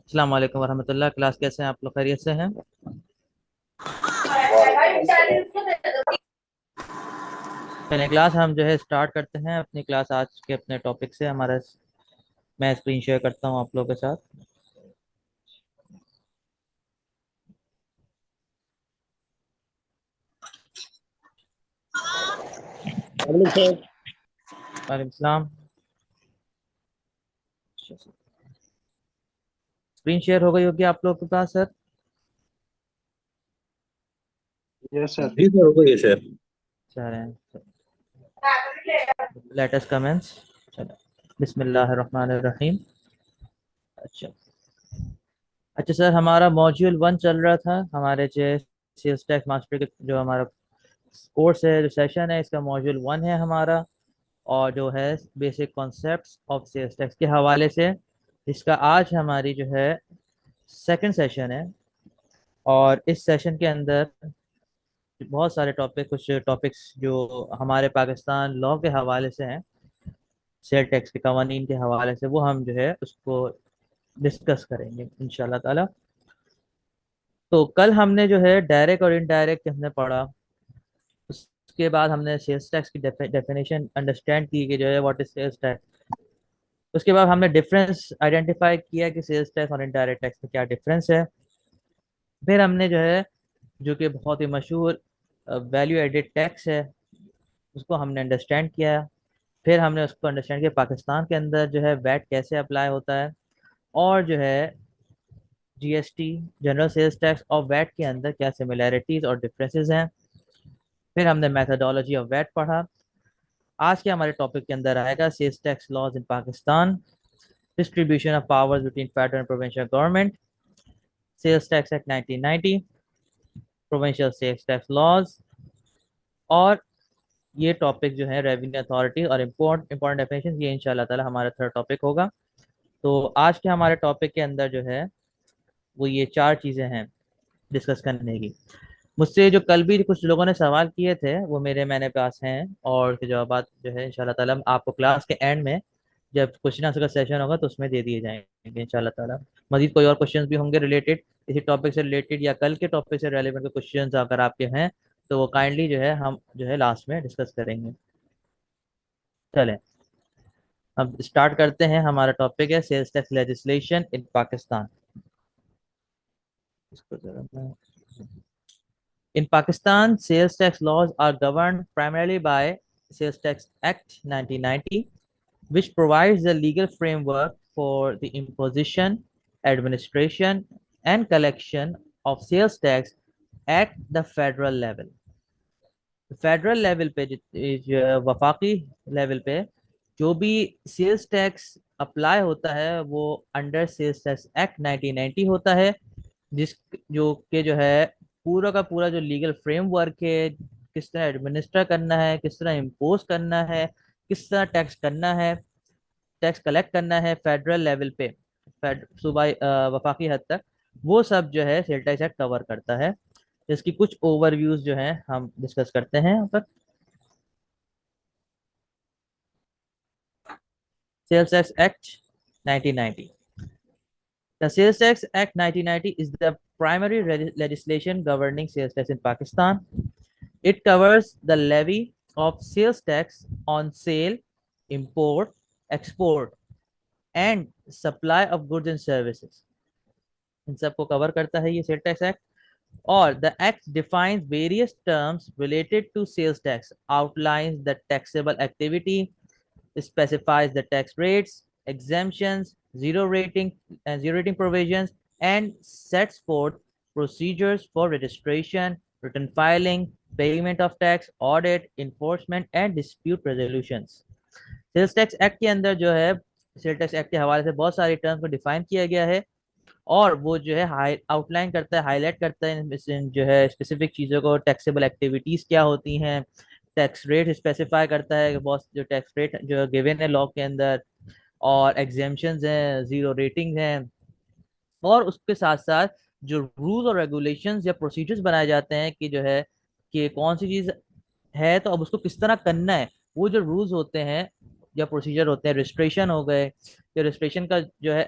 अस्सलाम वालेकुम वरहमतुल्लाह। क्लास कैसे हैं आप लोग? खैरियत से हैं? चलिए क्लास हम स्टार्ट करते हैं अपनी क्लास आज के अपने टॉपिक से। हमारा मैं स्क्रीन शेयर करता हूं आप लोगों के साथ। वालेकुम सर। वालेकुम सलाम। स्क्रीन शेयर हो गई होगी आप लोगों के पास सर? Yes sir. जी सर, हो गई है सर। चलें, लेटेस्ट कमेंट्स। चलें, बिस्मिल्लाहिर्रहमानिर्रहीम। अच्छा अच्छा सर, हमारा मॉड्यूल 1 चल रहा था। हमारे जो सेल्स टैक्स मास्टर के जो हमारा कोर्स है, जो सेशन है, इसका मॉड्यूल 1 है हमारा। और जो है basic concepts of sales tax के हवाले से इसका आज हमारी जो है सेकंड सेशन है। और इस सेशन के अंदर बहुत सारे कुछ टॉपिक्स जो हमारे पाकिस्तान लॉ के हवाले से हैं, सेल टैक्स के कवानीन के हवाले से, वो हम जो है उसको डिस्कस करेंगे इंशाल्लाह ताला। तो कल हमने जो है डायरेक्ट और इनडायरेक्ट हमने पढ़ा। उसके बाद हमने सेल्स टैक्स की डेफिनेशन अंडरस्टैंड की कि जो है व्हाट इज सेल्स टैक्स। उसके बाद हमने डिफरेंस आइडेंटिफाई किया कि सेल्स टैक्स और इनडायरेक्ट टैक्स में क्या डिफरेंस है। फिर हमने जो है, जो कि बहुत ही मशहूर वैल्यू एडेड टैक्स है, उसको हमने अंडरस्टैंड किया। फिर हमने उसको अंडरस्टैंड किया पाकिस्तान के अंदर जो है वैट कैसे अप्लाई होता है, और जो है जीएसटी, जनरल सेल्स टैक्स और वैट के अंदर क्या सिमिलैरिटीज और डिफरेंसेस हैं। फिर हमने मेथडोलॉजी ऑफ वैट पढ़ा। आज के हमारे टॉपिक के अंदर आएगा sales tax laws in Pakistan, distribution of powers between federal and provincial government, sales tax act 1990, provincial sales tax laws, और ये टॉपिक जो है रेवेन्यू अथॉरिटी और इम्पोर्टेंट डेफिनेशन। ये इंशाल्लाह ताला हमारा थर्ड टॉपिक होगा। तो आज के हमारे टॉपिक के अंदर जो है वो ये चार चीज़ें हैं डिस्कस करने की। मुझसे जो कल भी कुछ लोगों ने सवाल किए थे वो मैंने पास हैं, और उसके जवाब जो है इंशाल्लाह ताला आपको क्लास के एंड में जब क्वेश्चन आंसर का सेशन होगा तो उसमें दे दिए जाएंगे इंशाल्लाह ताला। मजीद कोई और क्वेश्चंस भी होंगे रिलेटेड इसी टॉपिक से रिलेटेड, या कल के टॉपिक से रेलिवेंट क्वेश्चंस अगर आपके हैं तो वो काइंडली जो है हम जो है लास्ट में डिस्कस करेंगे। चलें, अब स्टार्ट करते हैं। हमारा टॉपिक है सेल्स टैक्स लेजिस्लेशन इन पाकिस्तान। इसको जरा मैं In Pakistan, sales tax laws are governed primarily by Sales Tax Act 1990, which provides the legal framework for the imposition, administration, and collection of sales tax at the federal level. Federal level पे वफाकी level पे जो भी sales tax apply होता है वो under sales tax act 1990 होता है, जिस जो के जो है पूरा का पूरा जो लीगल फ्रेमवर्क है, किस तरह एडमिनिस्टर करना है, किस तरह इम्पोज करना है, किस तरह टैक्स करना है, टैक्स कलेक्ट करना है फेडरल लेवल पे, सूबाई वफाकी हद तक, वो सब जो है सेल टैक्स एक्ट कवर करता है। इसकी कुछ ओवरव्यूज जो है हम डिस्कस करते हैं यहाँ पर। Sales tax act 1990। The Sales Tax Act 1990 is the primary legislation governing sales tax in Pakistan. It covers the levy of sales tax on sale, import, export, and supply of goods and services. इन सबको cover करता है ये sale tax act. और the act defines various terms related to sales tax, outlines the taxable activity, specifies the tax rates, exemptions, zero rating provisions, and sets forth procedures for registration, return filing, payment of tax, audit, enforcement, and dispute resolutions. Sales tax act के अंदर जो है cell tax act के हवाले से बहुत सारी terms को डिफाइन किया गया है, और वो जो है आउटलाइन करता है, हाईलाइट करता है जो है स्पेसिफिक चीज़ों को, टैक्सेबल एक्टिविटीज़ क्या होती हैं, टैक्स रेट स्पेसिफाई करता है कि बहुत जो टैक्स रेट जो गिवन है लॉ के अंदर, और एग्जेम्पशंस हैं, जीरो रेटिंग हैं, और उसके साथ साथ जो रूल्स और रेगुलेशंस या प्रोसीजर्स बनाए जाते हैं कि जो है कि कौन सी चीज़ है तो अब उसको किस तरह करना है, वो जो रूल्स होते हैं या प्रोसीजर होते हैं, रजिस्ट्रेशन हो गए, या रजिस्ट्रेशन का जो है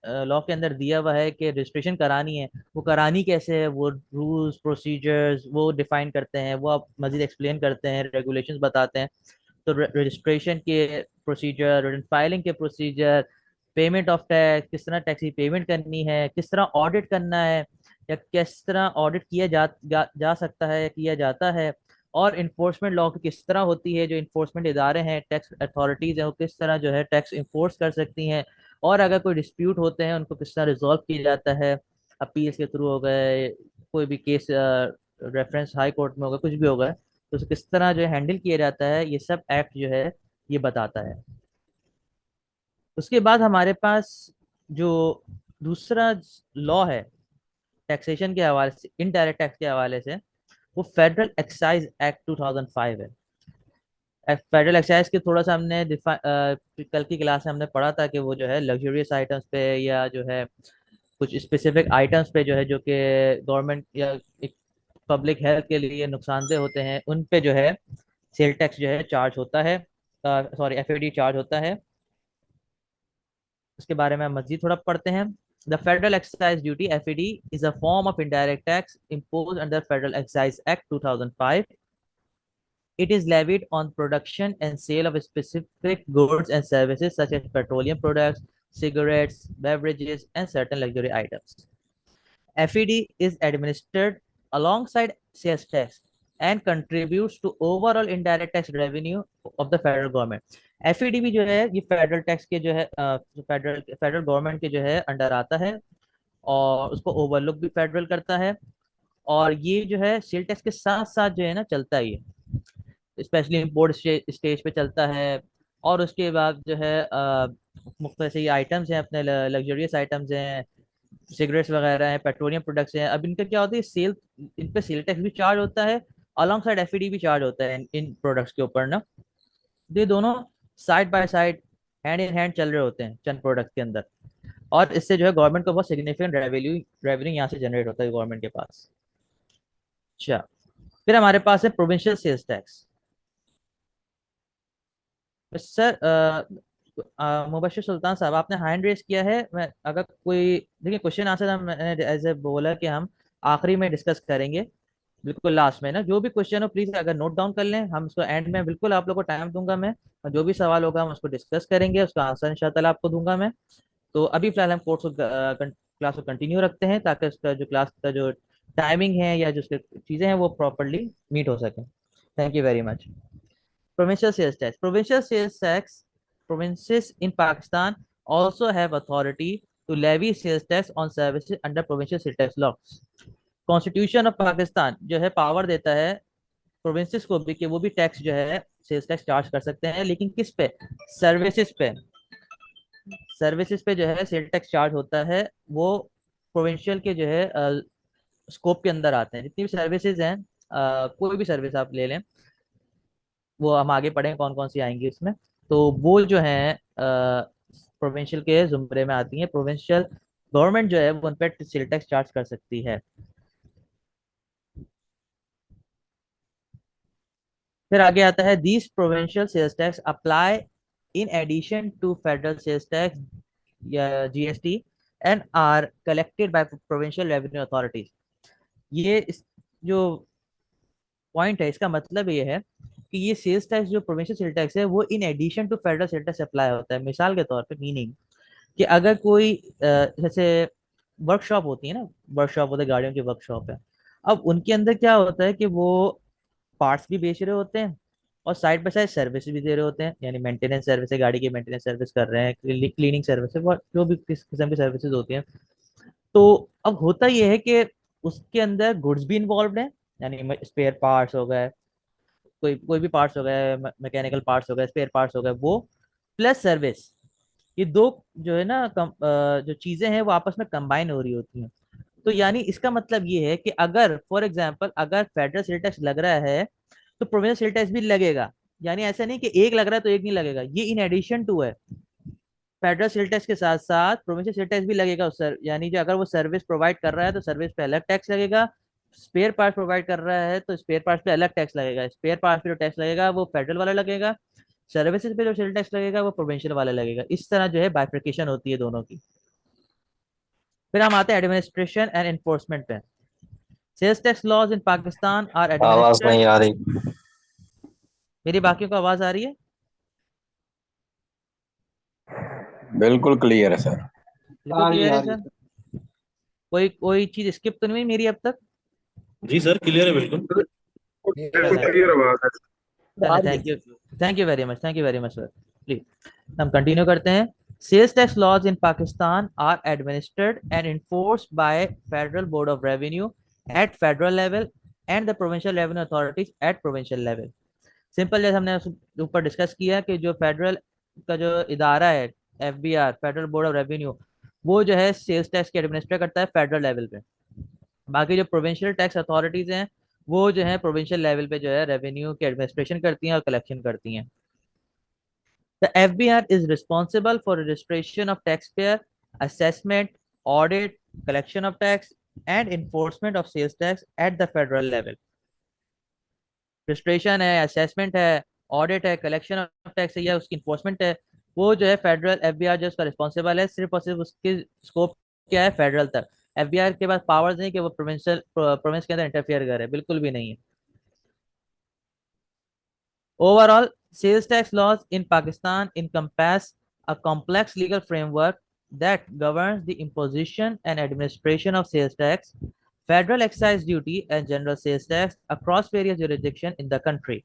लॉ के अंदर दिया हुआ है कि रजिस्ट्रेशन करानी है, वो करानी कैसे है, वो रूल्स प्रोसीजर्स वो डिफाइन करते हैं, वो आप मजीद एक्सप्लेन करते हैं, रेगुलेशंस बताते हैं। तो रजिस्ट्रेशन के प्रोसीजर, रिटर्न फाइलिंग के प्रोसीजर, पेमेंट ऑफ टैक्स, किस तरह टैक्स की पेमेंट करनी है, किस तरह ऑडिट करना है, या किस तरह ऑडिट किया जा सकता है या किया जाता है, और इन्फोर्समेंट लॉ की किस तरह होती है, जो इन्फोर्समेंट इदारे हैं, टैक्स अथॉरिटीज हैं, वो किस तरह जो है टैक्स इन्फोर्स कर सकती हैं, और अगर कोई डिस्प्यूट होते हैं उनको किस तरह रिजॉल्व किया जाता है, अपील्स के थ्रू हो गए, कोई भी केस रेफरेंस हाई कोर्ट में होगा, कुछ भी होगा, तो उसे किस तरह जो है हैंडल किया जाता है, ये सब एक्ट जो है ये बताता है। उसके बाद हमारे पास जो दूसरा लॉ है टैक्सेशन के हवाले से, इनडायरेक्ट टैक्स के हवाले से, वो फेडरल एक्साइज एक्ट 2005 है। फेडरल एक्साइज के थोड़ा सा हमने कल की क्लास में हमने पढ़ा था कि वो जो है लग्जरियस आइटम्स पे, या जो है कुछ स्पेसिफिक आइटम्स पे जो है, जो कि गवर्नमेंट या एक पब्लिक हेल्थ के लिए नुकसानदेह होते हैं, उन पे जो है सेल टैक्स जो है चार्ज होता है, सॉरी एफएडी चार्ज होता है। उसके बारे में हम मजीद थोड़ा पढ़ते हैं। The federal excise duty FED is a form of indirect tax imposed under federal excise act 2005. It is levied on production and sale of specific goods and services such as petroleum products, cigarettes, beverages, and certain luxury items. FED is administered alongside sales tax and contributes to overall indirect tax revenue of the federal government. FED भी जो है ये federal tax के जो है federal federal government के जो है अंडर आता है, और उसको ओवरलुक भी फेडरल करता है, और ये जो है सेल टैक्स के साथ साथ जो है ना चलता ही है, स्पेशली इम्पोर्ट स्टेज पे चलता है। और उसके बाद जो है मुख्तलिफ से ये आइटम्स हैं, अपने लग्जरियस आइटम्स हैं, सिगरेट्स वगैरह हैं, पेट्रोलियम प्रोडक्ट्स हैं, अब इनका क्या होता है सेल, इन पे सेल टैक्स भी चार्ज होता है, अलॉन्ग साइड एफईडी भी चार्ज होता है इन प्रोडक्ट्स के ऊपर ना। ये दोनों side by side, hand in hand चल रहे होते हैं चंद प्रोडक्ट के अंदर, और इससे जो है गवर्नमेंट को बहुत सिग्निफिकेंट रेवेन्यू रेवेन्यू यहाँ से जनरेट होता है गवर्नमेंट के पास। अच्छा, फिर हमारे पास है provincial sales tax. Sir Mubashir Sultan sahab, आपने हैंड रेस किया है, मैं अगर कोई देखिए क्वेश्चन आंसर मैंने एज ए बोला कि हम आखिरी में डिस्कस करेंगे, बिल्कुल लास्ट में ना, जो भी क्वेश्चन हो प्लीज अगर नोट डाउन कर लें, हम उसको एंड में बिल्कुल आप लोग को टाइम दूंगा मैं, और जो भी सवाल होगा हम उसको डिस्कस करेंगे, उसका आंसर इंशाल्लाह आपको दूंगा मैं। तो अभी फिलहाल हम कोर्स क्लास को कंटिन्यू रखते हैं, ताकि उसका जो क्लास का जो टाइमिंग है या जो उसके चीज़ें हैं वो प्रॉपरली मीट हो सके। Thank you very much. Provincial sales tax. Provincial sales tax. Provinces in Pakistan also have authority to levy sales tax on services under provincial sales tax laws. Constitution of Pakistan जो है power देता है provinces को भी कि वो भी tax जो है सेल्स टैक्स चार्ज कर सकते हैं, लेकिन किस पे? सर्विसेज पे। सर्विसेज पे जो है सेल टैक्स चार्ज होता है, वो प्रोविंशियल के जो है स्कोप के अंदर आते हैं, जितनी भी सर्विसेज हैं, कोई भी सर्विस आप ले लें, वो हम आगे पढ़ें कौन कौन सी आएंगी उसमें, तो वो जो है प्रोविंशियल के जुमरे में आती हैं, प्रोविंशियल गवर्नमेंट जो है वो उन पर सेल टैक्स चार्ज कर सकती है। फिर आगे आता है these provincial sales tax apply in addition to federal sales tax या GST and are collected by provincial revenue authorities. ये जो पॉइंट है इसका मतलब ये है कि ये सेल्स टैक्स जो प्रोविंशियल सेल टैक्स है वो in addition to federal sale tax apply होता है। मिसाल के तौर पे मीनिंग कि अगर कोई जैसे वर्कशॉप होती है ना, वर्कशॉप होते गाड़ियों की वर्कशॉप है, अब उनके अंदर क्या होता है कि वो पार्ट्स भी बेच रहे होते हैं और साइड बाय साइड सर्विस भी दे रहे होते हैं, यानी मेंटेनेंस सर्विस है, गाड़ी की मेंटेनेंस सर्विस कर रहे हैं, क्लीनिंग सर्विस है, जो भी किस किस्म की सर्विसेज होती हैं। तो अब होता यह है कि उसके अंदर गुड्स भी इन्वॉल्व है, यानी स्पेयर पार्ट्स हो गए, कोई कोई भी पार्ट्स हो गए, मैकेनिकल पार्ट्स हो गए, स्पेयर पार्ट्स हो गए, वो प्लस सर्विस, ये दो जो है ना जो चीजें हैं वो आपस में कंबाइन हो रही होती हैं। तो यानी इसका मतलब ये है कि अगर फॉर एग्जांपल अगर फेडरल सेल टैक्स लग रहा है तो प्रोविंशियल सेल टैक्स भी लगेगा, यानी ऐसा नहीं कि एक लग रहा है तो एक नहीं लगेगा, ये इन एडिशन टू है। फेडरल सेल टैक्स के साथ साथ प्रोविंशियल सेल टैक्स भी लगेगा उस सर, यानी जो अगर वो सर्विस प्रोवाइड कर रहा है तो सर्विस पे अलग टैक्स लगेगा, स्पेयर पार्ट प्रोवाइड कर रहा है तो स्पेयर पार्ट पे अलग टैक्स लगेगा, स्पेयर पार्ट पे जो टैक्स लगेगा वो फेडरल वाला लगेगा, सर्विसेज पे जो सेल टैक्स लगेगा वो प्रोविंशियल वाला लगेगा। इस तरह जो है बाइफर्केशन होती है दोनों की। फिर हम आते हैं एडमिनिस्ट्रेशन एंड एनफोर्समेंट पे। Sales tax laws in Pakistan are आवाज एडमिनिस्ट्रेड। नहीं आ रही। मेरी बाकियों को आवाज आ रही है? बिल्कुल क्लियर है सर। बिल्कुल क्लियर है सर। कोई कोई चीज स्किप तो नहीं हुई मेरी अब तक? जी सर, क्लियर है बिल्कुल। बिल्कुल चले क्लियर आवाज है। चले, आ रही है। Thank you very much, thank you very much sir. Please हम कंटिन्यू करते हैं। Sales tax laws in Pakistan are administered and enforced by federal board of revenue at federal level and the provincial revenue authorities at provincial level. Simple, जैसे हमने ऊपर discuss किया कि जो federal का जो इदारा है, FBR, federal board of revenue, वो जो है सेल्स टैक्स की एडमिनिस्ट्रेट करता है फेडरल लेवल पे। बाकी जो प्रोविंशियल टैक्स अथॉरिटीज हैं, वो जो है प्रोविंशियल लेवल पे जो है रेवेन्यू की एडमिनिस्ट्रेशन करती हैं और कलेक्शन करती हैं। The FBR is responsible for registration of tax payer, assessment, audit, collection of tax and enforcement of sales tax at the federal level. Registration है, असेसमेंट है, ऑडिट है, कलेक्शन ऑफ टैक्स है या उसकी इन्फोर्समेंट है, वो जो है फेडरल एफबीआर जो उसका रिस्पॉन्सिबल है। सिर्फ और सिर्फ उसकी स्कोप क्या है, फेडरल तक। एफबीआर के पास पावर्स नहीं कि वो प्रोविंशियल प्रोविंस के अंदर इंटरफियर करे, बिल्कुल भी नहीं है। Overall, sales tax laws in Pakistan encompass a complex legal framework that governs the imposition and administration of sales tax, federal excise duty, and general sales tax across various jurisdictions in the country.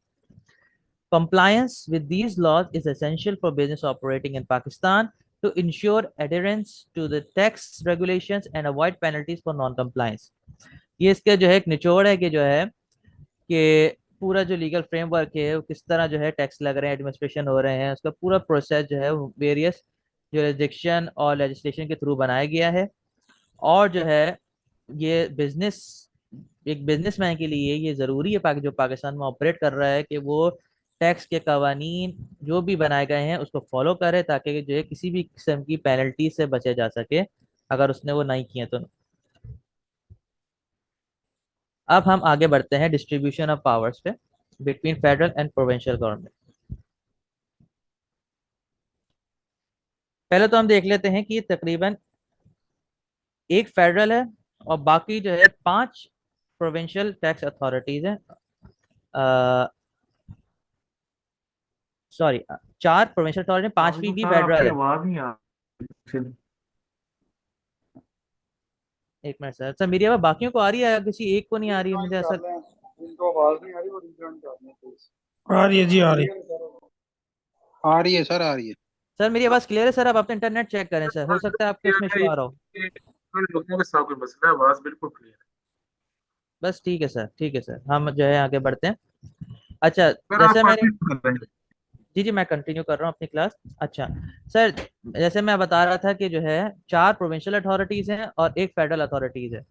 Compliance with these laws is essential for business operating in Pakistan to ensure adherence to the tax regulations and avoid penalties for non-compliance. ये इसके जो है एक निचोड़ है कि जो है कि पूरा जो लीगल फ्रेमवर्क है वो किस तरह जो है टैक्स लग रहे हैं, एडमिनिस्ट्रेशन हो रहे हैं, उसका पूरा प्रोसेस जो है वेरियस जुरिस्डिक्शन और लेजिस्लेशन के थ्रू बनाया गया है। और जो है ये बिजनेस, एक बिजनेसमैन के लिए ये ज़रूरी है जो पाकिस्तान में ऑपरेट कर रहा है कि वो टैक्स के कवानीन जो भी बनाए गए हैं उसको फॉलो करे, ताकि जो है किसी भी किस्म की पेनल्टी से बचे जा सके अगर उसने वो नहीं किए तो। अब हम आगे बढ़ते हैं डिस्ट्रीब्यूशन ऑफ पावर्स पे between federal and provincial government. पहले तो हम देख लेते हैं कि तकरीबन एक फेडरल है और बाकी जो है 5 प्रोविंशियल टैक्स अथॉरिटीज हैं। सॉरी, 4 प्रोविंशियल अथॉरिटी, 5वीं भी फेडरल है। आवाज नहीं आ रही। एक मिनट सर, सर मेरी आवाज बाकियों को आ रही है, किसी एक को नहीं आ रही है मुझे ऐसा। इनको आवाज नहीं आ रही, वो रिजॉइन कर लें प्लीज। आ रही है जी, आ रही है। आ रही है सर, आ रही है। सर मेरी आवाज क्लियर है सर? आप अपने इंटरनेट चेक करें सर, हो सकता है आपको उसमें इशू आ रहा हो। लोगों के साथ कोई मसला है, आवाज बिल्कुल क्लियर है। बस ठीक है सर, ठीक है सर, हम जो है आगे बढ़ते हैं। अच्छा, सर आप जैसे मैंने, कंटिन्यू कर रहे हैं। जी जी मैं कंटिन्यू कर रहा हूँ अपनी क्लास। अच्छा सर, जैसे मैं बता रहा था कि जो है 4 प्रोविंशियल अथॉरिटीज हैं और एक फेडरल अथॉरिटीज है।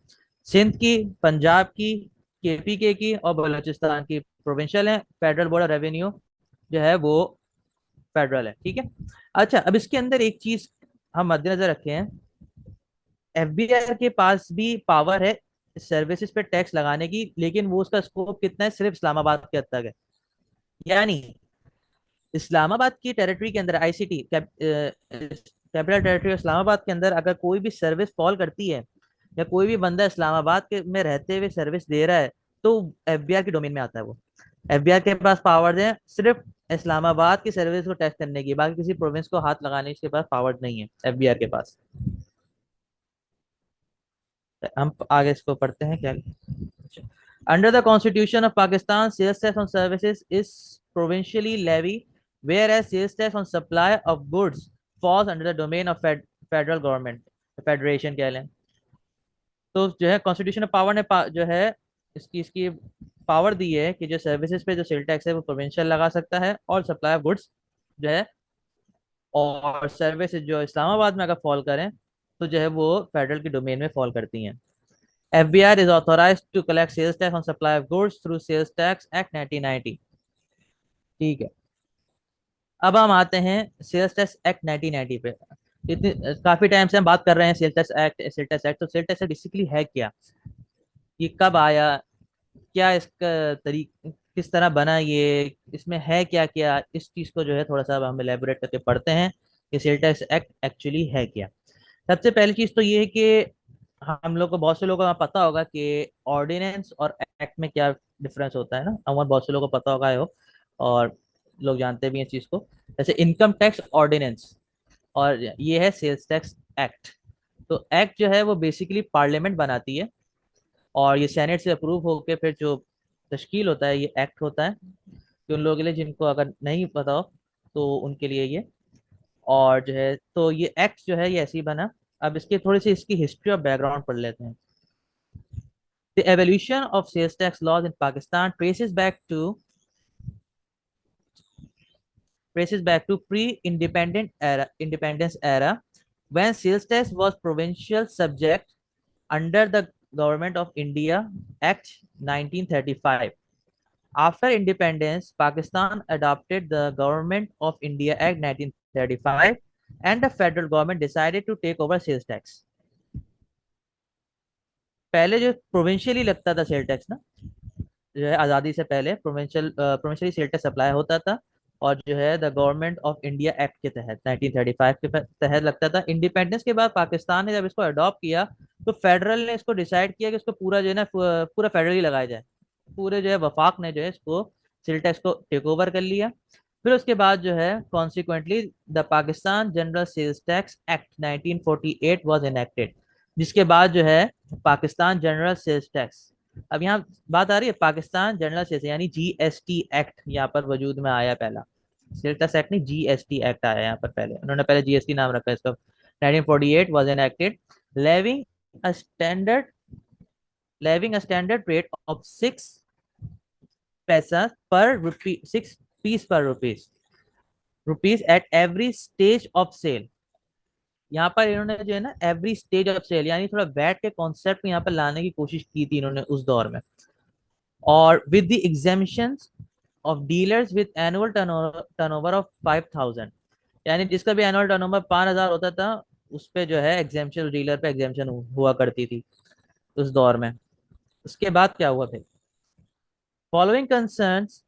सिंध की, पंजाब की, केपीके की और बलूचिस्तान की प्रोविंशियल है। फेडरल बोर्ड ऑफ रेवेन्यू जो है वो फेडरल है, ठीक है। अच्छा, अब इसके अंदर एक चीज हम मद्देनजर रखे हैं, एफबीआई के पास भी पावर है सर्विसेज पे टैक्स लगाने की, लेकिन वो उसका स्कोप कितना है, सिर्फ इस्लामाबाद के हद तक है। यानी इस्लामाबाद की टेरिटरी के अंदर आईसीटी कैपिटल टेरिटरी इस्लामाबाद के अंदर अगर कोई भी सर्विस फॉल करती है या कोई भी बंदा इस्लामाबाद के में रहते हुए सर्विस दे रहा है, तो एफबीआर के डोमेन में आता है वो। एफबीआर के पास पावर्स हैं सिर्फ इस्लामाबाद की सर्विस को टैक्स करने की, बाकी किसी प्रोविंस को हाथ लगाने के पास पावर नहीं है एफबीआर के पास। हम आगे इसको पढ़ते हैं क्या। Under the constitution of Pakistan, sales tax on services is provincially levy, whereas sales tax on supply of goods falls under the domain of federal government, federation कह लें। तो जो है कॉन्स्टिट्यूशन ऑफ पावर ने जो है इसकी पावर दी है कि जो सर्विसेज पे जो सेल टैक्स है वो प्रोविंशियल लगा सकता है, और सप्लाई ऑफ गुड्स जो है और सर्विसेज जो इस्लामाबाद में अगर फॉल करें तो जो है वो फेडरल की डोमेन में फॉल करती हैं। FBR is authorized to collect sales tax on supply of goods through sales tax act 1990, ठीक है। अब हम आते हैं सेल्स टैक्स एक्ट 1990 पे। इतनी काफी टाइम से हम बात कर रहे हैं sales tax act, sales tax act. तो सेल्स टैक्स बेसिकली है क्या, ये कब आया, क्या इसका किस तरह बना, ये इसमें है क्या क्या, इस चीज को जो है थोड़ा सा अब हम एलेबोरेट करके पढ़ते हैं कि सेल्स टैक्स एक्ट एक्चुअली है क्या। सबसे पहली चीज तो ये है कि हम लोग को, बहुत से लोगों को पता होगा कि ऑर्डिनेंस और एक्ट में क्या डिफरेंस होता है ना, अमूमन बहुत से लोगों को पता होगा हो, और लोग जानते भी हैं चीज को। जैसे इनकम टैक्स ऑर्डिनेंस और ये है सेल्स टैक्स एक्ट। तो एक्ट जो है वो बेसिकली पार्लियामेंट बनाती है, और ये सेनेट से अप्रूव होकर फिर जो तश्कील होता है ये एक्ट होता है। कि उन लोगों के लिए जिनको अगर नहीं पता हो तो उनके लिए ये, और जो है तो ये एक्ट जो है ये ऐसे ही बना। अब इसके थोड़ी सी इसकी हिस्ट्री और बैकग्राउंड पढ़ लेते हैं। The evolution of sales tax laws in Pakistan traces back to independence era, when sales tax was provincial subject under the Government of India Act 1935. After independence, Pakistan adopted the Government of India Act 1935, and the federal government decided to take over sales tax. पहले जो प्रोविंशियली लगता था sale tax ना, जो है आज़ादी से पहले प्रोविंशियली सेल टैक्स अप्लाई होता था, और जो है the government of India act के तहत 1935 के तहत लगता था। इंडिपेंडेंस के बाद पाकिस्तान ने जब इसको अडॉप्ट किया तो फेडरल ने इसको डिसाइड किया कि इसको पूरा जो है ना पूरा फेडरली लगाया जाए। पूरे जो है वफाक ने जो है इसको सेल टैक्स को टेक ओवर कर लिया। फिर उसके बाद जो है consequently the Pakistan general sales tax act 1948 was enacted, जिसके बाद जो है पाकिस्तान जनरल सेल्स टैक्स, अब यहाँ बात आ रही है पाकिस्तान जनरल सेल्स यानी जीएसटी एक्ट यहाँ पर वजूद में आया। पहला सेल्स टैक्स एक्ट नहीं, जीएसटी एक्ट आया यहाँ पर पहले, उन्होंने पहले जीएसटी नाम रखा है इसका। 1948 was enacted, levying a standard levying a standard rate of 6 paisa per rupee 6 paise per rupees at every stage of sale. यहाँ पर इन्होंने जो है ना एवरी स्टेज ऑफ सेल यानी थोड़ा वैट के कॉन्सेप्ट में यहाँ पर लाने की कोशिश की थी इन्होंने उस दौर में। और with the exemptions of dealers with annual turnover of 5000, यानी जिसका भी एनुअल टर्नओवर 5000 होता था उस पे जो है एग्जेम्पशन, डीलर पे एग्जेम्पशन हुआ करती थी उस दौर में। उसके बाद क्या हुआ फिर, following concerns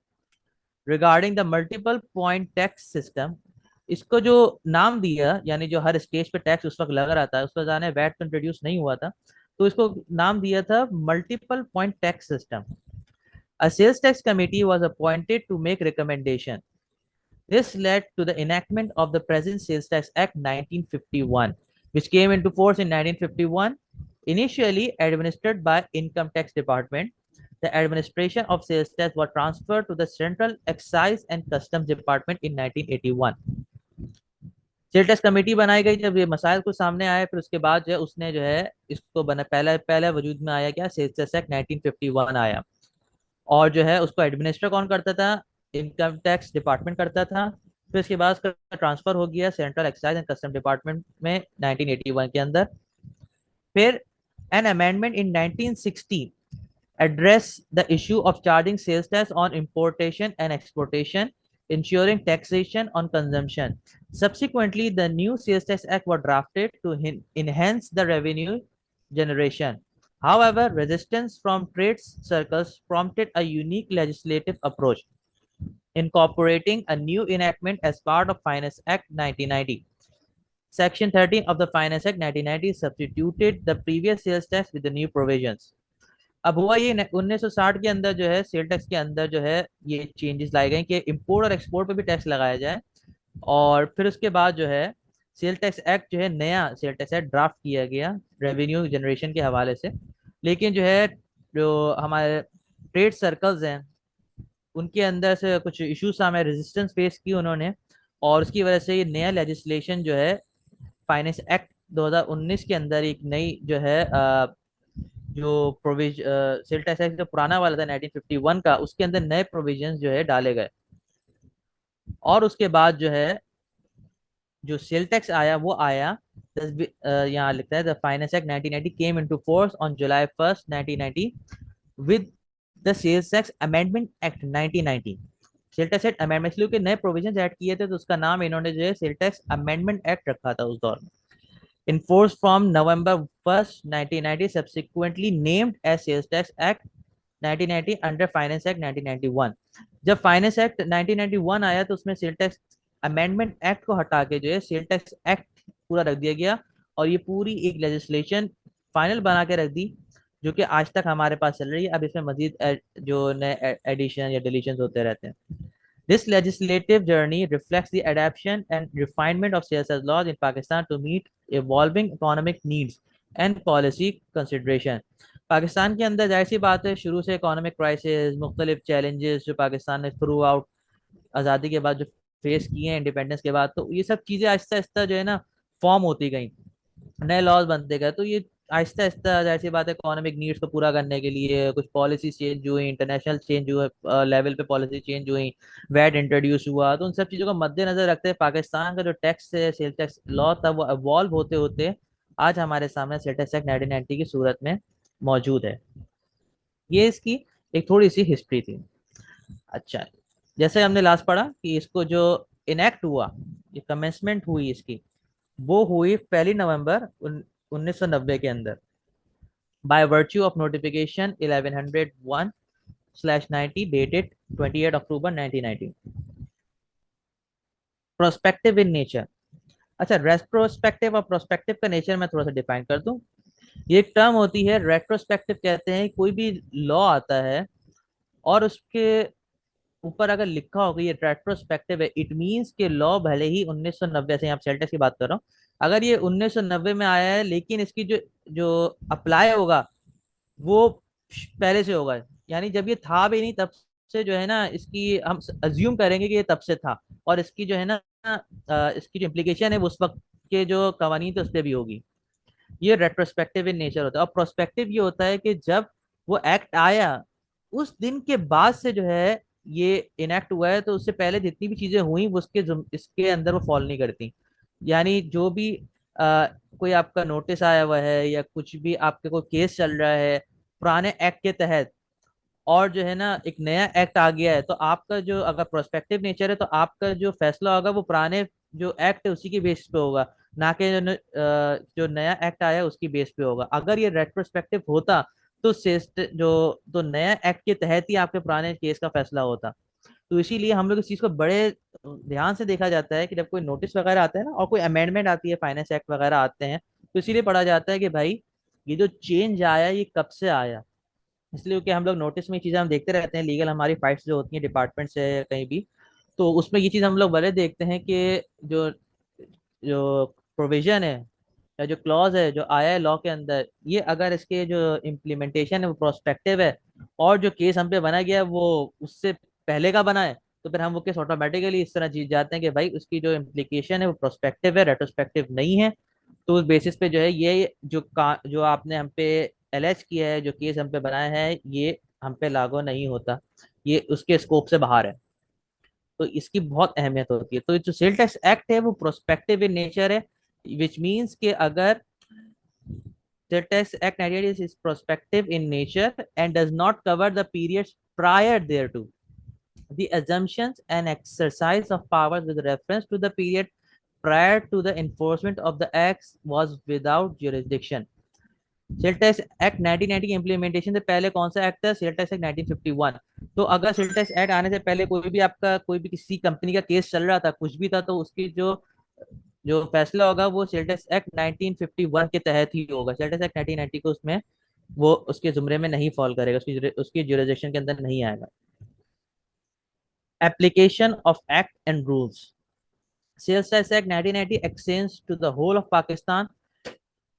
regarding the multiple point tax system, इसको जो नाम दिया यानी जो हर स्टेज पे टैक्स उस वक्त लग रहा था, उस पर जाने वैट तो इंट्रोड्यूस नहीं हुआ था, तो इसको नाम दिया था multiple point tax system. A sales tax committee was appointed to make recommendation. This led to the enactment of the present Sales Tax Act 1951, which came into force in 1951. Initially administered by Income Tax Department, the administration of sales tax was transferred to the Central Excise and Customs Department in 1981. Sale tax committee बनाई गई जब ये मसाइल को सामने आए, फिर उसके बाद जो है उसने जो है इसको बना, पहले वजूद में आया क्या, सेल्स टैक्स एक्ट 1951 आया। और जो है उसको एडमिनिस्टर कौन करता था, इनकम टैक्स डिपार्टमेंट करता था। फिर इसके बाद उसका ट्रांसफर हो गया central excise and custom department में 1981 के अंदर। फिर an amendment in 1960 address the issue of charging sales tax on importation and exportation, ensuring taxation on consumption. Subsequently, the new Sales Tax Act was drafted to enhance the revenue generation. However, resistance from trade circles prompted a unique legislative approach, incorporating a new enactment as part of Finance Act 1990. Section 13 of the Finance Act 1990 substituted the previous sales tax with the new provisions. अब हुआ ये 1960 के अंदर जो है sale tax के अंदर जो है ये चेंजेस लाए गए कि इंपोर्ट और एक्सपोर्ट पे भी टैक्स लगाया जाए। और फिर उसके बाद जो है सेल टैक्स एक्ट जो है नया सेल टैक्स एक्ट ड्राफ्ट किया गया रेवेन्यू जनरेशन के हवाले से। लेकिन जो हमारे ट्रेड सर्कल्स हैं उनके अंदर से कुछ इश्यूज सामने, रेजिस्टेंस फेस की उन्होंने, और उसकी वजह से ये नया लेजिस्लेशन जो है फाइनेंस एक्ट 2019 के अंदर एक नई जो है जो सेल टैक्स एक्ट जो पुराना वाला था 1951 का, उसके अंदर नए प्रोविजंस जो है डाले गए। और उसके बाद जो है जो सेल टैक्स आया वो आया यहाँ लिखता है the finance act 1990 came into force on July 1st 1990 with the sales tax amendment act 1990। Sale tax act amendment इसलिए नए प्रोविजंस ऐड किए थे तो उसका नाम इन्होंने जो है सेल टैक्स अमेंडमेंट एक्ट रखा था उस दौर में। In force from November 1st, 1990, subsequently named as Sales Tax Act 1990 under Finance Act 1991. जब फाइनेंस एक्ट 1991 आया तो उसमें सेल टैक्स अमेंडमेंट एक्ट को हटा के जो है सेल टैक्स एक्ट पूरा रख दिया गया, और ये पूरी एक लेजिस्लेशन फाइनल बना के रख दी, जो कि आज तक हमारे पास चल रही है। अब इसमें मजीद जो नए एडिशन या डिलीशन होते रहते हैं। This legislative journey reflects the adaptation and refinement of CSS laws in Pakistan to meet evolving economic needs and policy consideration. Pakistan के अंदर जाहिर सी बात है, शुरू से इकोनॉमिक क्राइसिस, मुख्तलिफ चैलेंजेस जो पाकिस्तान ने थ्रू आउट आज़ादी के बाद जो फेस किए हैं, इंडिपेंडेंस के बाद, तो ये सब चीज़ें आहिस्ता आहिस्ता जो है ना फॉर्म होती गई, नए लॉज बनते गए। तो ये आहिस्ता आहिस्ता जाहिर सी बात है इकोनॉमिक नीड्स को पूरा करने के लिए कुछ पॉलिसी चेंज हुई, इंटरनेशनल चेंज हुए, लेवल पे पॉलिसी चेंज हुई, वैट इंट्रोड्यूस हुआ। तो उन सब चीज़ों को मद्देनजर रखते हुए पाकिस्तान का जो टैक्स है, सेल टैक्स लॉ था, वो इवॉल्व होते होते आज हमारे सामने सेल टैक्स एक्ट 1990 की सूरत में मौजूद है। ये इसकी एक थोड़ी सी हिस्ट्री थी। अच्छा, जैसे हमने लास्ट पढ़ा कि इसको जो इनेक्ट हुआ, ये कमेंसमेंट हुई इसकी, वो हुई 1 नवंबर 1990 के अंदर, by virtue of notification 1101/90 dated 28 October 1990। Prospective in nature. अच्छा, रेट्रोस्पेक्टिव और प्रोस्पेक्टिव का नेचर मैं थोड़ा सा डिफाइन कर दूं। ये एक टर्म होती है, रेट्रोस्पेक्टिव कहते हैं कोई भी लॉ आता है और उसके ऊपर अगर लिखा होगा ये रेट्रोस्पेक्टिव है, इट मींस के लॉ भले ही 1990 से, यहाँ सेल्टेक्स की बात कर रहा हूँ, अगर ये 1990 में आया है लेकिन इसकी जो जो अप्लाई होगा वो पहले से होगा। यानी जब ये था भी नहीं तब से जो है ना, इसकी हम अज्यूम करेंगे कि ये तब से था, और इसकी जो है ना इसकी जो इम्प्लीकेशन है वो उस वक्त के जो कवानीन थे उस पर भी होगी। ये रेट्रोस्पेक्टिव इन नेचर होता है। और प्रोस्पेक्टिव ये होता है कि जब वो एक्ट आया उस दिन के बाद से जो है ये इनेक्ट हुआ है, तो उससे पहले जितनी भी चीजें हुई वो इसके अंदर वो फॉल नहीं करती। यानी जो भी कोई आपका नोटिस आया हुआ है या कुछ भी आपके कोई केस चल रहा है पुराने एक्ट के तहत, और जो है ना एक नया एक्ट आ गया है, तो आपका जो अगर प्रोस्पेक्टिव नेचर है तो आपका जो फैसला होगा वो पुराने जो एक्ट है उसी की बेस पे होगा, ना कि जो नया एक्ट आया है उसकी बेस पे होगा। अगर ये रेट्रोस्पेक्टिव होता तो जो नया एक्ट के तहत ही आपके पुराने केस का फैसला होता। तो इसीलिए हम लोग इस चीज को बड़े ध्यान से देखा जाता है कि जब कोई नोटिस वगैरह आता है ना और कोई अमेंडमेंट आती है, फाइनेंस एक्ट वगैरह आते हैं, तो इसीलिए पढ़ा जाता है कि भाई ये जो चेंज आया ये कब से आया। इसलिए कि हम लोग नोटिस में ये चीजें हम देखते रहते हैं, लीगल हमारी फाइट्स जो होती हैं डिपार्टमेंट से या कहीं भी, तो उसमें ये चीज हम लोग बड़े देखते हैं कि जो जो प्रोविजन है या जो क्लॉज है जो आया है लॉ के अंदर, ये अगर इसके जो इम्प्लीमेंटेशन है वो प्रोस्पेक्टिव है और जो केस हम पे बना गया है वो उससे पहले का बना है, तो फिर हम वो केस ऑटोमेटिकली इस तरह जीत जाते हैं कि भाई उसकी जो इम्प्लीकेशन है वो प्रोस्पेक्टिव है, रेट्रोस्पेक्टिव नहीं है। तो उस बेसिस पे जो है ये जो आपने हम पे एलेज किया है, जो केस हम पे बनाया है, ये हम पे लागू नहीं होता, ये उसके स्कोप से बाहर है। तो इसकी बहुत अहमियत होती है। तो जो सेल टैक्स एक्ट है वो प्रोस्पेक्टिव इन नेचर है, विच मीन्स कि अगर cell tax act 1980 is prospective in nature and does not cover the periods prior thereto. The assumptions and exercise of powers with reference to the period prior to the enforcement of the acts was without jurisdiction. Cell tax act 1990 की implementation से पहले कौन सा act था? Cell tax act 1951। तो अगर cell tax act आने से पहले कोई भी किसी कंपनी का केस चल रहा था, कुछ भी था, तो उसकी जो जो फैसला होगा वो सेल टैक्स एक्ट 1951 के तहत ही होगा। सेल टैक्स एक्ट 1990 को उसमें वो उसके जुमरे में नहीं फॉल करेगा, उसकी ज्यूरिसडिक्शन के अंदर नहीं आएगा। Application of act and rules. Sales tax act 1990 extends to the whole of Pakistan.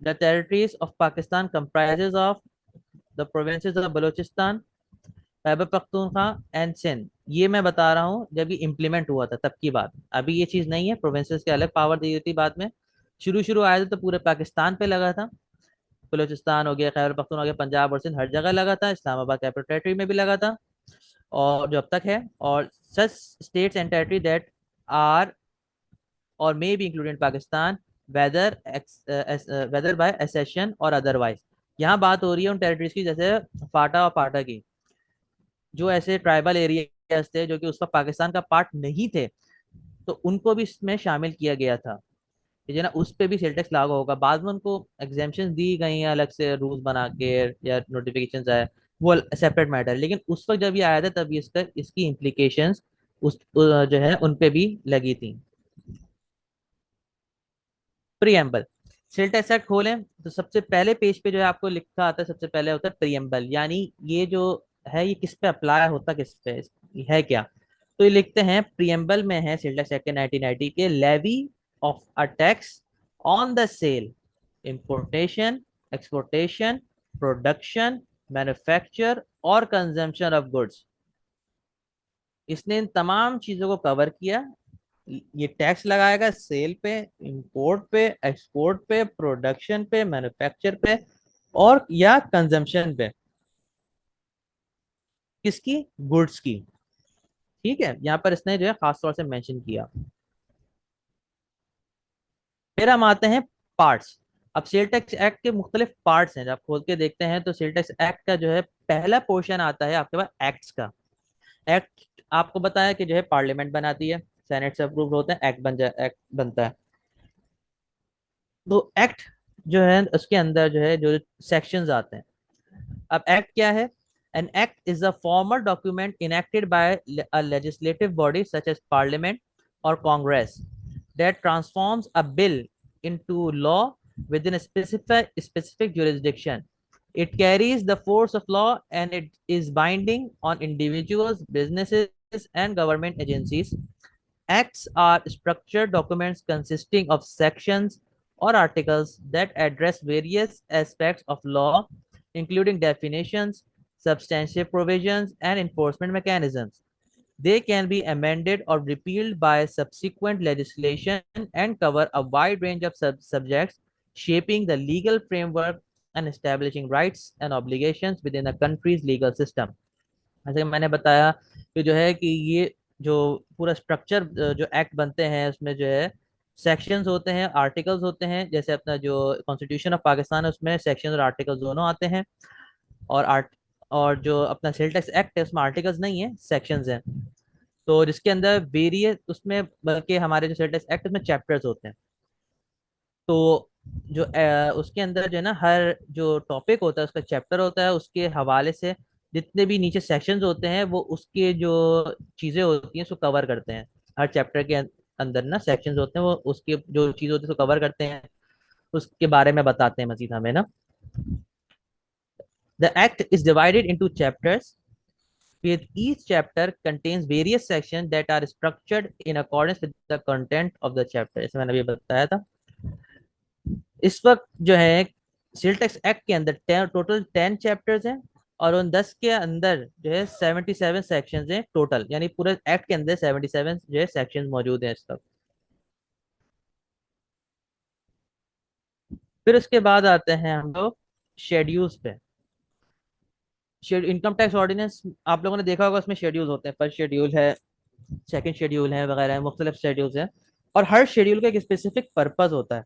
The territories of Pakistan comprises of the provinces of Balochistan, Khyber Pakhtunkhwa and Sindh. ये मैं बता रहा हूँ जब ये इम्प्लीमेंट हुआ था तब की बात, अभी ये चीज़ नहीं है। प्रोविंसेस के अलग पावर दी थी बाद में, शुरू आया था तो पूरे पाकिस्तान पे लगा था, बलूचिस्तान हो गया, खैबर पख्तून हो गया, पंजाब और सिंध, हर जगह लगा था, इस्लामाबाद कैपिटल टेरिटरी में भी लगा था, और जो अब तक है। और such states and territory that are or may be included Pakistan whether by accession or otherwise. यहाँ बात हो रही है उन टेरिटरीज की जैसे फाटा और पाटा की, जो ऐसे ट्राइबल एरियाज थे जो कि उस वक्त पाकिस्तान का पार्ट नहीं थे, तो उनको भी इसमें शामिल किया गया था। ठीक है ना, उस पर भी सेल टैक्स लागू होगा। बाद में उनको एग्जेम्पशन दी गई हैं अलग से रूल्स बना के या नोटिफिकेशन आए, वो सेपरेट मैटर है। लेकिन उस वक्त जब ये आया था तब इसकी इम्प्लीकेशंस जो है उन पे भी लगी थी। प्रीएम्बल। सेल टैक्स एक्ट खोलें तो सबसे पहले पेज पे जो है आपको लिखा आता है, सबसे पहले होता है प्रियम्बल, यानी ये जो है ये किस पे अप्लाई होता, किस पे है क्या। तो ये लिखते हैं प्रियम्बल में है सेल टैक्स एक्ट के 1990 के, levy of a tax on the sale, importation, exportation, production, manufacture और कंजम्पशन ऑफ गुड्स। इसने इन तमाम चीजों को कवर किया। ये टैक्स लगाएगा सेल पे, इंपोर्ट पे, एक्सपोर्ट पे, प्रोडक्शन पे, मैन्युफैक्चर पे और या कंजम्पशन पे, किसकी, गुड्स की। ठीक है, यहाँ पर इसने जो है खास तौर से मेंशन किया। फिर हम आते हैं पार्ट्स। अब सेल टैक्स एक्ट के मुख्तलिफ पार्ट्स हैं, जब आप खोल के देखते हैं तो सेल टैक्स एक्ट का जो है पहला पोर्शन आता है आपके पास एक्ट्स का। एक्ट आपको बताया कि जो है पार्लियामेंट बनाती है, सेनेट से अप्रूव होते हैं, एक्ट बनता है। तो एक्ट जो है उसके अंदर जो है जो सेक्शंस आते हैं। अब एक्ट क्या है? An act is a formal document enacted by a legislative body such as parliament और congress that transforms a bill into law within a specific jurisdiction. It carries the force of law and it is binding on individuals, businesses, and government agencies. Acts are structured documents consisting of sections or articles that address various aspects of law, including definitions, substantive provisions, and enforcement mechanisms. They can be amended or repealed by subsequent legislation and cover a wide range of subjects, shaping the legal framework and establishing rights and obligations within a country's legal system. जैसे कि मैंने बताया कि जो है कि ये जो पूरा स्ट्रक्चर जो एक्ट बनते हैं उसमें जो है सेक्शंस होते हैं, आर्टिकल्स होते हैं। जैसे अपना जो कॉन्स्टिट्यूशन ऑफ पाकिस्तान है उसमें सेक्शंस और आर्टिकल्स दोनों आते हैं। और और जो अपना सेल टैक्स एक्ट है उसमें आर्टिकल्स नहीं है, सेक्शंस हैं। तो जिसके अंदर वेरियस उसमें, बल्कि हमारे जो सेल टैक्स एक्ट में चैप्टर्स होते हैं। तो जो उसके अंदर जो है ना, हर जो टॉपिक होता है उसका चैप्टर होता है, उसके हवाले से जितने भी नीचे सेक्शंस होते हैं वो उसके जो चीज़ें होती हैं उसको कवर करते हैं। हर चैप्टर के अंदर ना सेक्शंस होते हैं, वो उसके जो चीज़ होती है उसको कवर करते हैं, उसके बारे में बताते हैं मजीद हमें ना। The act is divided into chapters with each chapter contains various sections that are structured in accordance with the content of the chapter। इसे मैंने अभी बताया था। इस वक्त जो है सेल टैक्स एक्ट के अंदर टोटल 10 चैप्टर्स हैं और उन 10 के अंदर जो है 77 सेक्शंस हैं टोटल, यानी पूरे एक्ट के अंदर 77 जो है सेक्शंस मौजूद हैं इस वक्त। फिर उसके बाद आते हैं हम लोग शेड्यूल्स पे। इनकम टैक्स ऑर्डिनेंस आप लोगों ने देखा होगा, उसमें शेड्यूल होते हैं, फर्स्ट शेड्यूल है, सेकंड शेड्यूल है वगैरह, मुख्तलिफ शेड्यूल्स हैं और हर शेड्यूल का एक स्पेसिफिक पर्पज होता है।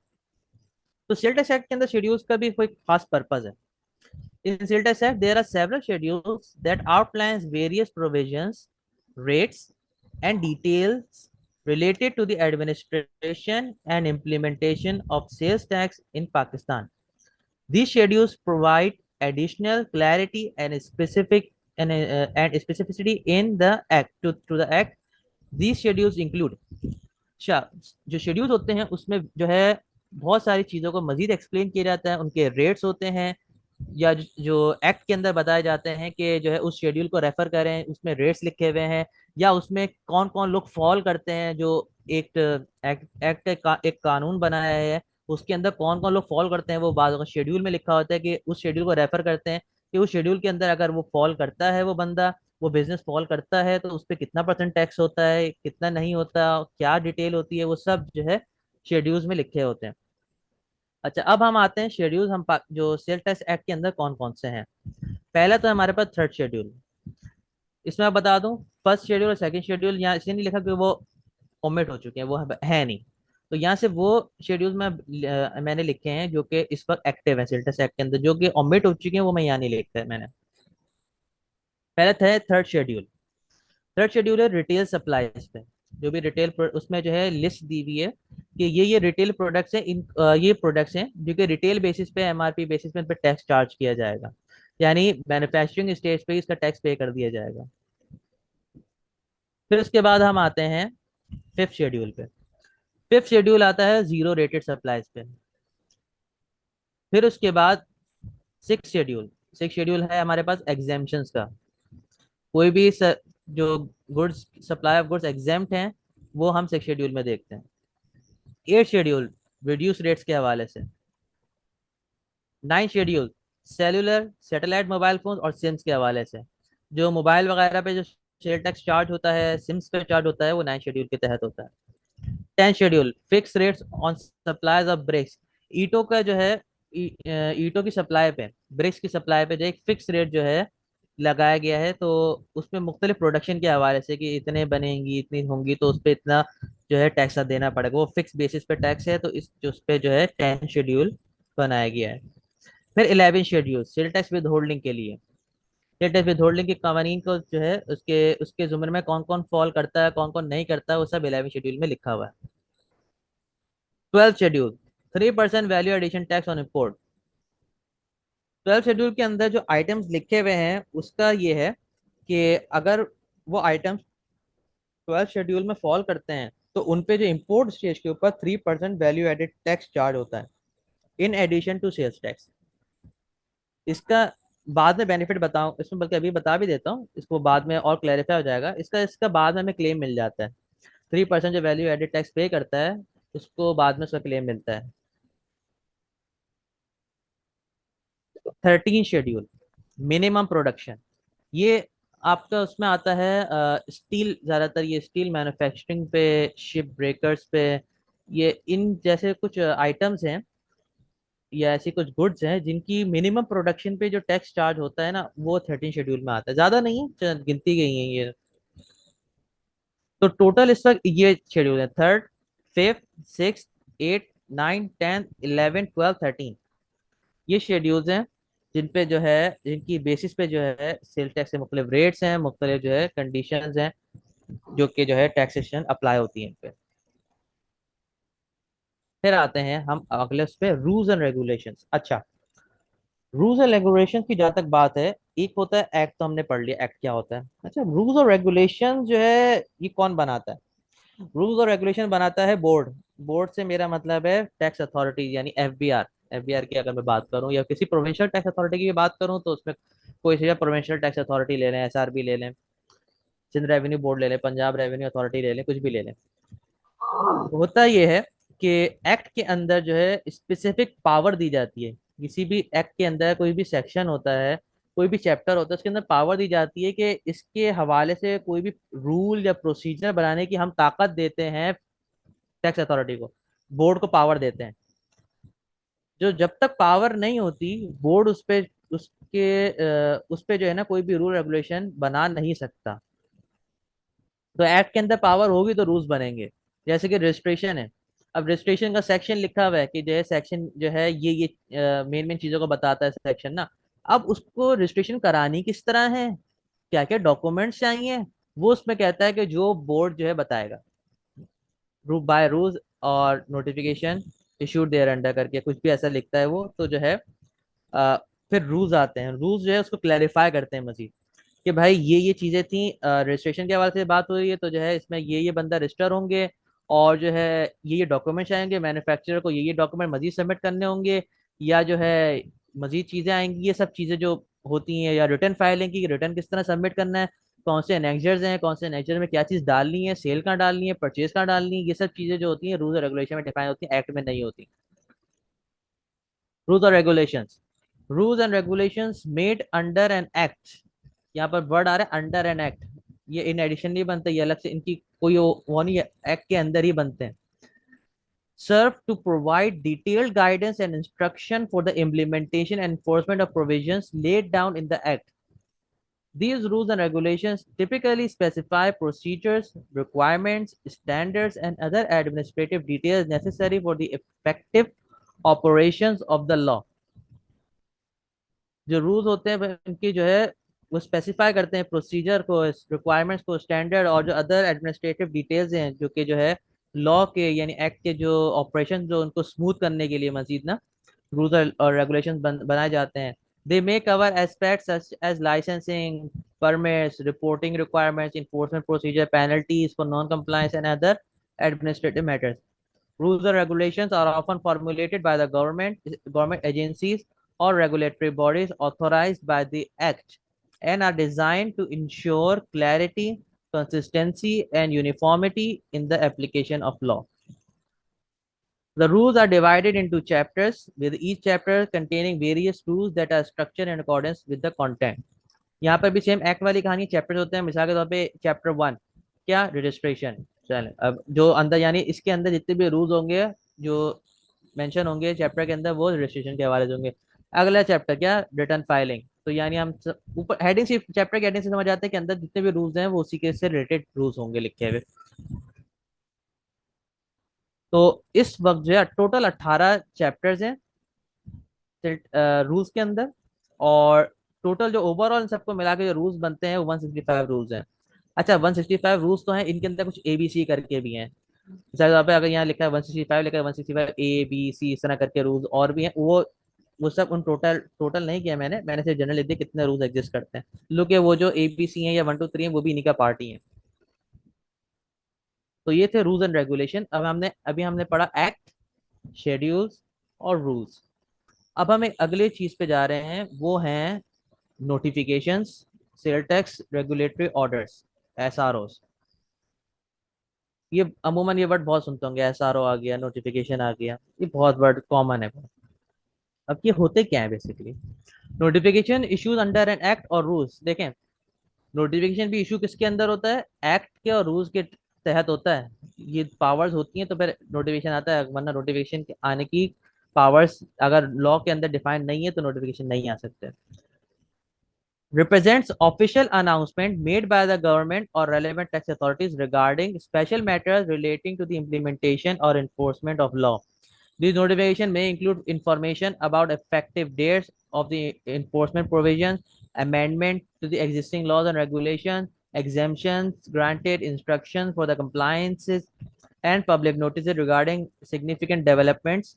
तो सेल टैक्स एक्ट के अंदर शेड्यूल्स का भी कोई खास पर्पज है। In sale tax act there are several schedules that outlines various provisions, rates and details related to the administration and implementation of sales tax in Pakistan. These schedules provide additional clarity and and specificity in the act to the act. These schedules include, अच्छा, जो schedules होते हैं उसमें जो है बहुत सारी चीज़ों को मजीद एक्सप्लेन किया जाता है, उनके रेट्स होते हैं या जो एक्ट के अंदर बताए जाते हैं कि जो है उस शेड्यूल को रेफर करें, उसमें रेट्स लिखे हुए हैं या उसमें कौन कौन लोग फॉल करते हैं। जो एक एक्ट का एक कानून बनाया है उसके अंदर कौन कौन लोग फॉल करते हैं, वो बाद शेड्यूल में लिखा होता है कि उस शेड्यूल को रेफर करते हैं कि उस शेड्यूल के अंदर अगर वो फॉल करता है, वो बंदा, वो बिजनेस फॉल करता है तो उस पर कितना परसेंट टैक्स होता है, कितना नहीं होता, क्या डिटेल होती है, वो सब जो है शेड्यूल्स में लिखे होते हैं। अच्छा, अब हम आते हैं शेड्यूल, जो सेल टैक्स एक्ट के अंदर कौन कौन से हैं। पहला तो हमारे पास थर्ड शेड्यूल। इसमें मैं बता दूं, फर्स्ट शेड्यूल और सेकंड शेड्यूल यहाँ इसलिए नहीं लिखा कि वो ओमिट हो चुके हैं, वो है नहीं। तो यहाँ से वो शेड्यूल में मैंने लिखे हैं जो कि इस वक्त एक्टिव है सेल टैक्स एक्ट के अंदर, जो कि ओमिट हो चुके हैं वो मैं यहाँ नहीं लिखता है मैंने। पहला था थर्ड शेड्यूल। थर्ड शेड्यूल है रिटेल सप्लाईज पे। जो भी रिटेल उसमें जो है लिस्ट दी हुई है कि ये रिटेल प्रोडक्ट्स हैं, ये प्रोडक्ट्स हैं जो कि रिटेल बेसिस पे, एमआरपी बेसिस पे इन पे टैक्स चार्ज किया जाएगा, यानी मैन्युफैक्चरिंग स्टेज पे इसका टैक्स पे कर दिया जाएगा। फिर उसके बाद हम आते हैं फिफ्थ शेड्यूल पे। फिफ्थ शेड्यूल आता है जीरो रेटेड सप्लाईज पे। फिर उसके बाद सिक्स शेड्यूल है हमारे पास एग्जेम्पशंस का। कोई भी जो goods, supply of goods exempt हैं, वो हम सिक्स शेड्यूल में देखते हैं। एट शेड्यूल रिड्यूस रेट्स के हवाले से। Nine schedule cellular, satellite mobile phone और सिम्स के हवाले से। जो मोबाइल वगैरह पे जो सेल टैक्स चार्ज होता है, सिम्स पे चार्ज होता है, वो नाइन शेड्यूल के तहत होता है। Ten schedule fix rates on supplies of BRICS. ईटो का जो है, ईटो की सप्लाई पे, ब्रिक्स की सप्लाई पे जो एक फिक्स रेट जो है लगाया गया है, तो उसमें मुख्तलिफ प्रोडक्शन के हवाले से कि इतने बनेंगी, इतनी होंगी, तो उस पर इतना जो है टैक्स देना पड़ेगा। वो फिक्स बेसिस पे टैक्स है, तो इस उस पे जो है 10 शेड्यूल बनाया गया है। फिर 11 schedule sale tax with holding के लिए। सेल टैक्स विद होल्डिंग के कवानीन को जो है उसके उसके जुम्रे में कौन कौन फॉल करता है, कौन कौन नहीं करता है, वो सब 11 शेड्यूल में लिखा हुआ है। 12 schedule 3% value addition tax on import. 12 schedule के अंदर जो आइटम्स लिखे हुए हैं उसका ये है कि अगर वो आइटम्स 12 शेड्यूल में फॉल करते हैं, तो उन पे जो इम्पोर्ट स्टेज के ऊपर 3% वैल्यू एडेड टैक्स चार्ज होता है, in addition to sales tax. इसका बाद में बेनिफिट बताऊं इसमें, बल्कि अभी बता भी देता हूँ, इसको बाद में और क्लैरिफाई हो जाएगा। इसका इसका बाद में हमें क्लेम मिल जाता है। 3% जो वैल्यू एडेड टैक्स पे करता है, उसको बाद में उसका क्लेम मिलता है। 13 शेड्यूल मिनिमम प्रोडक्शन। ये आपका उसमें आता है स्टील, ज़्यादातर ये स्टील मैन्युफैक्चरिंग पे, शिप ब्रेकर्स पे, ये इन जैसे कुछ आइटम्स हैं या ऐसी कुछ गुड्स हैं जिनकी मिनिमम प्रोडक्शन पे जो टैक्स चार्ज होता है ना, वो 13 शेड्यूल में आता है। ज़्यादा नहीं है, गिनती गई है ये। तो टोटल इस वक्त ये शेड्यूल है: third, fifth, six, eight, nine, 10, 11, 12, 13। ये शेड्यूल्स हैं जिन पे जो है, जिनकी बेसिस पे जो है सेल टैक्स के मुख्तलिफ रेट्स हैं, मुख्तलिफ जो है कंडीशंस हैं, जो कि जो है टैक्सेशन अप्लाई होती है इन पे। फिर आते हैं हम अगले उस पे, रूल्स एंड रेगुलेशंस। अच्छा, रूल्स एंड रेगुलेशन की जहाँ तक बात है, एक होता है एक्ट, तो हमने पढ़ लिया एक्ट क्या होता है। अच्छा, रूल्स और रेगुलेशन जो है ये कौन बनाता है? रूल्स और रेगुलेशन बनाता है बोर्ड। बोर्ड से मेरा मतलब है टैक्स अथॉरिटी, यानी एफबीआर। एफबीआर की अगर मैं बात करूं या किसी प्रोविंशियल टैक्स अथॉरिटी की भी बात करूं, तो उसमें कोई सी प्रोविंशियल टैक्स अथॉरिटी ले लें, एसआरबी ले लें, सिंध रेवेन्यू बोर्ड ले लें, पंजाब रेवेन्यू अथॉरिटी ले लें, कुछ भी ले लें। होता यह है कि एक्ट के अंदर जो है स्पेसिफिक पावर दी जाती है। किसी भी एक्ट के अंदर कोई भी सेक्शन होता है, कोई भी चैप्टर होता है, उसके अंदर पावर दी जाती है कि इसके हवाले से कोई भी रूल या प्रोसीजर बनाने की हम ताकत देते हैं टैक्स अथॉरिटी को, बोर्ड को पावर देते हैं। जो जब तक पावर नहीं होती, बोर्ड उस पे जो है ना कोई भी रूल रेगुलेशन बना नहीं सकता। तो एक्ट के अंदर पावर होगी तो रूल्स बनेंगे। जैसे कि रजिस्ट्रेशन है, अब रजिस्ट्रेशन का सेक्शन लिखा हुआ है कि जो है सेक्शन जो है ये मेन मेन चीजों को बताता है सेक्शन ना। अब उसको रजिस्ट्रेशन करानी किस तरह है, क्या क्या डॉक्यूमेंट्स चाहिए, वो उसमें कहता है कि जो बोर्ड जो है बताएगा। रू बाय रूल्स और नोटिफिकेशन इशूड देयर अंडर करके कुछ भी ऐसा लिखता है वो, तो जो है अ, फिर रूल्स आते हैं। रूल्स जो है उसको क्लैरिफाई करते हैं मजीद कि भाई ये चीजें थी, रजिस्ट्रेशन के हवाले से बात हो रही है, तो जो है इसमें ये बंदा रजिस्टर होंगे, और जो है ये डॉक्यूमेंट्स आएंगे, मैन्युफैक्चरर को ये डॉक्यूमेंट मजीद सबमिट करने होंगे, या जो है मजीद चीजें आएंगी। ये सब चीजें जो होती हैं, या रिटर्न फाइलिंग की, रिटर्न किस तरह सबमिट करना है, कौन से एनेक्जर्स हैं, कौन से एनेक्जर में क्या चीज डालनी है, सेल कहाँ डालनी है, परचेज कहाँ डालनी है, ये सब चीजें जो होती हैं रूल्स और रेगुलेशन में डिफाइन होती हैं, एक्ट में नहीं होती। रूल्स और regulations, rules and regulations made under an act. यहाँ पर वर्ड आ रहा है अंडर एन एक्ट। ये इन एडिशन नहीं बनते, ये अलग से, इनकी कोई वो नहीं है, एक्ट के अंदर ही बनते हैं। Serve to provide detailed guidance and instruction for the implementation and enforcement of provisions laid down in the act. These rules and regulations typically specify procedures, requirements, standards, and other administrative details necessary for the effective operations of the law. जो rules होते हैं उनकी जो है वो specify करते हैं procedure को, रिक्वायरमेंट्स को, स्टैंडर्ड, और जो अदर एडमिनिस्ट्रेटिव डिटेल्स हैं जो कि जो है लॉ के यानी एक्ट के जो ऑपरेशन जो उनको स्मूथ करने के लिए मजीद ना रूल्स और रेगुलेशंस बनाए जाते हैं। They may cover aspects such as licensing, permits, reporting requirements, enforcement procedure, penalties for non compliance and other administrative matters. Rules and regulations are often formulated by the government agencies, or regulatory bodies authorized by the Act, and are designed to ensure clarity, consistency, and uniformity in the application of law. The rules are divided into chapters, with each chapter containing various rules that are structured in accordance with the content. यहाँ पर भी same act वाली कहानी, chapters होते हैं। मिसाल के तौर पे चैप्टर 1 क्या, रजिस्ट्रेशन। चले अब जो अंदर, यानी इसके अंदर जितने भी रूल्स होंगे जो मेंशन होंगे चैप्टर के अंदर, वो रजिस्ट्रेशन के हवाले से होंगे। अगला चैप्टर क्या, रिटर्न फाइलिंग। तो यानी हम ऊपर हेडिंग से, चैप्टर के हेडिंग से समझ आते हैं कि अंदर जितने भी रूल्स हैं वो उसी के से रिलेटेड रूल्स होंगे लिखे हुए। तो इस वक्त जो है टोटल 18 चैप्टर्स हैं रूल्स के अंदर, और टोटल जो ओवरऑल सबको मिला के जो रूल्स बनते हैं वो 165 रूल्स हैं। अच्छा, 165 रूल्स तो हैं, इनके अंदर कुछ ABC करके भी हैं। जैसे पे अगर यहाँ लिखा है 165, लिखा है 165 ABC, इस तरह करके रूल्स और भी हैं। वो सब उन टोटल नहीं किया मैंने सिर्फ जनरल लिख दिया कितने रूल्स एग्जिस्ट करते हैं। लोग के वो जो ABC हैं या 1 2 3 हैं, वो भी इन्हीं का पार्ट ही है। तो ये थे रूल्स एंड रेगुलेशन। अभी हमने पढ़ा एक्ट, शेड्यूल्स और रूल्स। अब हम एक अगले चीज पे जा रहे हैं, वो हैं notifications, sale tax, regulatory orders, SROs। ये अमूमन ये वर्ड बहुत सुनते होंगे, SRO आ गया, नोटिफिकेशन आ गया, ये बहुत वर्ड कॉमन है। अब ये होते क्या है basically? Notification issues under an act और रूल्स। देखें, नोटिफिकेशन भी इशू किसके अंदर होता है? एक्ट के और रूल्स के तहत होता है। ये पावर्स होती हैं तो फिर नोटिफिकेशन आता है, वरना नोटिफिकेशन आने की पावर्स अगर लॉ के अंदर डिफाइंड नहीं है तो नोटिफिकेशन नहीं आ सकते। Represents official announcement made by the government or relevant tax authorities regarding special matters relating to the implementation or enforcement of law. These notifications may include information about effective dates of the enforcement provisions, amendment to the existing laws and regulations, exemptions granted, instructions for the compliances, and public notices regarding significant developments.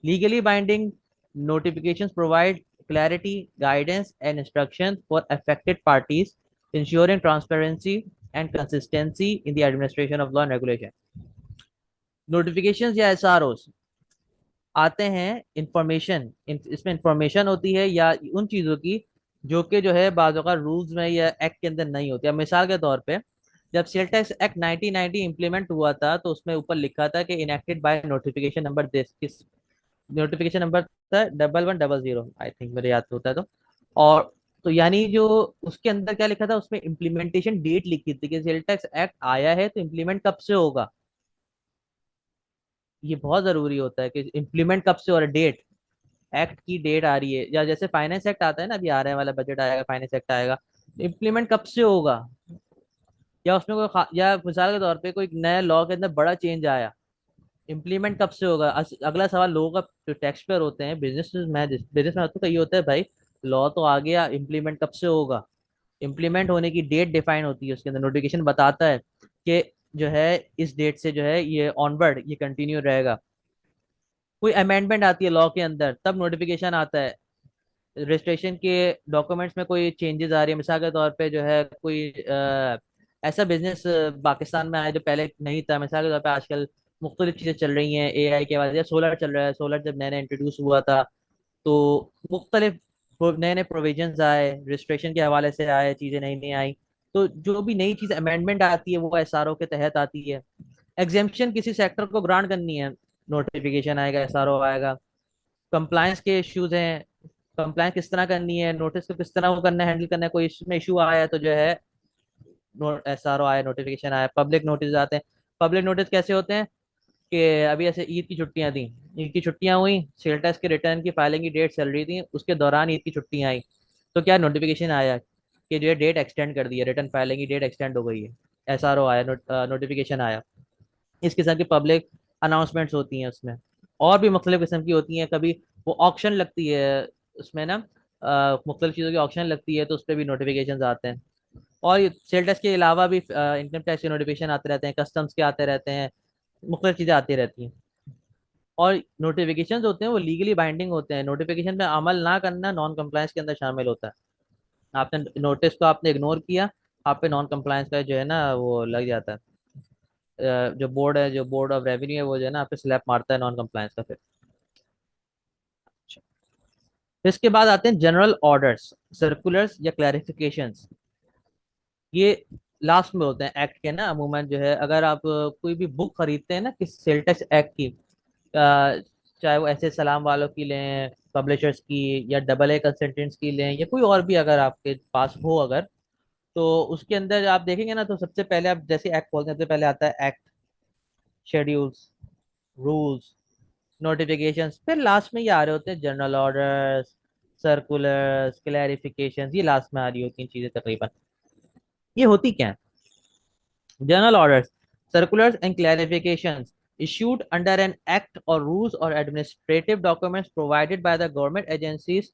Legally binding notifications provide clarity, guidance, and instructions for affected parties, ensuring transparency and consistency in the administration of law and regulation. Notifications या SROs आते हैं information, इसमें information होती है या उन चीज़ों की जो कि जो है बाज़ का रूल्स में या एक्ट के अंदर नहीं होती। अब मिसाल के तौर पे जब सेल टैक्स एक्ट 1990 इम्प्लीमेंट हुआ था तो उसमें ऊपर लिखा था कि enacted by notification number this, किस नोटिफिकेशन नंबर था 1100, आई थिंक मेरे याद होता है तो। और तो यानी जो उसके अंदर क्या लिखा था, उसमें इम्प्लीमेंटेशन डेट लिखी थी कि सेल टैक्स एक्ट आया है तो इम्प्लीमेंट कब से होगा। ये बहुत जरूरी होता है कि इम्प्लीमेंट कब से, और डेट, एक्ट की डेट आ रही है। या जैसे फाइनेंस एक्ट आता है ना, अभी आ रहा है वाला बजट आएगा, फाइनेंस एक्ट आएगा, इम्प्लीमेंट कब से होगा। या उसमें या मिसाल के तौर पे कोई नया लॉ के अंदर बड़ा चेंज आया, इम्प्लीमेंट कब से होगा। अगला सवाल लोगों का जो टैक्स पेयर होते हैं, बिजनेस में तो ये होता है भाई लॉ तो आ गया, इम्प्लीमेंट कब से होगा। इम्प्लीमेंट होने की डेट डिफाइन होती है उसके अंदर, नोटिफिकेशन बताता है कि जो है इस डेट से जो है ये ऑनवर्ड ये कंटिन्यू रहेगा। कोई अमेंडमेंट आती है लॉ के अंदर तब नोटिफिकेशन आता है। रजिस्ट्रेशन के डॉक्यूमेंट्स में कोई चेंजेस आ रही है, मिसाल के तौर पे जो है कोई ऐसा बिजनेस पाकिस्तान में आया जो पहले नहीं था। मिसाल के तौर पे आजकल मुख्तलिफ चीज़ें चल रही हैं AI के बाद, या सोलर चल रहा है। सोलर जब नया नया इंट्रोड्यूस हुआ था तो मुख्तलिफ नए नए प्रोविजंस आए, रजिस्ट्रेशन के हवाले से आए, चीज़ें नई नई आई। तो जो भी नई चीज़ अमेंडमेंट आती है वो SRO के तहत आती है। एग्जेम्पशन किसी सेक्टर को ग्रांट करनी है, नोटिफिकेशन आएगा, SRO आएगा। कंप्लायंस के इश्यूज हैं, कंप्लायंस किस तरह करनी है, नोटिस को किस तरह वो करना है, हैंडल करना है। कोई इसमें इशू आया है तो जो है SRO आया, नोटिफिकेशन आया। पब्लिक नोटिस आते हैं। पब्लिक नोटिस कैसे होते हैं कि अभी ऐसे ईद की छुट्टियां थी, ईद की छुट्टियां हुई, सेल टैक्स के रिटर्न की फाइलिंग की डेट चल रही थी, उसके दौरान ईद की छुट्टियां आई तो क्या नोटिफिकेशन आया कि जो है डेट एक्सटेंड कर दी है, रिटर्न फाइलिंग की डेट एक्सटेंड हो गई है, SRO आया, नोटिफिकेशन आया। इस किस्म की पब्लिक अनाउंसमेंट्स होती हैं उसमें। और भी मुख्तलिफ किस्म की होती हैं। कभी वो ऑक्शन लगती है उसमें ना, मुख्तलिफ चीज़ों की ऑक्शन लगती है तो उस पर भी नोटिफिकेशन आते हैं। और सेल टैक्स के अलावा भी इनकम टैक्स के नोटिफिकेशन आते रहते हैं, कस्टम्स के आते रहते हैं, मुख्तलिफ चीज़ें आती रहती हैं। और नोटिफिकेशन होते हैं वो लीगली बाइंडिंग होते हैं। नोटिफिकेशन पे अमल ना करना नॉन कंप्लायंस के अंदर शामिल होता है। आपने नोटिस को आपने इग्नोर किया, आप पे नॉन कंप्लायंस का जो है ना वो लग जाता है। जो बोर्ड है, जो बोर्ड ऑफ रेवेन्यू है, वो जो है ना आप पे स्लैप मारता है नॉन कंप्लायंस का। फिर इसके बाद आते हैं जनरल ऑर्डर्स, सर्कुलर्स या क्लैरिफिकेशंस। ये लास्ट में होते हैं एक्ट के ना। अमूमन जो है अगर आप कोई भी बुक खरीदते हैं ना किस सेल टैक्स एक्ट की, चाहे वो ऐसे सलाम वालों की लें, पब्लिशर्स की, या डबल ए कंसल्टेंट्स की लें, या कोई और भी अगर आपके पास हो अगर, तो उसके अंदर आप देखेंगे ना तो सबसे पहले आप जैसे एक्ट खोलते हैं सबसे पहले आता है एक्ट, शेड्यूल्स, रूल्स, नोटिफिकेशंस, फिर लास्ट में ये आ रहे होते हैं जनरल ऑर्डर्स, सर्कुलर्स, क्लैरिफिकेशंस। ये लास्ट में आ रही होती हैं चीजें तकरीबन। ये होती क्या है? General orders, circulars, and clarifications issued under an act or rules or administrative documents provided by the government agencies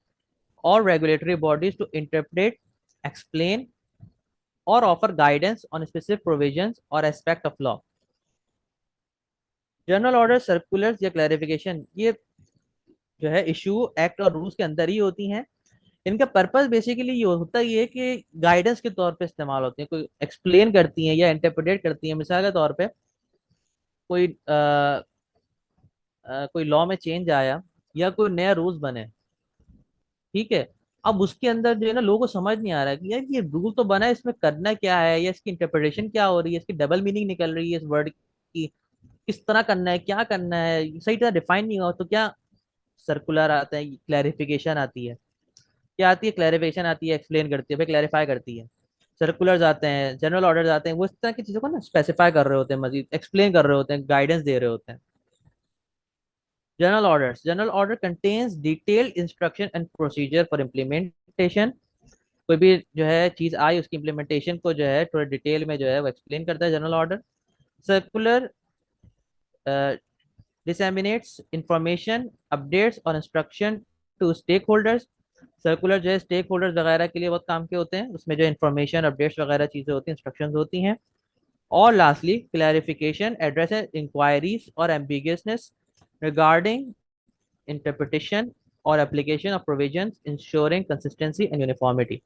or regulatory bodies to interpret, explain, or offer guidance on specific provisions or aspect of law. General order, circulars या clarification ये जो है issue act और rules के अंदर ही होती हैं। इनका पर्पस बेसिकली ये होता ही है कि गाइडेंस के तौर पे इस्तेमाल होती हैं, कोई एक्सप्लेन करती हैं या इंटरप्रेट करती हैं। मिसाल के तौर पे कोई कोई लॉ में चेंज आया या कोई नया रूल्स बने, ठीक है, अब उसके अंदर जो है ना लोगों को समझ नहीं आ रहा है कि यार ये रूल तो बना है, इसमें करना क्या है, या इसकी इंटरप्रिटेशन क्या हो रही है, इसकी डबल मीनिंग निकल रही है इस वर्ड की, किस तरह करना है, क्या करना है, सही तरह डिफाइन नहीं हुआ। तो क्या सर्कुलर आता है, क्लैरिफिकेशन आती है। क्या आती है? क्लैरिफिकेशन आती है, एक्सप्लेन करती है, फिर क्लैरिफाई करती है। सर्कुलर्स आते हैं, जनरल ऑर्डर्स आते हैं, वो इस तरह की चीजों को ना स्पेसिफाई कर रहे होते हैं, मजीद एक्सप्लेन कर रहे होते हैं, गाइडेंस दे रहे होते हैं। General orders. General order contains detailed instruction and procedure for implementation. कोई भी जो है चीज आई उसकी इम्प्लीमेंटेशन को जो है थोड़ा डिटेल में जो है वो एक्सप्लेन करता है general order. Circular disseminates information, updates और instruction to stakeholders. सर्कुलर जो है स्टेक होल्डर्स वगैरह के लिए बहुत काम के होते हैं, उसमें जो इन्फॉर्मेशन, अपडेट्स वगैरह चीजें होती हैं, इंस्ट्रक्शंस होती हैं। और लास्टली क्लैरिफिकेशन एड्रेस इंक्वायरीज और एम्बिगियसनेस regarding interpretation or application of provisions ensuring consistency and uniformity।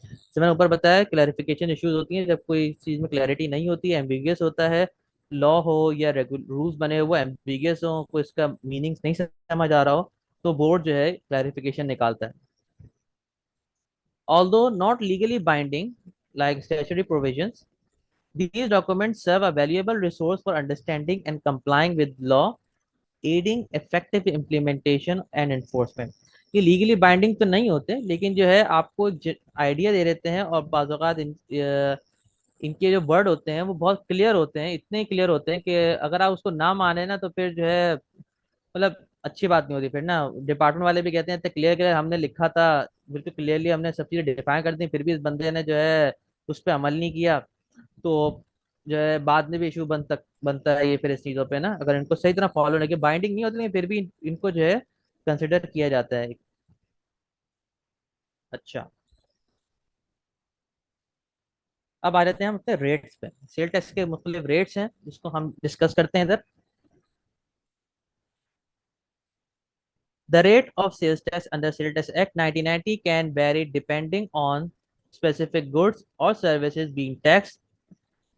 जैसे मैंने ऊपर बताया क्लैरिफिकेशन इश्यूज होती हैं जब कोई चीज में क्लैरिटी नहीं होती है, एम्बिगियस होता है, लॉ हो या रूल्स बने हुए वो एम्बिगियस हो, कोई इसका मीनिंग नहीं समझ आ रहा हो, तो बोर्ड जो है क्लैरिफिकेशन निकालता है। Although not legally binding like statutory provisions, these documents serve a valuable resource for understanding and complying with law, adding effective implementation and enforcement. ये लीगली बाइंडिंग तो नहीं होते लेकिन जो है आपको आइडिया दे देते हैं, और बाज़ औक़ात इनके जो वर्ड होते हैं वो बहुत क्लियर होते हैं, इतने क्लियर होते हैं कि अगर आप उसको ना माने ना तो फिर जो है मतलब अच्छी बात नहीं होती फिर ना। डिपार्टमेंट वाले भी कहते हैं इतने क्लियर क्लियर हमने लिखा था, बिल्कुल क्लियरली हमने सब चीज़ें डिफाइन कर दी, फिर भी इस बंदे ने जो है उस पर अमल नहीं किया, तो जो है बाद में भी इशू बनता है ये फिर इस चीज़ों पे ना। अगर इनको सही तरह फॉलो नहीं किया, बाइंडिंग नहीं होती लेकिन फिर भी इनको जो है कंसिडर किया जाता है। अच्छा, अब आ जाते हैं हम अपने रेट्स पे। सेल टैक्स के मुख्तलिफ रेट्स हैं जिसको हम डिस्कस करते हैं इधर। The rate of sales tax under Sales Tax Act 1990 can vary depending on specific goods or services being taxed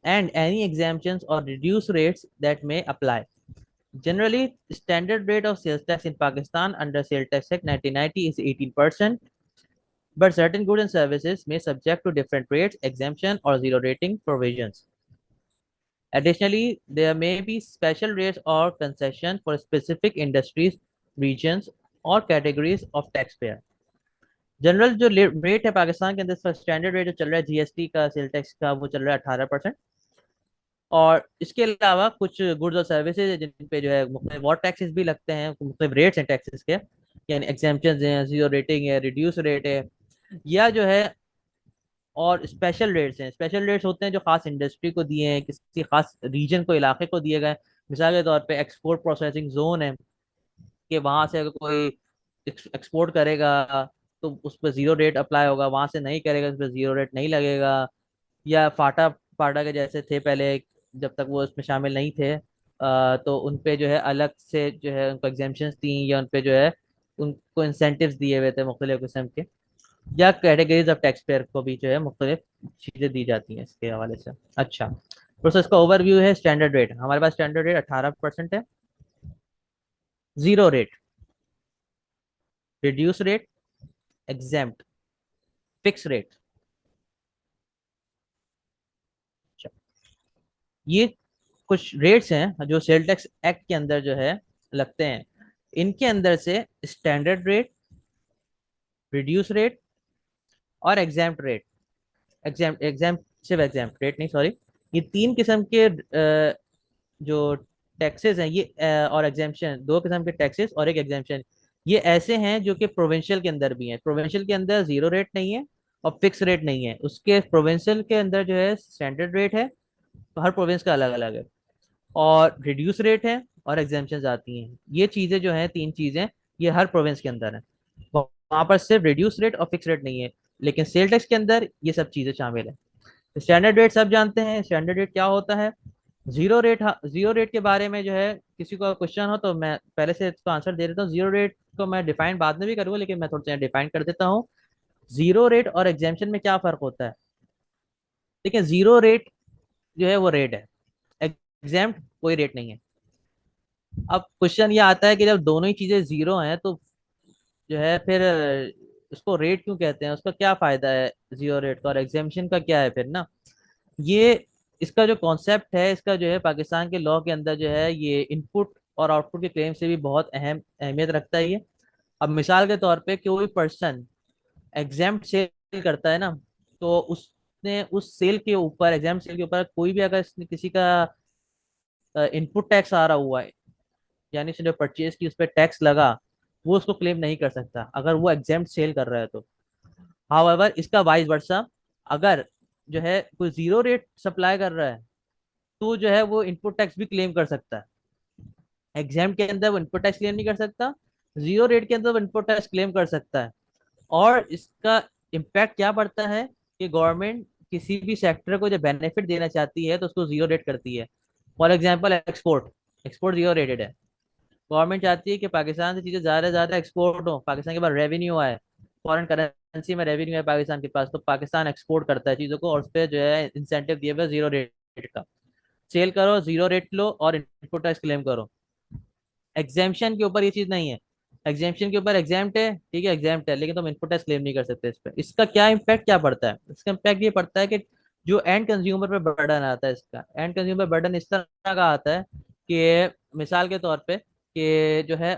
and any exemptions or reduced rates that may apply. Generally, standard rate of sales tax in Pakistan under Sales Tax Act 1990 is 18%, but certain goods and services may subject to different rates, exemption, or zero rating provisions. Additionally, there may be special rates or concessions for specific industries, regions, और categories of tax pair. General जो rate है पाकिस्तान के अंदर, इसका standard rate जो चल रहा है जीएसटी का, सेल टैक्स का, वो चल रहा है 18%। और इसके अलावा कुछ गुड्स और सर्विसेज जिन पे जो है मुख्तलिफ और टैक्सेस भी लगते हैं, मुख्तलिफ रेट्स हैं टैक्सेस के, यानी एग्जेम्पशन हैं, जीरो रेटिंग है, रिड्यूस रेट है, या जो है और स्पेशल रेट्स हैं। स्पेशल रेट्स होते हैं जो खास इंडस्ट्री को दिए हैं, किसी खास रीजन को, इलाके को दिए गए। मिसाल के तौर पे एक्सपोर्ट प्रोसेसिंग जोन है कि वहां से अगर कोई एक्सपोर्ट करेगा तो उस पर जीरो रेट अप्लाई होगा, वहां से नहीं करेगा उस पर जीरो रेट नहीं लगेगा। या फाटा फाटा के जैसे थे पहले, जब तक वो इसमें शामिल नहीं थे, तो उन पे जो है अलग से जो है उनको एग्जेम्पशंस दी, या उन पे जो है उनको इंसेंटिव्स दिए हुए थे मुख्तलिफ किस्म के। या कैटेगरीज ऑफ टैक्स पेयर को भी जो है मुख्तलिफ चीज़ें दी जाती हैं इसके हवाले से। अच्छा, प्रोसेस का ओवरव्यू है। स्टैंडर्ड रेट, हमारे पास स्टैंडर्ड रेट 18% है। Zero rate, reduce rate, exempt, fix rate. ये कुछ रेट्स हैं जो सेल टैक्स एक्ट के अंदर जो है लगते हैं। इनके अंदर से स्टैंडर्ड रेट, रिड्यूस रेट और एग्जाम्प्ट रेट, एग्जाम्प्ट एग्जाम्प्ट सिर्फ एग्जाम्प्ट रेट नहीं, सॉरी, ये तीन किस्म के जो टैक्सेस हैं ये और एग्जाम्पशन, दो किस्म के टैक्सेस और एक एग्जाम्पशन, ये ऐसे हैं जो कि प्रोविंशियल के अंदर भी हैं। प्रोविंशियल के अंदर जीरो रेट नहीं है और फिक्स रेट नहीं है, उसके प्रोविंशियल के अंदर जो है स्टैंडर्ड रेट है, तो हर प्रोविंस का अलग अलग है, और रिड्यूस रेट है और एग्जाम्पशन आती हैं। ये चीजें जो हैं, तीन चीजें, ये हर प्रोविंस के अंदर है। वहां पर सिर्फ रिड्यूस रेट और फिक्स रेट नहीं है, लेकिन सेल टैक्स के अंदर ये सब चीजें शामिल है। स्टैंडर्ड रेट सब जानते हैं। स्टैंडर्ड रेट क्या होता है? Zero rate. जीरो रेट के बारे में जो है किसी को क्वेश्चन हो तो मैं पहले से इसको आंसर दे देता हूँ। जीरो रेट को मैं डिफाइन बाद में भी करूंगा, लेकिन मैं थोड़ा सा डिफाइन कर देता हूँ। जीरो रेट और एग्जाम्पशन में क्या फर्क होता है? देखिए, जीरो रेट जो है वो रेट है, एग्जाम्प्ट कोई रेट नहीं है। अब क्वेश्चन ये आता है कि जब दोनों ही चीजें जीरो हैं तो जो है फिर उसको रेट क्यों कहते हैं, उसका क्या फायदा है जीरो रेट का, और एग्जाम्पशन का क्या है फिर ना। ये इसका जो कॉन्सेप्ट है, इसका जो है पाकिस्तान के लॉ के अंदर जो है ये इनपुट और आउटपुट के क्लेम से भी बहुत अहम अहमियत रखता है ये। अब मिसाल के तौर पे कोई पर्सन एग्जाम्प्ट सेल करता है ना, तो उसने उस सेल के ऊपर, एग्जाम्प्ट सेल के ऊपर कोई भी अगर किसी का इनपुट टैक्स आ रहा हुआ है, यानी उसने जो परचेज की उस पर टैक्स लगा, वो उसको क्लेम नहीं कर सकता अगर वो एग्जाम्प्ट सेल कर रहा है तो। हाउएवर इसका वाइस वर्सा, अगर जो है कोई जीरो रेट सप्लाई कर रहा है तो जो है वो इनपुट टैक्स भी क्लेम कर सकता है। एग्जाम के अंदर वो इनपुट टैक्स क्लेम नहीं कर सकता, जीरो रेट के अंदर वो इनपुट टैक्स क्लेम कर सकता है। और इसका इम्पैक्ट क्या पड़ता है कि गवर्नमेंट किसी भी सेक्टर को जब बेनिफिट देना चाहती है तो उसको जीरो रेट करती है। For example export, export zero rated है। गवर्नमेंट चाहती है कि पाकिस्तान से चीज़ें ज़्यादा से ज़्यादा एक्सपोर्ट हो, पाकिस्तान के पास रेवेन्यू आए, फॉरेन करेंसी में रेवेन्यू है पाकिस्तान के पास, तो पाकिस्तान एक्सपोर्ट करता है चीज़ों को, और उस पर जो है इंसेंटिव दिए हुए जीरो रेट का। सेल करो, जीरो रेट लो और इनपुट टैक्स क्लेम करो। एग्जाम्पशन के ऊपर ये चीज नहीं है। एग्जाम्पशन के ऊपर एग्जाम्प्ट है, ठीक है, एग्जाम्प्ट है, लेकिन तुम इनपुट टैक्स क्लेम नहीं कर सकते इस पर। इसका क्या इम्पैक्ट क्या पड़ता है? इसका इम्पैक्ट ये पड़ता है कि जो एंड कंज्यूमर पे बर्डन आता है, इसका एंड कंज्यूमर बर्डन इस तरह का आता है कि मिसाल के तौर पे कि जो है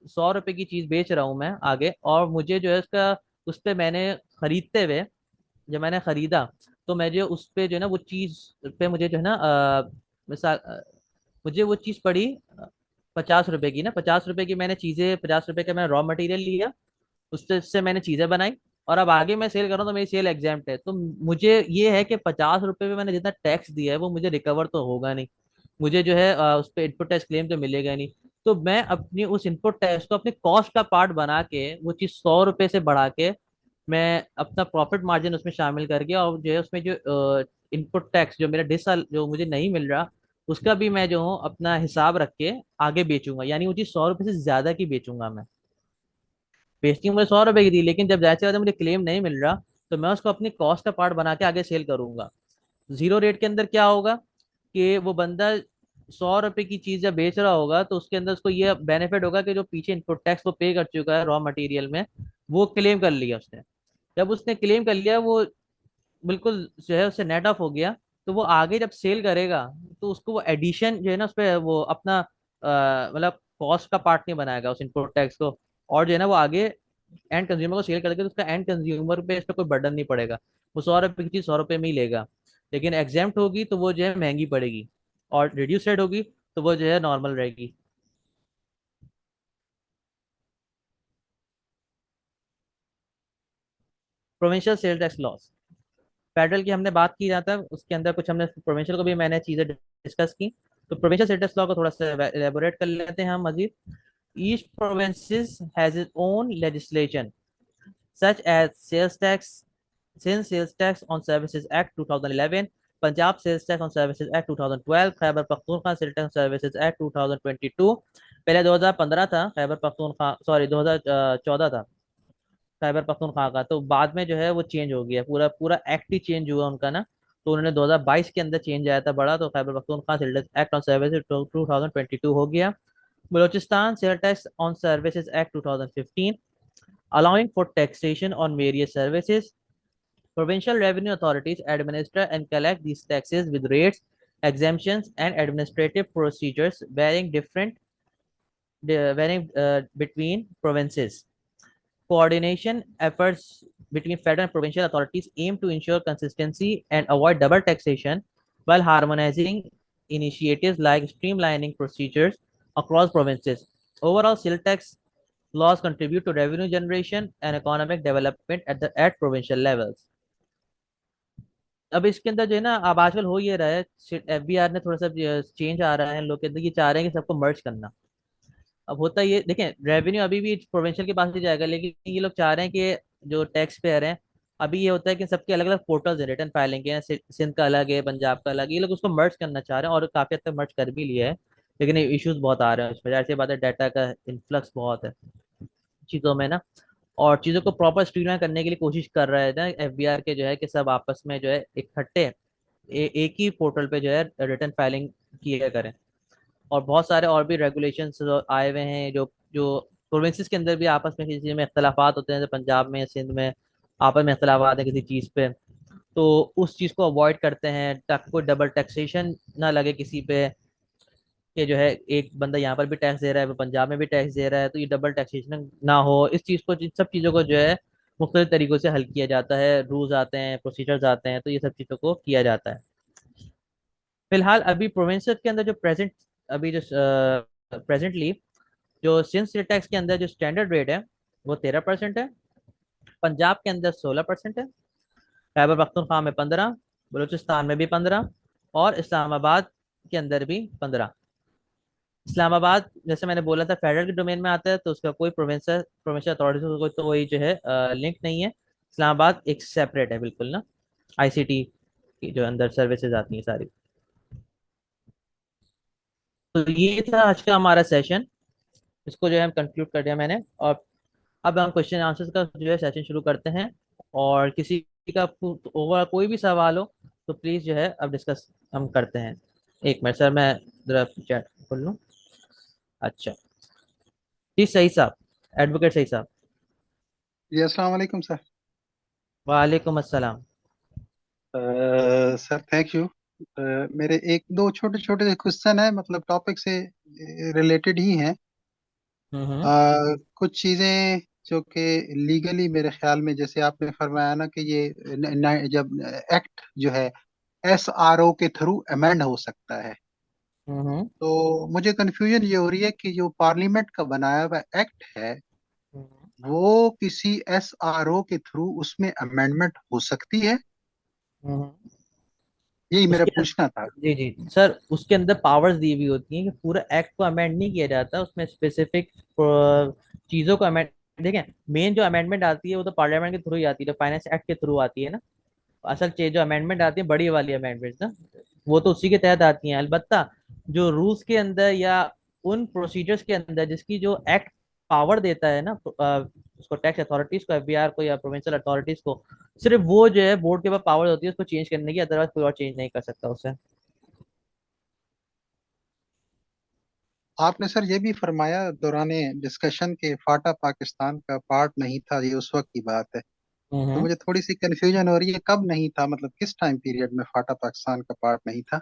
100 रुपए की चीज बेच रहा हूँ मैं आगे, और मुझे जो है उसका, उस पर मैंने खरीदते हुए, जब मैंने खरीदा तो मैं जो उस पे जो है ना वो चीज पे मुझे जो है ना मिसाल मुझे वो चीज पड़ी 50 रुपए की ना, 50 रुपए की मैंने चीजें, 50 रुपए का मैंने रॉ मटेरियल लिया, उससे मैंने चीजें बनाई, और अब आगे मैं सेल कर रहा हूँ तो मेरी सेल एग्जाम्प्ट है। तो मुझे ये है कि 50 रुपए पे मैंने जितना टैक्स दिया है वो मुझे रिकवर तो होगा नहीं, मुझे जो है उस पर इनपुट टैक्स क्लेम तो मिलेगा नहीं। तो मैं अपनी उस इनपुट टैक्स को अपने कॉस्ट का पार्ट बना के वो चीज़ 100 रुपए से बढ़ा के मैं अपना प्रॉफिट मार्जिन उसमें शामिल करके, और जो है उसमें जो इनपुट टैक्स जो मेरा जो मुझे नहीं मिल रहा, उसका भी मैं जो हूँ अपना हिसाब रख के आगे बेचूंगा, यानी वो चीज़ 100 रुपए से ज्यादा की बेचूंगा मैं। बेचती मुझे 100 रुपए की थी, लेकिन जब ज्यादा से ज्यादा मुझे क्लेम नहीं मिल रहा तो मैं उसको अपनी कॉस्ट का पार्ट बना के आगे सेल करूंगा। जीरो रेट के अंदर क्या होगा कि वो बंदा 100 रुपए की चीज जब बेच रहा होगा तो उसके अंदर उसको ये बेनिफिट होगा कि जो पीछे इनपुट टैक्स वो पे कर चुका है रॉ मटेरियल में, वो क्लेम कर लिया उसने। जब उसने क्लेम कर लिया, वो बिल्कुल जो है उससे नेट ऑफ हो गया, तो वो आगे जब सेल करेगा तो उसको वो एडिशन जो है ना उस पर वो अपना मतलब कॉस्ट का पार्ट नहीं बनाएगा उस इनपुट टैक्स को, और जो है ना वो आगे एंड कंज्यूमर को सेल करेगा तो उसका एंड कंज्यूमर पे इस पर कोई बर्डन नहीं पड़ेगा। वो 100 रुपए की चीज 100 रुपए में ही लेगा। लेकिन एग्जाम्प्ट होगी तो वो जो है महंगी पड़ेगी, और रिड्यूस रेट होगी तो वो जो है नॉर्मल रहेगी। Provincial sale tax loss, federal की हमने बात की जाता है, उसके अंदर कुछ हमने प्रोविंशियल को भी मैंने चीजें डिस्कस की। तो प्रोविंशियल सेल टैक्स लॉ को थोड़ा सा एलेबोरेट कर लेते हैं हम मजीद। Each provinces has its own legislation such as sales tax, Sindh Sales Tax on Services Act 2011, Punjab Sales Tax on Services Act 2012, Khyber Pakhtunkhwa Sales Tax on Services Act 2022। पहले 2015 था खैबर पख्तूनख्वा, सॉरी 2014 था खैबर पख्तूनख्वा का, तो बाद में जो है वो चेंज हो गया, पूरा पूरा एक्ट ही चेंज हुआ उनका ना। तो उन्होंने 2022 के अंदर चेंज आया था बड़ा, तो Khyber Pakhtunkhwa civil act on services 2022 हो गया। Balochistan civil tax on services act 2015, allowing for taxation on various services. Provincial revenue authorities administer and collect these taxes with rates, exemptions, and administrative procedures varying between provinces. Coordination efforts between federal and provincial authorities aim to ensure consistency and avoid double taxation while harmonizing initiatives like streamlining procedures across provinces. Overall, sales tax laws contribute to revenue generation and economic development at provincial levels. अब इसके अंदर जो है ना, अब आजकल हो ये रहा है, एफबीआर ने थोड़ा सा चेंज आ रहा है, लोग के अंदर ये चाह रहे हैं कि सबको मर्ज करना। अब होता ये देखें, रेवेन्यू अभी भी प्रोविंशियल के पास ही जाएगा, लेकिन ये लोग चाह रहे हैं कि जो टैक्स पेयर हैं, अभी ये होता है कि सबके अलग अलग पोर्टल्स हैं रिटर्न फाइलिंग के, सिंध का अलग है, पंजाब का अलग है, ये लोग उसको मर्ज करना चाह रहे हैं और काफी हद तक मर्ज कर भी लिया है। लेकिन इश्यूज बहुत आ रहे हैं उसमें, जाहिर सी बात है, डाटा का इन्फ्लक्स बहुत है चीज़ों में ना, और चीज़ों को प्रॉपर स्ट्रीमलाइन करने के लिए कोशिश कर रहे थे एफबीआर के जो है कि सब आपस में जो है इकट्ठे एक ही पोर्टल पे जो है रिटर्न फाइलिंग किया करें। और बहुत सारे और भी रेगुलेशंस आए हुए हैं जो जो प्रोविंसेस के अंदर भी आपस में किसी चीज़ में इख्तलाफात होते हैं, जैसे पंजाब में सिंध में आपस में इख्तलाफात है किसी चीज़ पे, तो उस चीज़ को अवॉइड करते हैं ताकि कोई डबल टैक्सेशन ना लगे किसी पे, कि जो है एक बंदा यहाँ पर भी टैक्स दे रहा है, वो पंजाब में भी टैक्स दे रहा है, तो ये डबल टैक्सेशन ना हो। इस चीज़ को, इन सब चीज़ों को जो है मुख्तलिफ तरीकों से हल किया जाता है, रूल्स आते हैं, प्रोसीजर्स आते हैं, तो ये सब चीज़ों को किया जाता है। फिलहाल अभी प्रोविंस के अंदर जो अभी जो प्रेजेंटली जो सिंध स्टेट टैक्स के अंदर जो स्टैंडर्ड रेट है वो 13% है, पंजाब के अंदर 16% है, खैबर पख्तूनख्वा में 15, बलूचिस्तान में भी 15, और इस्लामाबाद के अंदर भी 15। इस्लामाबाद जैसे मैंने बोला था फेडरल के डोमेन में आता है, तो उसका कोई प्रोविंशियल अथॉरिटी से कोई तो वही जो है लिंक नहीं है। इस्लामाबाद एक सेपरेट है बिल्कुल ना, आईसीटी की जो अंदर सर्विसेज आती हैं सारी। तो ये था आज का हमारा सेशन, इसको जो है हम कंक्लूड कर दिया मैंने, और अब हम क्वेश्चन आंसर्स का जो है सेशन शुरू करते हैं। और किसी का ओवर कोई भी सवाल हो तो प्लीज़ जो है अब डिस्कस हम करते हैं। एक मिनट सर, मैं जरा चैट खोल लूँ। अच्छा जी, सही साहब, एडवोकेट सही साहब। जी अस्सलाम वालेकुम सर। वालेकुम अस्सलाम। Sir thank you. मेरे एक दो छोटे छोटे क्वेश्चन है, मतलब टॉपिक से रिलेटेड ही हैं। हम्म। कुछ चीज़ें जो कि लीगली मेरे ख्याल में, जैसे आपने फरमाया ना कि ये जब एक्ट जो है एसआरओ के थ्रू अमेंड हो सकता है, हम्म। तो मुझे कंफ्यूजन ये हो रही है कि जो पार्लियामेंट का बनाया हुआ एक्ट है वो किसी एसआरओ के थ्रू उसमें अमेंडमेंट हो सकती है, हम्म। यही मेरा उसके पूछना था। जी जी सर, उसके अंदर पावर्स दी हुई होती हैं कि पूरा एक्ट को अमेंड नहीं किया जाता, उसमें स्पेसिफिक चीज़ों को अमेंड, देखें मेन जो अमेंडमेंट आती है वो तो पार्लियामेंट के थ्रू ही आती है, तो फाइनेंस एक्ट के थ्रू आती है ना। असल चीज जो अमेंडमेंट आती है, बड़ी वाली अमेंडमेंट ना, वो तो उसी के तहत आती हैं। अलबत्ता जो रूल्स के अंदर या उन प्रोसीजर्स के अंदर जिसकी जो एक्ट पावर देता है ना, उसको टैक्स अथॉरिटीज को, एफबीआर को या प्रोविंशियल अथॉरिटीज को, सिर्फ वो जो है बोर्ड के पास पावर होती है उसको चेंज करने की, अदरवाइज कोई और चेंज नहीं कर सकता उसे। आपने सर ये भी फरमाया दौराने डिस्कशन के फाटा पाकिस्तान का पार्ट नहीं था, ये उस वक्त की बात है। तो हम्म। मुझे थोड़ी सी कंफ्यूजन हो रही है, कब नहीं था, मतलब किस टाइम पीरियड में फाटा पाकिस्तान का पार्ट नहीं था।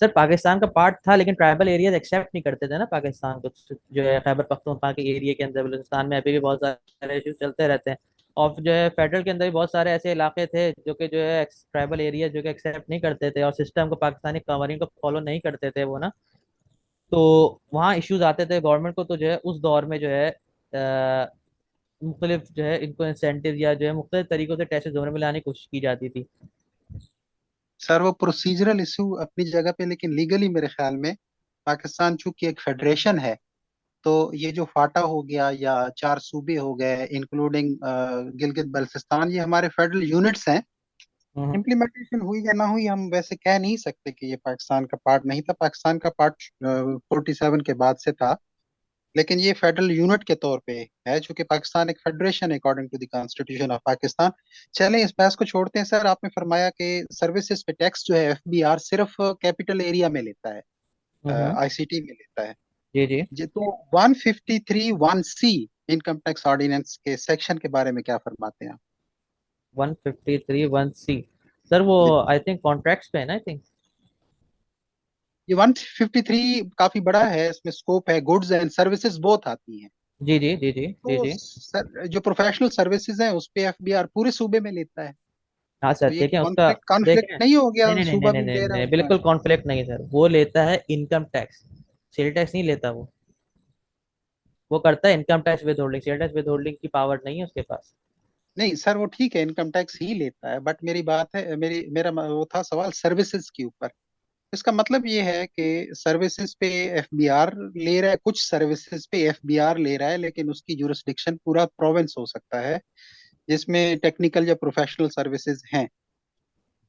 सर पाकिस्तान का पार्ट था, लेकिन ट्राइबल एरियाज एक्सेप्ट नहीं करते थे ना पाकिस्तान को, जो है खैबर पख्तूनख्वा के एरिया के अंदर बलूचिस्तान में अभी भी बहुत सारे इश्यूज चलते रहते हैं। और जो है फेडरल के अंदर भी बहुत सारे ऐसे इलाके थे जो कि जो है ट्राइबल एरिया जो कि एक्सेप्ट नहीं करते थे और सिस्टम को, पाकिस्तानी कवरिंग को फॉलो नहीं करते थे वो ना, तो वहाँ इश्यूज आते थे गवर्नमेंट को। तो जो है उस दौर में जो है मुख्तलिफ जो है इनको इंसेंटिव या जो है मुख्तलिफ तरीकों से टैक्सेस जोन में लाने की कोशिश की जाती थी। सर वो प्रोसीजरल इशू अपनी जगह पे, लेकिन लीगली मेरे ख्याल में पाकिस्तान चूंकि एक फेडरेशन है, तो ये जो फाटा हो गया या चार सूबे हो गए इंक्लूडिंग गिलगित बल्तिस्तान, ये हमारे फेडरल यूनिट्स हैं। हम्म। इम्प्लीमेंटेशन हुई या ना हुई हम वैसे कह नहीं सकते कि ये पाकिस्तान का पार्ट नहीं था, पाकिस्तान का पार्ट 47 के बाद से था। लेकिन ये फेडरल यूनिट के तौर पे है, चूंकि पाकिस्तान एक फेडरेशन है according to the constitution of Pakistan. चलें, इस बहस को छोड़ते हैं सर। आपने फरमाया कि सर्विसेज पे टैक्स जो है एफबीआर सिर्फ कैपिटल एरिया में लेता है, हम्म। आईसीटी में लेता है। जी जी। जी, तो 153(1)(c) इनकम टैक्स ऑर्डिनेंस के सेक्शन के बारे में क्या फरमाते हैं आप? 153(1)(c, सर वो जी, आई थिंक कॉन्ट्रैक्ट्स पे है ना, आई थिंक। ये 153 काफी बड़ा है, इसमें स्कोप है, गुड्स एंड सर्विसेज बोथ आती हैं। जी जी जी जी जी तो जी। सर जो प्रोफेशनल सर्विसेज हैं उस पे एफबीआर पूरे सूबे में लेता है। हाँ सर, तो ये देखें उसका। कॉन्फ्लिक्ट कॉन्फ्लिक्ट देखें, नहीं हो गया, नहीं नहीं नहीं नहीं सूबा नहीं भी नहीं दे रहा नहीं, होगा। बिल्कुल कॉन्फ्लिक्ट नहीं है सर। वो लेता है इनकम टैक्स, सेल टैक्स नहीं लेता वो करता है income tax with holding. Sale tax withholding की पावर नहीं है उसके पास। नहीं सर, वो ठीक है, इनकम टैक्स ही लेता है, बट मेरी बात है, वो था सवाल सर्विसेज के ऊपर। इसका मतलब ये है कि सर्विसेज पे एफबीआर ले रहा है, कुछ सर्विसेज पे एफबीआर ले रहा है, लेकिन उसकी जुरिस्डिक्शन पूरा प्रोविंस हो सकता है, जिसमें टेक्निकल या प्रोफेशनल सर्विसेज हैं। नहीं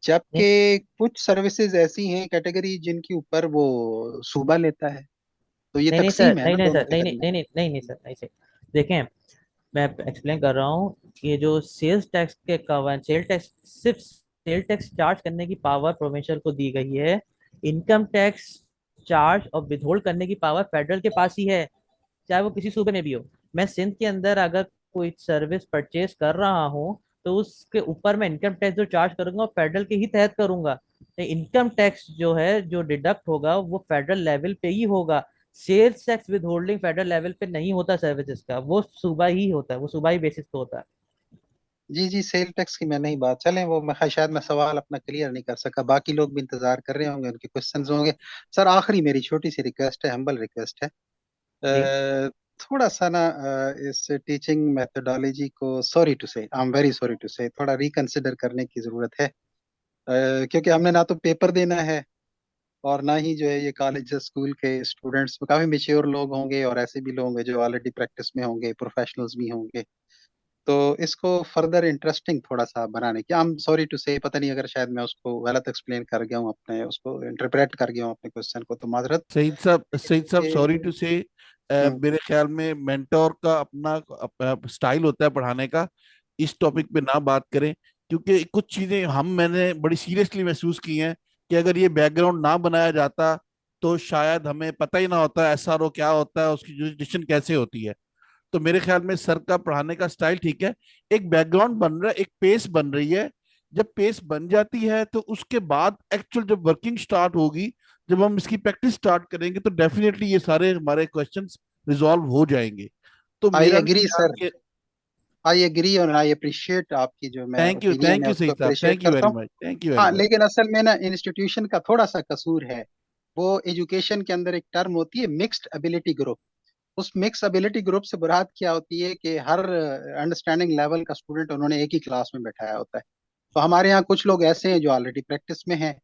जबकि कुछ सर्विसेज ऐसी हैं कैटेगरी जिनके ऊपर वो सूबा लेता है। तो ये नहीं नहीं सर, तकसीम है नहीं ना नहीं दोनों सर, के नहीं नहीं दरमियान। नहीं नहीं नहीं नहीं सर, नहीं सर। देखें, मैं एक्सप्लेन कर रहा हूँ। ये जो सेल्स टैक्स के कवन, सेल टैक्स, सिर्फ सेल टैक्स चार्ज करने की पावर प्रोविंशियल को दी गई है। इनकम टैक्स चार्ज और विथहोल्ड करने की पावर फेडरल के पास ही है, चाहे वो किसी सूबे में भी हो। मैं सिंध के अंदर अगर कोई सर्विस परचेज कर रहा हूँ, तो उसके ऊपर मैं इनकम टैक्स जो चार्ज करूंगा वो फेडरल के ही तहत करूंगा। इनकम टैक्स जो है, जो डिडक्ट होगा वो फेडरल लेवल पे ही होगा। Sales tax withholding federal level पे नहीं होता सर्विसेज का, वो सूबा ही होता है, वो सूबाई बेसिस पे होता है। जी जी, सेल टैक्स की मैं नहीं बात, चलें वो मैं शायद मैं सवाल अपना क्लियर नहीं कर सका, बाकी लोग भी इंतजार कर रहे होंगे, उनके क्वेश्चंस होंगे। सर आखिरी मेरी छोटी सी रिक्वेस्ट है, हम्बल रिक्वेस्ट है। जी थोड़ा सा ना इस टीचिंग मेथोडोलॉजी को, sorry to say, I am very sorry to say, थोड़ा रिकंसिडर करने की जरूरत है। क्योंकि हमने ना तो पेपर देना है, और ना ही जो है ये कॉलेज स्कूल के स्टूडेंट्स काफी मेच्योर लोग होंगे, और ऐसे भी लोग होंगे जो ऑलरेडी प्रैक्टिस में होंगे, प्रोफेशनल्स भी होंगे। तो इसको फर्दर इंटरेस्टिंग थोड़ा सा बनाने की, आई एम सॉरी टू से, पता नहीं अगर शायद मैं उसको गलत एक्सप्लेन कर गया हूँ, अपने उसको इंटरप्रेट कर गया हूँ अपने क्वेश्चन को, तो माजरत। सईद साहब, सॉरी ये- टू से, हम्म, मेरे ख्याल में मेंटोर का अपना स्टाइल होता है पढ़ाने का। इस टॉपिक पे ना बात करें, क्योंकि कुछ चीजें मैंने बड़ी सीरियसली महसूस की हैं कि अगर ये बैकग्राउंड ना बनाया जाता तो शायद हमें पता ही ना होता एसआरओ क्या होता है, उसकी जुरिस्डिक्शन कैसे होती है। तो मेरे ख्याल में सर का पढ़ाने का स्टाइल ठीक है। एक बैकग्राउंड बन रहा है, एक पेस बन रही है। जब पेस बन जाती है तो उसके बाद एक्चुअल जब वर्किंग स्टार्ट होगी, जब हम इसकी प्रैक्टिस स्टार्ट करेंगे, तो डेफिनेटली ये सारे हमारे क्वेश्चंस रिजॉल्व हो जाएंगे। तो आई मेरा नहीं एग्री ख्याल सर, कि आई एग्री और आई अप्रिशिएट आपकी जो मैं ओपिनियन थैंक है यू उसको सही साहब, अप्रिशिएट थैंक यू करता वेरी हूँ। मच, थैंक यू वेरी हाँ, मच। लेकिन असल में ना इंस्टीट्यूशन का थोड़ा सा कसूर है। वो एजुकेशन के अंदर एक टर्म होती है मिक्स्ड एबिलिटी ग्रुप। उस मिक्स एबिलिटी ग्रुप से मुराद क्या होती है कि हर अंडरस्टैंडिंग लेवल का स्टूडेंट उन्होंने एक ही क्लास में बैठाया होता है। तो हमारे यहाँ कुछ लोग ऐसे हैं जो ऑलरेडी प्रैक्टिस में हैं,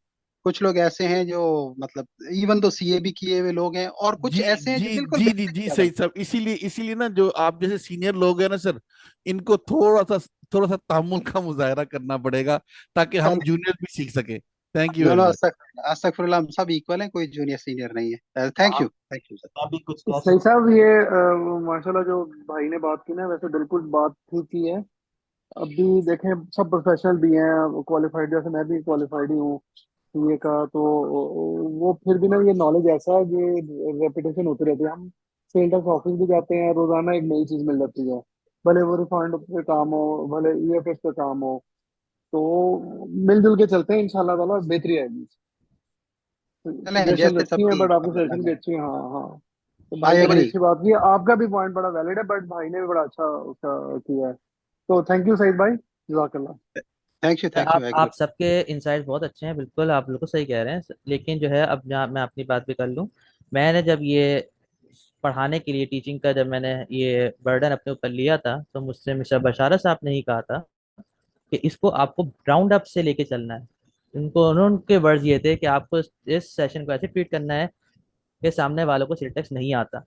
कुछ लोग ऐसे हैं जो मतलब इवन तो सीए भी किए हुए लोग हैं, और कुछ जी ऐसे हैं जो जी बिल्कुल जी जी बेसिक जी लेवल। सही साहब, इसीलिए इसीलिए ना जो आप जैसे सीनियर लोग हैं ना सर, इनको थोड़ा सा तहम्मुल का मुजाहरा करना पड़ेगा, ताकि हम जूनियर भी सीख सके। Thank you no very no, much. अस्तगफुरुल्लाह, हम सब इक्वल हैं, कोई जूनियर सीनियर नहीं है। Thank you sir. आप भी कुछ कह सही सकते साहब, ये माशाल्लाह जो भाई ने बात की ना, वैसे बिल्कुल बात ठीक की है। अभी देखें, सब प्रोफेशनल भी हैं, क्वालिफाइड, जैसे मैं भी क्वालिफाइड ही हूँ ये का। तो वो फिर भी ना, ये नॉलेज ऐसा है कि रेपिटेशन होती रहती है। हम सेल टैक्स ऑफिस भी जाते हैं, रोजाना एक नई चीज मिल जाती है, भले वो रिफंड पे काम हो, भले ईएफएस पे काम हो। तो मिलजुल के चलते हैं, इंशाल्लाह ताला बेहतरी आएगी। चलें, सजेशन जैसे अच्छी है, सबकी बट आपकी अल्लाह सजेशन भी जाने। अच्छी है। हाँ हाँ। तो भाई आई ने बड़ी एग्री। अच्छी बात की, आपका भी पॉइंट बड़ा वैलिड है, बट भाई ने भी बड़ा अच्छा उसका किया है। तो थैंक यू सईद भाई, जज़ाकल्लाह। Thank you, I agree. आप सबके इंसाइट्स बहुत अच्छे हैं, बिल्कुल आप बिल्कुल सही कह रहे हैं। लेकिन जो है, अब जहाँ मैं अपनी बात भी कर लूँ। मैंने जब ये पढ़ाने के लिए, टीचिंग का जब मैंने ये बर्डन अपने ऊपर लिया था, तो मुझसे मिस्टर बशारत साहब ने ही कहा था कि इसको आपको ग्राउंड अप से लेके चलना है। उनके वर्ड्स ये थे कि आपको इस सेशन को ऐसे ट्रीट करना है कि सामने वालों को सिंटेक्स नहीं आता।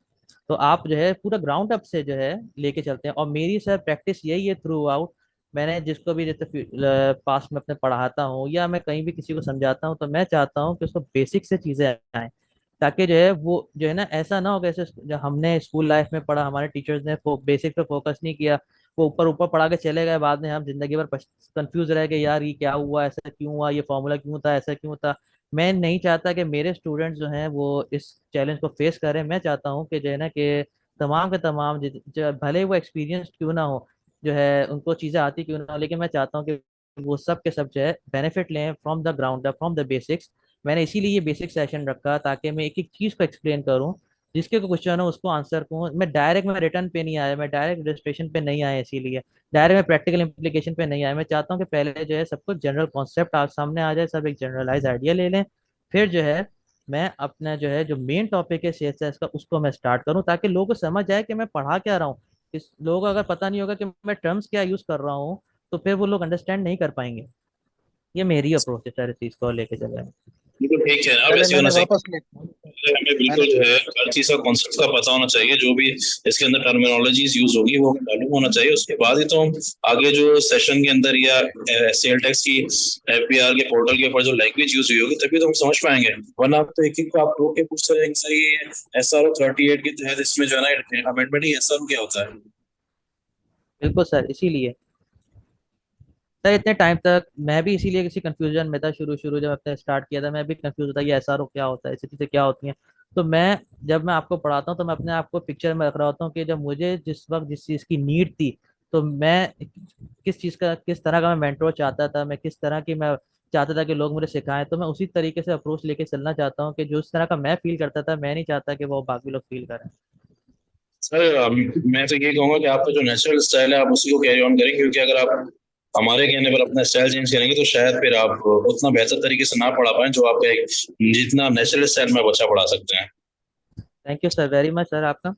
तो आप जो है पूरा ग्राउंड अप से जो है लेके चलते हैं। और मेरी सर प्रैक्टिस यही है थ्रू आउट। मैंने जिसको भी जैसे पास में अपने पढ़ाता हूँ, या मैं कहीं भी किसी को समझाता हूँ, तो मैं चाहता हूँ कि उसको बेसिक से चीज़ें आए। ताकि जो है वो जो है ना ऐसा ना हो, जैसे जो हमने स्कूल लाइफ में पढ़ा, हमारे टीचर्स ने बेसिक पे फोकस नहीं किया, वो ऊपर ऊपर पढ़ा के चले गए, बाद में हम जिंदगी भर कंफ्यूज रह गए, यार ये क्या हुआ, ऐसा क्यों हुआ, ये फॉर्मूला क्यों था, ऐसा क्यों था। मैं नहीं चाहता कि मेरे स्टूडेंट्स जो हैं वो इस चैलेंज को फेस करें। मैं चाहता हूँ कि जो है ना कि तमाम के तमाम जो भले ही वो एक्सपीरियंस क्यों ना हो, जो है उनको चीज़ें आती क्यों ना हो, लेकिन मैं चाहता हूँ कि वो सब के सब जो है बेनिफिट लें from the ground up, from the basics. मैंने इसीलिए ये बेसिक सेशन रखा ताकि मैं एक एक चीज़ को एक्सप्लेन करूँ, जिसके को क्वेश्चन हो उसको आंसर करूँ। मैं रिटर्न पे नहीं आया, मैं डायरेक्ट रजिस्ट्रेशन पे नहीं आया, इसीलिए डायरेक्ट मैं प्रैक्टिकल इंप्लीकेशन पे नहीं आया। मैं चाहता हूँ कि पहले जो है सबको जनरल कॉन्सेप्ट आप सामने आ जाए, सब एक जनरलाइज आइडिया ले लें, फिर जो है मैं अपना जो है जो मेन टॉपिक है CSS का उसको मैं स्टार्ट करूँ, ताकि लोगों को समझ आए कि मैं पढ़ा क्या रहा हूँ। इस लोगों को अगर पता नहीं होगा कि मैं टर्म्स क्या यूज कर रहा हूँ, तो फिर वो लोग अंडरस्टैंड नहीं कर पाएंगे। ये मेरी अप्रोच है सर इस चीज को लेके चल रहे हैं। बिल्कुल ठीक है, अब चले ऐसे मैंने होना वापस चाहिए। ले हमें मैंने बिल्कुल जो है हर चीज का कॉन्सेप्ट का पता होना चाहिए, जो भी इसके अंदर टर्मिनोलॉजीज यूज होगी वो हमें मालूम होना चाहिए। उसके बाद ही तो हम आगे जो सेशन के अंदर या सेल टैक्स की APR के पोर्टल के ऊपर जो लैंग्वेज यूज हुई होगी तभी तो हम समझ पाएंगे। वरना आप तो एक एक को आप रोक के पूछ रहे हैं सर ये SRO 38 के तहत इसमें जो है ना अमेंडमेंट ही SRO क्या होता है। बिल्कुल सर, इसीलिए सर इतने टाइम तक मैं भी इसीलिए किसी कंफ्यूजन में था। शुरू शुरू जब आपने स्टार्ट किया था मैं भी कंफ्यूज था, ये SRO क्या होता है, ऐसी चीज़ें क्या होती हैं। तो मैं जब मैं आपको पढ़ाता हूँ तो मैं अपने आप को पिक्चर में रख रहा होता हूँ कि जब मुझे जिस वक्त जिस चीज़ की नीड थी, तो मैं किस चीज़ का किस तरह का मैं मेंटोर चाहता था, मैं किस तरह की मैं चाहता था कि लोग मुझे सिखाएं। तो मैं उसी तरीके से अप्रोच लेके चलना चाहता हूँ कि जो इस तरह का मैं फील करता था, मैं नहीं चाहता कि वो बाकी लोग फील करें। सर मैं तो ये कहूंगा कि आपका जो नेचुरल स्टाइल है आप उसी को कैरी ऑन करें, क्योंकि अगर आप हमारे कहने पर अपना स्टाइल चेंज करेंगे तो शायद फिर आप उतना बेहतर तरीके से ना पढ़ा पाए जो आपका एक जितना नेचुरल स्टाइल में बच्चा पढ़ा सकते हैं। Thank you sir, very much sir आपका।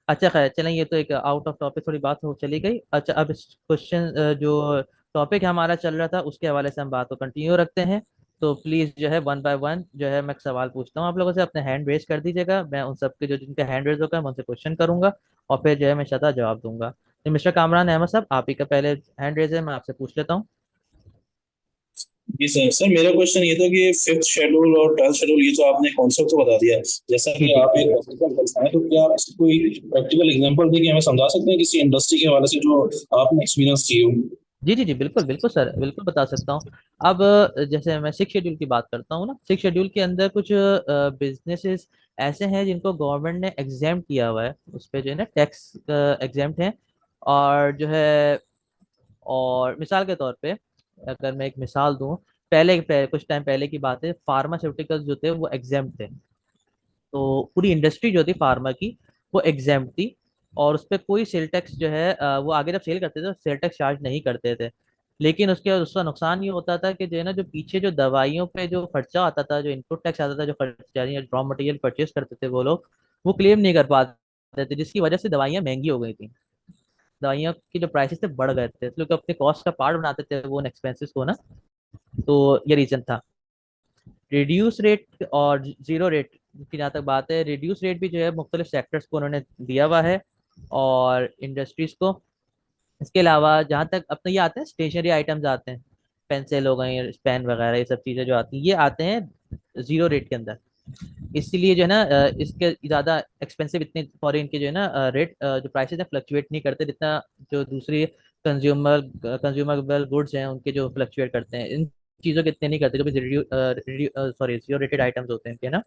अच्छा खैर चलें, ये तो एक आउट ऑफ टॉपिक थोड़ी बात हो चली गई। अच्छा अब इस क्वेश्चन जो टॉपिक हमारा चल रहा था उसके हवाले से हम बात को कंटिन्यू रखते हैं। तो प्लीज़ जो है वन बाय वन जो है मैं सवाल पूछता हूँ आप लोगों से, अपने हैंड रेज कर दीजिएगा। मैं उन सबके जो जिनका हैंड रेज होगा मैं उनसे क्वेश्चन करूंगा और फिर जो है मैं शता जवाब दूंगा। तो मिस्टर कामरान अहमद साहब, आप ही का पहले हैंड रेज है, मैं आपसे पूछ लेता हूँ। जी सर, मेरा क्वेश्चन ये था कि फिफ्थ शेड्यूल और 12th शेड्यूल ये तो आपने कॉन्सेप्ट तो बता दिया, जैसा जी कि जी आप एक प्रैक्टिकल पर्सन हैं तो क्या आप इसकी कोई प्रैक्टिकल एग्जांपल देके हमें समझा सकते हैं किसी इंडस्ट्री के हवाले से जो आपने एक्सपीरियंस किए हो। जी जी जी, बिल्कुल बिल्कुल सर, बिल्कुल बता सकता हूँ। अब जैसे मैं सिक्स शेड्यूल की बात करता हूँ ना, सिक्स शेड्यूल के अंदर कुछ बिजनेसेस ऐसे हैं जिनको गवर्नमेंट ने एग्जाम किया हुआ है, उस पे जो है ना टैक्स एग्जाम है। और जो है और मिसाल के तौर पे अगर मैं एक मिसाल दूं, कुछ टाइम पहले की बात है, फार्मास्यूटिकल्स जो थे वो एग्जाम थे। तो पूरी इंडस्ट्री जो थी फार्मा की वो एग्जाम थी, और उस पर कोई सेल टैक्स जो है वो आगे जब सेल करते थे तो सेल टैक्स चार्ज नहीं करते थे। लेकिन उसका नुकसान ये होता था कि जो है ना जो पीछे जो दवाइयों पे जो खर्चा आता था, जो इनपुट टैक्स आता था, जो खर्चा यानी रॉ मटेरियल परचेज करते थे वो लोग, वो क्लेम नहीं कर पाते थे, जिसकी वजह से दवाइयाँ महंगी हो गई थी। दवाइयों की जो प्राइसेस थे बढ़ गए थे, तो लोग अपने कॉस्ट का पार्ट बनाते थे वो उन एक्सपेंसेस को ना। तो ये रीजन था। रिड्यूस रेट और जीरो रेट की जहाँ तक बात है, रिड्यूस रेट भी जो है मुख्तलिफ सेक्टर्स को उन्होंने दिया हुआ है और इंडस्ट्रीज को। इसके अलावा जहाँ तक अपने ये आते हैं स्टेशनरी आइटम्स आते हैं, पेंसिल हो गई, पेन वगैरह, ये सब चीज़ें जो आती हैं ये आते हैं जीरो रेट के अंदर। इसीलिए जो है ना इसके ज़्यादा एक्सपेंसिव इतने फॉरेन के जो है ना रेट जो प्राइसेस हैं फ्लक्चुएट नहीं करते जितना जो दूसरी कंज्यूमर गुड्स हैं उनके जो फ्लक्चुएट करते हैं। इन चीज़ों के इतने नहीं करते जो भी जीरो रेटेड आइटम्स होते हैं इनके ना।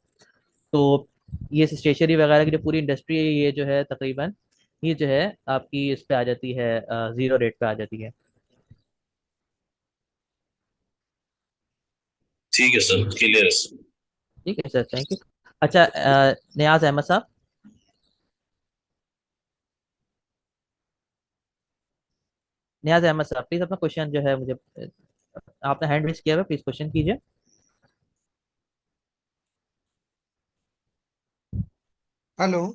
तो ये स्टेशनरी वगैरह की जो पूरी इंडस्ट्री है ये जो है तकरीबन ये जो है आपकी इस पे आ जाती है, जीरो रेट पे आ जाती है। ठीक है सर, क्लियर है सर। ठीक है सर, थैंक यू। अच्छा नियाज अहमद साहब। नियाज अहमद साहब प्लीज अपना क्वेश्चन जो है मुझे आपने हैंड रेज किया है, प्लीज क्वेश्चन कीजिए। हेलो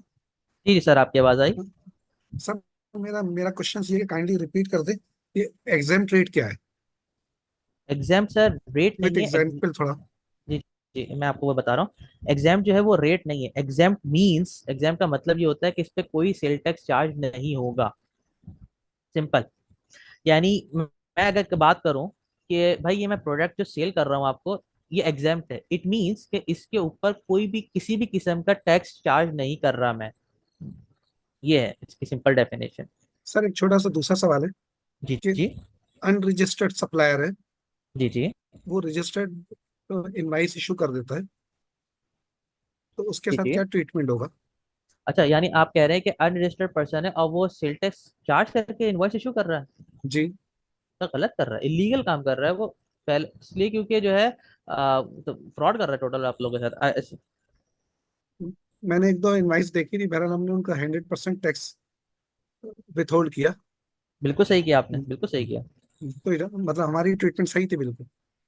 जी जी सर, आपकी आवाज आई। सर। मेरा मेरा क्वेश्चन ये काइंडली रिपीट कर दे। ये एग्जाम रेट क्या है? एग्जाम सर रेट विद नहीं है एग्जाम्पल थोड़ा। जी जी, मैं आपको वो बता रहा हूँ। एग्जाम जो है वो रेट नहीं है। एग्जाम मींस, एग्जाम का मतलब ये होता है कि इस पे कोई सेल टैक्स चार्ज नहीं होगा। सिंपल। यानी मैं अगर बात करूं कि भाई ये मैं प्रोडक्ट जो सेल कर रहा हूँ आपको, ये एग्जाम्प्ट है, इट मींस कि इसके ऊपर कोई भी किसी भी किस्म का टैक्स चार्ज नहीं कर रहा मैं। ये है इसकी सिंपल डेफिनेशन। सर एक छोटा सा दूसरा सवाल है जी कि जी। अनरजिस्टर्ड सप्लायर है, जी जी। वो रजिस्टर्ड इनवाइस इशू कर देता है, तो उसके जी साथ जी। क्या ट्रीटमेंट होगा? अच्छा, यानी आप कह रहे हैं कि अनरजिस्टर्ड पर्सन है और वो सेल टैक्स चार्ज करके इनवॉइस इशू कर रहा है, जी। तो गलत कर रहा है, इलीगल काम कर रहा है वो। पहले इसलिए क्योंकि जो है तो फ्रॉड कर रहा है टोटल आप लोगों के साथ। मैंने एक दो इनवाइस देखी थी, बहरहाल हमने उनका 100% टैक्स विथहोल्ड किया। बिल्कुल सही किया आपने, बिल्कुल सही किया। तो मतलब हमारी ट्रीटमेंट सही थी बिल्कुल।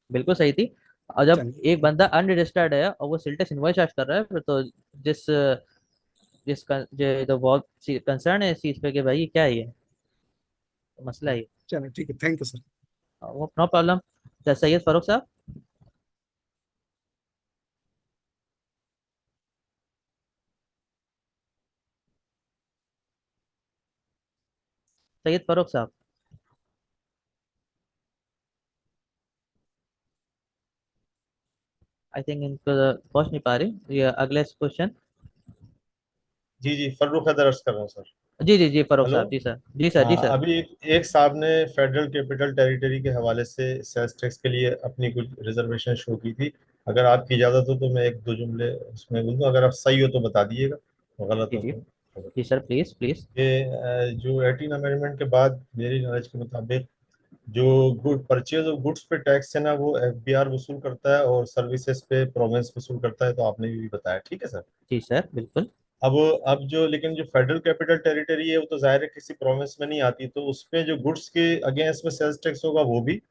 बिल्कुल सही थी। और जब चलिए। एक बंदा अनरजिस्टर्ड है और वो सेल टैक्स इनवॉइस चार्ज कर रहा है, फिर तो जिस जो तो बहुत कंसर्न है इस चीज पे कि भाई ये क्या है, ये तो मसला है। चलिए ठीक है, थैंक यू सर। वो नो प्रॉब्लम। सैयद फारूक साहब। सैयद फारूक साहब, आई थिंक इनको पहुंच नहीं पा रही। ये अगले क्वेश्चन। जी जी, फर्रुख हैदर अर्ज कर रहा हूँ सर। जी जी जी फारूक हेलो। साहब, जी सर, जी सर, जी हाँ, सर। अभी एक साहब ने फेडरल कैपिटल टेरिटरी के हवाले से सेल्स टैक्स के लिए अपनी कुछ रिजर्वेशन शो की थी। अगर आपकी इजाज़त हो तो मैं एक दो जुमले उसमें बोल दूँ, अगर आप सही हो तो बता दिएगा, गलत जी हो जी। तो। जी सर, प्लीज प्लीज। ये जो 18 अमेंडमेंट के बाद मेरी नॉलेज के मुताबिक जो गुड परचेज ऑफ गुड्स पे टैक्स है ना, वो एफबीआर वसूल करता है और सर्विसेज पे प्रोविंस वसूल करता है, तो आपने भी बताया, ठीक है सर। जी सर, बिल्कुल। अब अब जो लेकिन जो फेडरल कैपिटल टेरिटरी है वो तो जाहिर है किसी प्रोविंस में नहीं आती, तो उसपे जो गुड्स के अगेंस्ट में सेल्स टैक्स होगा वो भी,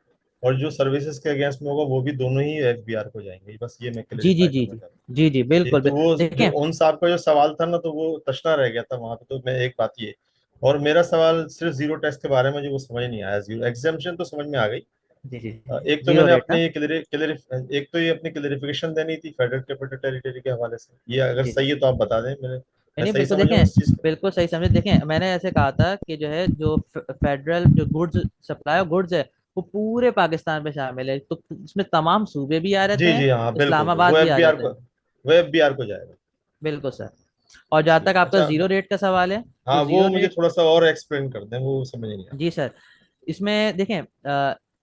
और जो सर्विसेज के अगेंस्ट में होगा वो भी, दोनों ही एफबीआर को जाएंगे। बस ये मैं जी जी क्लेरिफाई जी करना जी। चाहता हूँ। जी जी, बिल्कुल तो वो जो देखिए। उन साहब का जो सवाल था ना, तो वो तशना रह गया था वहां पे, तो मैं एक बात ये, और मेरा सवाल सिर्फ जीरो टैक्स के बारे में, जो वो समझ नहीं आया। जीरो एग्जाम्पशन तो समझ में आ गई। जी जी। एक तो जीरो मैंने रेट ना। अपनी एक तो ये अपनी क्लेरिफिकेशन देनी थी फेडरल कैपिटल टेरिटरी के हवाले से, ये अगर जी जी। सही है तो आप बता दें। मैं नहीं, सही बिल्कुल समझ रहा हूँ देखें, इस चीज को? बिल्कुल सही समझे। देखें, मैंने ऐसे कहा था कि जो है जो फेडरल जो गुड्स सप्लाई ऑफ गुड्स है, वो पूरे पाकिस्तान में शामिल है, तो इसमें तमाम सूबे भी आ रहते जी हैं, जी, हाँ बिल्कुल, इस्लामाबाद भी आ जाता है। वो एफबीआर को जाएगा। बिल्कुल सर। और जहाँ तक आपका अच्छा। जीरो रेट का सवाल है, तो हाँ, वो जीरो मुझे रेट। थोड़ा सा और एक्सप्लेन कर दें, वो समझ नहीं आया। जी सर। इसमें देखें,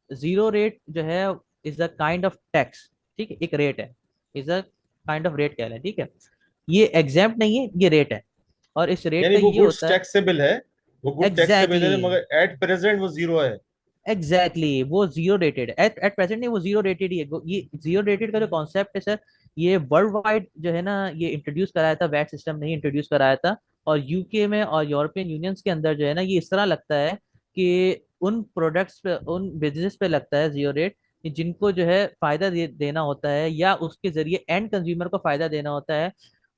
जीरो रेट जो है is a kind of tax. ठीक है, एक रेट है, is a kind of rate कह लें, ठीक है। ये एग्जाम्प्ट नहीं है, ये रेट है। और इस रेट यानी का वो ये गुड्स होता है। टैक्सेबल है, वो गुड टैक्सेबल एग्जैक्टली है, मगर एट प्रेजेंट वो जीरो है। एग्जैक्टली वो zero rated eight at present नहीं, वो जीरो रेटेड ही है। ये जीरो रेटेड का जो कॉन्सेप्ट है सर, ये वर्ल्ड वाइड जो है ना, ये इंट्रोड्यूस कराया था, वैट सिस्टम नहीं इंट्रोड्यूस कराया था। और यूके में और यूरोपियन यूनियंस के अंदर जो है ना, ये इस तरह लगता है कि उन प्रोडक्ट्स पे, उन बिजनेस पे लगता है जीरो रेट, कि जिनको जो है फायदा देना होता है, या उसके जरिए एंड कंज्यूमर को फायदा देना होता है।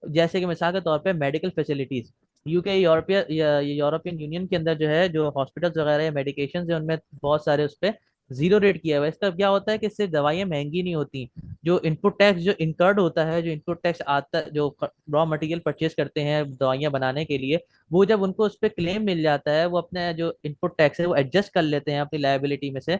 जैसे कि मिसाल के तौर पे medical facilities, UK European union के अंदर जो है, जो हॉस्पिटल्स वगैरह या मेडिकेशन है, उनमें बहुत सारे उस पर जीरो रेट किया हुआ है। इसका क्या होता है कि इससे दवाइयाँ महंगी नहीं होती। जो इनपुट टैक्स जो इनकर्ड होता है, जो इनपुट टैक्स आता है, जो रॉ मटेरियल परचेज करते हैं दवाइयाँ बनाने के लिए, वो जब उनको उस पर क्लेम मिल जाता है, वो अपने जो इनपुट टैक्स है वो एडजस्ट कर लेते हैं अपनी लायबिलिटी में से।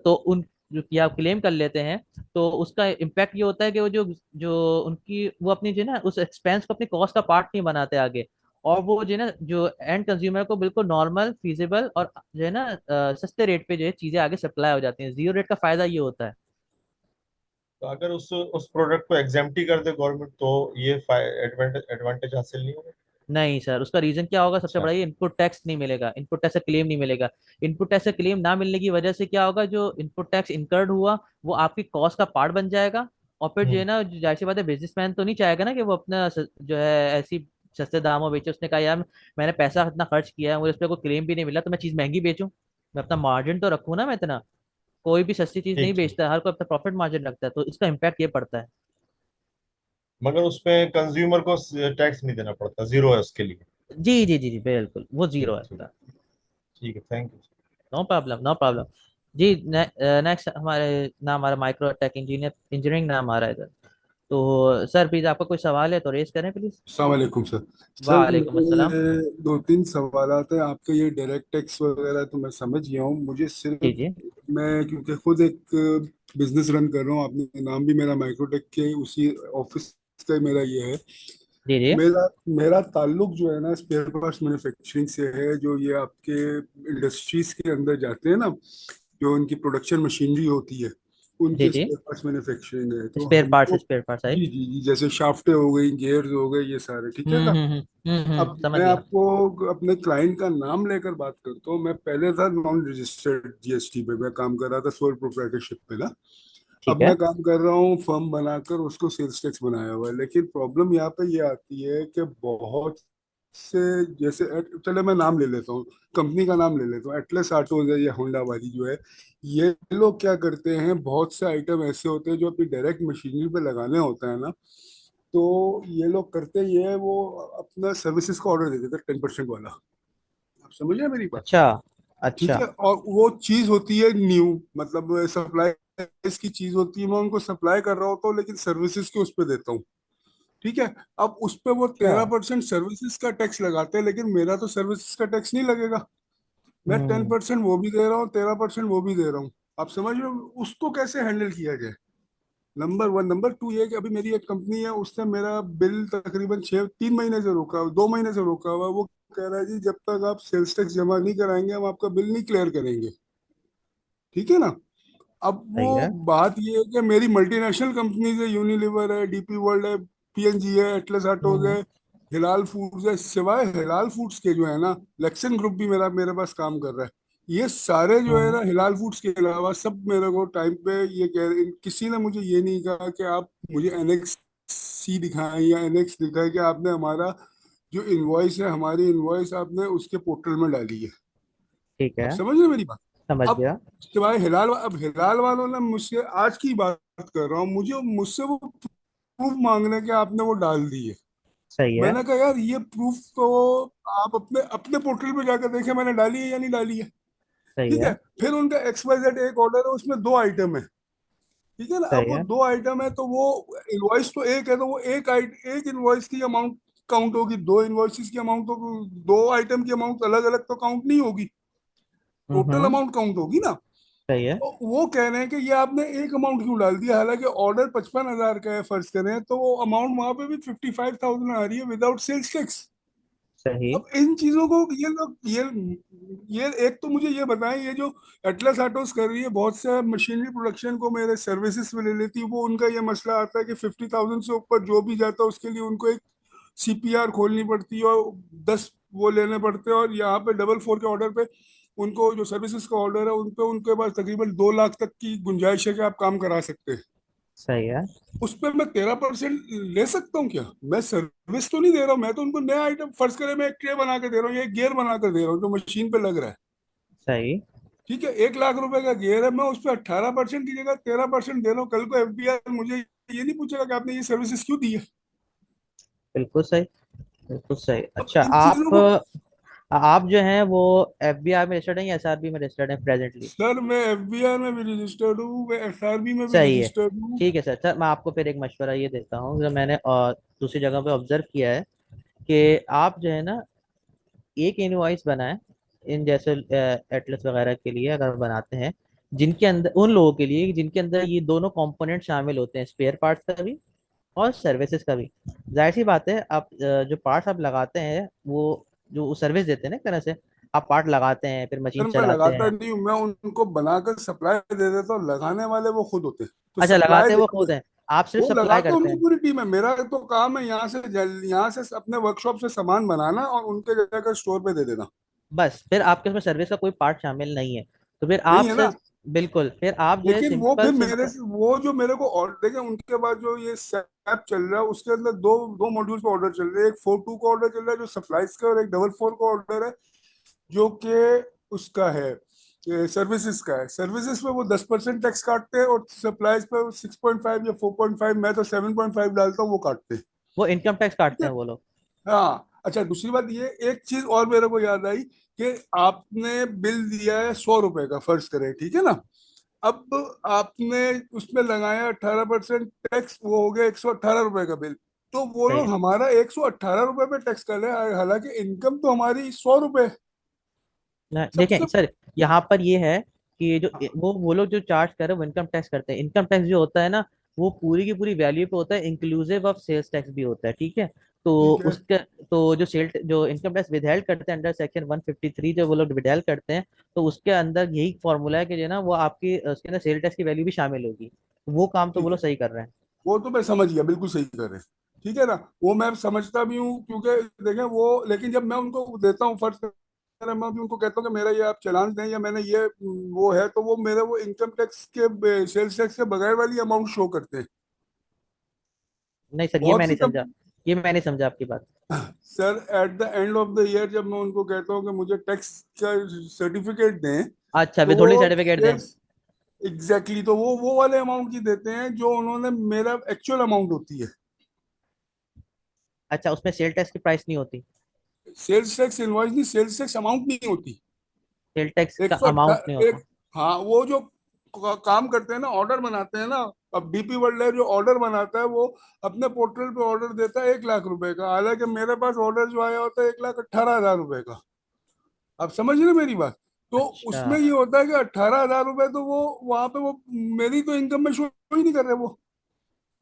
तो उन जो कि आप क्लेम कर लेते हैं, तो उसका इम्पैक्ट ये होता है कि वो जो जो उनकी वो अपनी जो है ना, उस एक्सपेंस को अपनी कॉस्ट का पार्ट नहीं बनाते आगे। और वो जो है ना, जो एंड कंज्यूमर को बिल्कुल नॉर्मल फीजिबल और जो है ना सस्ते रेट पे जो है चीजें आगे सप्लाई हो जाती हैं। जीरो रेट का फायदा ये होता है। तो अगर उस प्रोडक्ट को एग्जाम्प्ट कर दे गवर्नमेंट, तो ये एडवांटेज हासिल नहीं होगा? नहीं सर, उसका रीजन क्या होगा? सबसे अच्छा। बड़ा ये इनपुट टैक्स नहीं मिलेगा, इनपुट टैक्स का क्लेम नहीं मिलेगा। इनपुट टैक्स का क्लेम ना मिलने की वजह से क्या होगा, जो इनपुट टैक्स इनकर्ड हुआ वो आपकी कॉस्ट का पार्ट बन जाएगा। और फिर जो है हम्म। ना, जाहिर सी बात है, बिजनेसमैन तो नहीं चाहेगा ना कि वो अपना जो है ऐसी सस्ते दामों बेचे। उसने कहा यार, मैंने पैसा इतना खर्च किया है, मुझे उस पर कोई क्लेम भी नहीं मिला, तो मैं चीज़ महंगी बेचूं? मैं अपना मार्जिन तो रखूँ ना मैं इतना। कोई भी सस्ती चीज़ नहीं ठीक ठीक। बेचता है, हर कोई अपना प्रॉफिट मार्जिन रखता है, तो इसका इम्पैक्ट ये पड़ता है। मगर उसपे कंज्यूमर को टैक्स नहीं देना पड़ता, जीरो है उसके लिए। जी जी जी जी, बिल्कुल वो जीरो ठीक है ठीक। उसका। ठीक है, thank you. No problem, no problem. जी, नेक्स्ट हमारे नाम आ रहा है, माइक्रो टेक इंजीनियरिंग नाम आ रहा है इधर। तो सर प्लीज आपका कोई सवाल है तो रेस करें प्लीज। अस्सलाम वालेकुम सर। सर वालेकुम अस्सलाम। मेरे दो तीन सवालात हैं आपके। ये डायरेक्ट टैक्स वगैरह तो मैं समझ गया हूँ। मुझे जी सिर्फ, जी मैं क्योंकि खुद एक बिजनेस रन कर रहा हूँ, आपने नाम भी मेरा माइक्रोटेक के उसी ऑफिस का ही मेरा ये है। जी जी मेरा मेरा ताल्लुक जो है ना स्पेयर पार्ट्स मैन्युफैक्चरिंग से है। जो ये आपके इंडस्ट्रीज के अंदर जाते हैं ना, जो उनकी प्रोडक्शन मशीनरी होती है, जी उनके जी। स्पेयर पार्ट्स मैन्युफैक्चरिंग है। तो हमको, स्पेयर पार्ट्स आई। जी जी जी, जैसे शाफ्टें हो गई, गियर्स हो गए, ये सारे, ठीक है ना। अब समझ मैं गया। आपको अपने क्लाइंट का नाम लेकर बात करता हूँ। मैं पहले था नॉन रजिस्टर्ड जीएसटी पे, मैं काम कर रहा था सोल प्रोप्राइटरशिप पे ना। अब ठीक है। मैं काम कर रहा हूँ फर्म बनाकर, उसको सेल्स टैक्स बनाया हुआ है। लेकिन प्रॉब्लम यहाँ पे ये आती है कि बहुत से, जैसे चले मैं नाम ले लेता हूँ, कंपनी का नाम ले लेता हूँ, एटलस ऑटोज है या होंडा वाली जो है। ये लोग क्या करते हैं, बहुत से आइटम ऐसे होते हैं जो अपनी डायरेक्ट मशीनरी पे लगाने होता है ना, तो ये लोग करते ये है, वो अपना सर्विसेज का ऑर्डर दे देते हैं 10% वाला। आप समझ रहे हैं मेरी बात? अच्छा ठीक अच्छा। है। और वो चीज होती है न्यू, मतलब सप्लाई की चीज होती है। मैं उनको सप्लाई कर रहा होता हूँ लेकिन सर्विसेज के उस पर देता हूँ। ठीक है। अब उस पे वो अच्छा। 13% सर्विसेज का टैक्स लगाते हैं, लेकिन मेरा तो सर्विसेज का टैक्स नहीं लगेगा। मैं टेन हम्म। परसेंट वो भी दे रहा हूँ, 13% वो भी दे रहा हूँ। आप समझ रहे हो उसको कैसे हैंडल किया जाए? Number one. नंबर टू ये कि अभी मेरी एक कंपनी है, उसने मेरा बिल तकरीबन 3 महीने से रोका, 2 महीने से रोका हुआ है। वो कह रहा है जी जब तक आप सेल्स टैक्स जमा नहीं कराएंगे हम आपका बिल नहीं क्लियर करेंगे। ठीक है ना। अब वो सही है। बात ये है कि मेरी मल्टीनेशनल कंपनीज है, यूनिलीवर है, डीपी वर्ल्ड है, पीएनजी है, एटलस ऑटोज हम्म है, हिलाल फूड्स है। सिवाय हिलाल फूड्स के जो है ना, लेक्सन ग्रुप भी मेरा मेरे पास काम कर रहा है। ये सारे जो है हम्म ना, हिलाल फूड्स के अलावा सब मेरे को टाइम पे ये कह रहे, किसी ने मुझे ये नहीं कहा कि आप मुझे एनएक्स सी दिखाएं या एनएक्स दिखाएं कि आपने हमारा जो इनवॉइस है, हमारी इनवॉइस आपने उसके पोर्टल में डाली है। ठीक आप है। समझ रहे हैं मेरी बात? समझ अब गया। सिवाय अब हिलाल वालों ने मुझसे, आज की बात कर रहा हूँ, मुझे मुझसे वो प्रूफ मांगने के आपने वो डाल दी है। सही है। मैंने कहा यार ये प्रूफ तो आप अपने अपने पोर्टल पे जाकर देखें मैंने डाली है या नहीं डाली है। सही ठीक है। है। फिर उनका XYZ एक ऑर्डर है, उसमें 2 आइटम है। ठीक है ना। अब सही वो है। 2 आइटम है तो वो इनवॉइस तो एक है, तो वो एक इनवॉइस की अमाउंट काउंट होगी, 2 इनवॉइसेस की अमाउंट तो, 2 आइटम की अमाउंट अलग अलग तो काउंट नहीं होगी, टोटल हम्म। अमाउंट काउंट होगी ना। सही है। तो वो कह रहे हैं कि ये आपने एक अमाउंट क्यों डाल दिया, हालांकि ऑर्डर 55,000 का है फर्ज करें, तो वो अमाउंट वहां पे भी 55,000 आ रही है विदाउट सेल्स टैक्स। सही। अब इन चीजों को ये लोग ये एक तो मुझे ये बताएं, ये जो एटलस ऑटोस कर रही है, बहुत से मशीनरी प्रोडक्शन को मेरे सर्विसेज में ले लेती है, वो उनका ये मसला आता है कि 50,000 से ऊपर जो भी जाता है उसके लिए उनको एक सीपीआर खोलनी पड़ती है और 10 वो लेने पड़ते हैं। और यहाँ पे 444 के ऑर्डर पे उनको जो सर्विसेज का ऑर्डर है उन पे उनके पास तकरीबन 2 लाख तक की गुंजाइश है कि आप काम करा सकते हैं। सही है। उस पर मैं 13% ले सकता हूँ क्या? मैं सर्विस तो नहीं दे रहा हूँ, मैं तो उनको नया आइटम, फर्ज करें मैं एक ट्रे बना के दे रहा हूँ या एक गियर बना कर दे रहा हूँ जो मशीन पे लग रहा है। सही। ठीक है। 1 लाख रुपए का गियर है, मैं उस पर 18% की जगह 13% दे रहा हूँ। कल को एफबीआई मुझे ये नहीं पूछेगा कि आपने ये सर्विसेज क्यों दी है। बिल्कुल सही। बिल्कुल सही। अब अच्छा इन चीजों को, आप जो हैं वो एफबीआई में रजिस्टर्ड हैं या एसआरबी में रजिस्टर्ड हैं प्रेजेंटली। सर मैं एफबीआई में भी रजिस्टर्ड हूँ, मैं एसआरबी में भी सही है। रजिस्टर्ड हूँ। ठीक है सर। सर मैं आपको फिर एक मशवरा ये देता हूँ जो मैंने दूसरी जगह पे ऑब्जर्व किया है कि आप जो है ना एक इनवॉइस बनाएं इन जैसे एटलस वगैरह के लिए अगर बनाते हैं, जिनके अंदर उन लोगों के लिए जिनके अंदर ये दोनों कंपोनेंट शामिल होते हैं, स्पेयर पार्ट्स का भी और सर्विसेज का भी। जाहिर सी बात है आप जो पार्ट्स आप लगाते हैं वो जो सर्विस देते हैं ना, एक तरह से आप पार्ट लगाते हैं फिर मशीन सर मैं चलाते लगाता हैं। नहीं हूँ, मैं उनको बनाकर सप्लाई दे देता हूँ, लगाने वाले वो खुद होते हैं। तो अच्छा सप्लाई लगाते वो देते खुद हैं, आप सिर्फ वो सप्लाई लगाते हैं, करते उनकी हैं। पूरी टीम है। मेरा तो काम है यहाँ से अपने वर्कशॉप से सामान बनाना और उनके जाकर स्टोर पे दे देना। बस फिर आपके उसमें सर्विस का कोई पार्ट शामिल नहीं है। तो फिर नहीं आप है ना। सिर्फ बिल्कुल फिर आप जो है लेकिन वो सिंपल फिर मेरे सिंपल। से, वो जो मेरे को ऑर्डर देखे, उनके बाद जो ये सैप चल रहा है उसके अंदर दो दो मॉड्यूल्स पे ऑर्डर चल रहे हैं। एक 42 का ऑर्डर चल रहा है जो सप्लाईज का, और एक 44 का ऑर्डर है जो कि उसका है, सर्विसेज का है। सर्विसेज पे वो 10% टैक्स काटते हैं और सप्लाईज पे 6.5 या 4.5, मैं तो 7.5 डालता हूँ, वो काटते हैं। वो इनकम टैक्स ठीक काटते है। हैं वो लोग। हाँ अच्छा, दूसरी बात ये, एक चीज और मेरे को याद आई कि आपने बिल दिया है 100 रुपए का, फर्ज करें, ठीक है ना। अब आपने उसमें लगाया 18% टैक्स, वो हो गया 118 रुपए का बिल। तो वो सही लोग है हमारा 118 रुपए पे टैक्स कर रहे हैं, हालांकि इनकम तो हमारी 100 रुपए। ना। देखें सबसे सर, यहाँ पर ये है कि ये जो हाँ, वो लोग जो चार्ज कर रहे हैं वो इनकम टैक्स करते हैं। इनकम टैक्स जो होता है ना, वो पूरी की पूरी वैल्यू पे होता है, इंक्लूसिव ऑफ सेल्स टैक्स भी होता है, ठीक है। तो ठीक है। उसके तो जो इनकम टैक्स विदहेल्ड करते हैं अंडर सेक्शन 153, जो वो लोग विदहेल्ड करते हैं, तो उसके अंदर यही फॉर्मूला है कि जो है ना वो आपकी उसके अंदर सेल टैक्स की वैल्यू भी शामिल होगी। वो काम तो वो ठीक है, लोग सही कर रहे हैं। वो तो मैं समझ गया, बिल्कुल सही कर रहे हैं। ठीक है ना, वो मैं समझता भी हूँ, क्योंकि देखें वो, लेकिन जब मैं उनको देता हूँ, फर्ज करें मैं भी उनको कहता हूँ कि मेरा ये आप चालान दें या मैंने ये वो है, तो वो मेरे वो इनकम टैक्स के सेल्स टैक्स के बगैर वाली अमाउंट शो करते हैं। नहीं सर, ये बहुत मैं सी नहीं समझा। कंपनी ये मैं नहीं समझा आपकी बात। Sir, at the end of the year जब मैं उनको कहता हूँ कि मुझे टैक्स का सर्टिफिकेट दें, अच्छा, तो विथहोल्डिंग वो सर्टिफिकेट दें। एग्जैक्टली तो वो वाले अमाउंट की देते हैं जो उन्होंने, मेरा एक्चुअल अमाउंट होती है। अच्छा, उसमें सेल टैक्स की प्राइस नहीं होती। सेल्स टैक्स इनवॉइस नहीं, सेल्स टैक्स अमाउंट नहीं होती। सेल टैक्स एक का सौ अमाउंट नहीं होता। एक हाँ, वो जो काम करते हैं ना, ऑर्डर बनाते हैं ना। अब डीपी वर्ल्ड है जो ऑर्डर बनाता है, वो अपने पोर्टल पे ऑर्डर देता है 1 लाख रुपए का, हालांकि मेरे पास ऑर्डर जो आया होता है 1,18,000 रुपए का। आप समझ रहे हैं मेरी बात? तो अच्छा। उसमें ये होता है कि 18,000 रुपए तो वो वहां पे वो मेरी तो इनकम में शो ही नहीं कर रहे वो।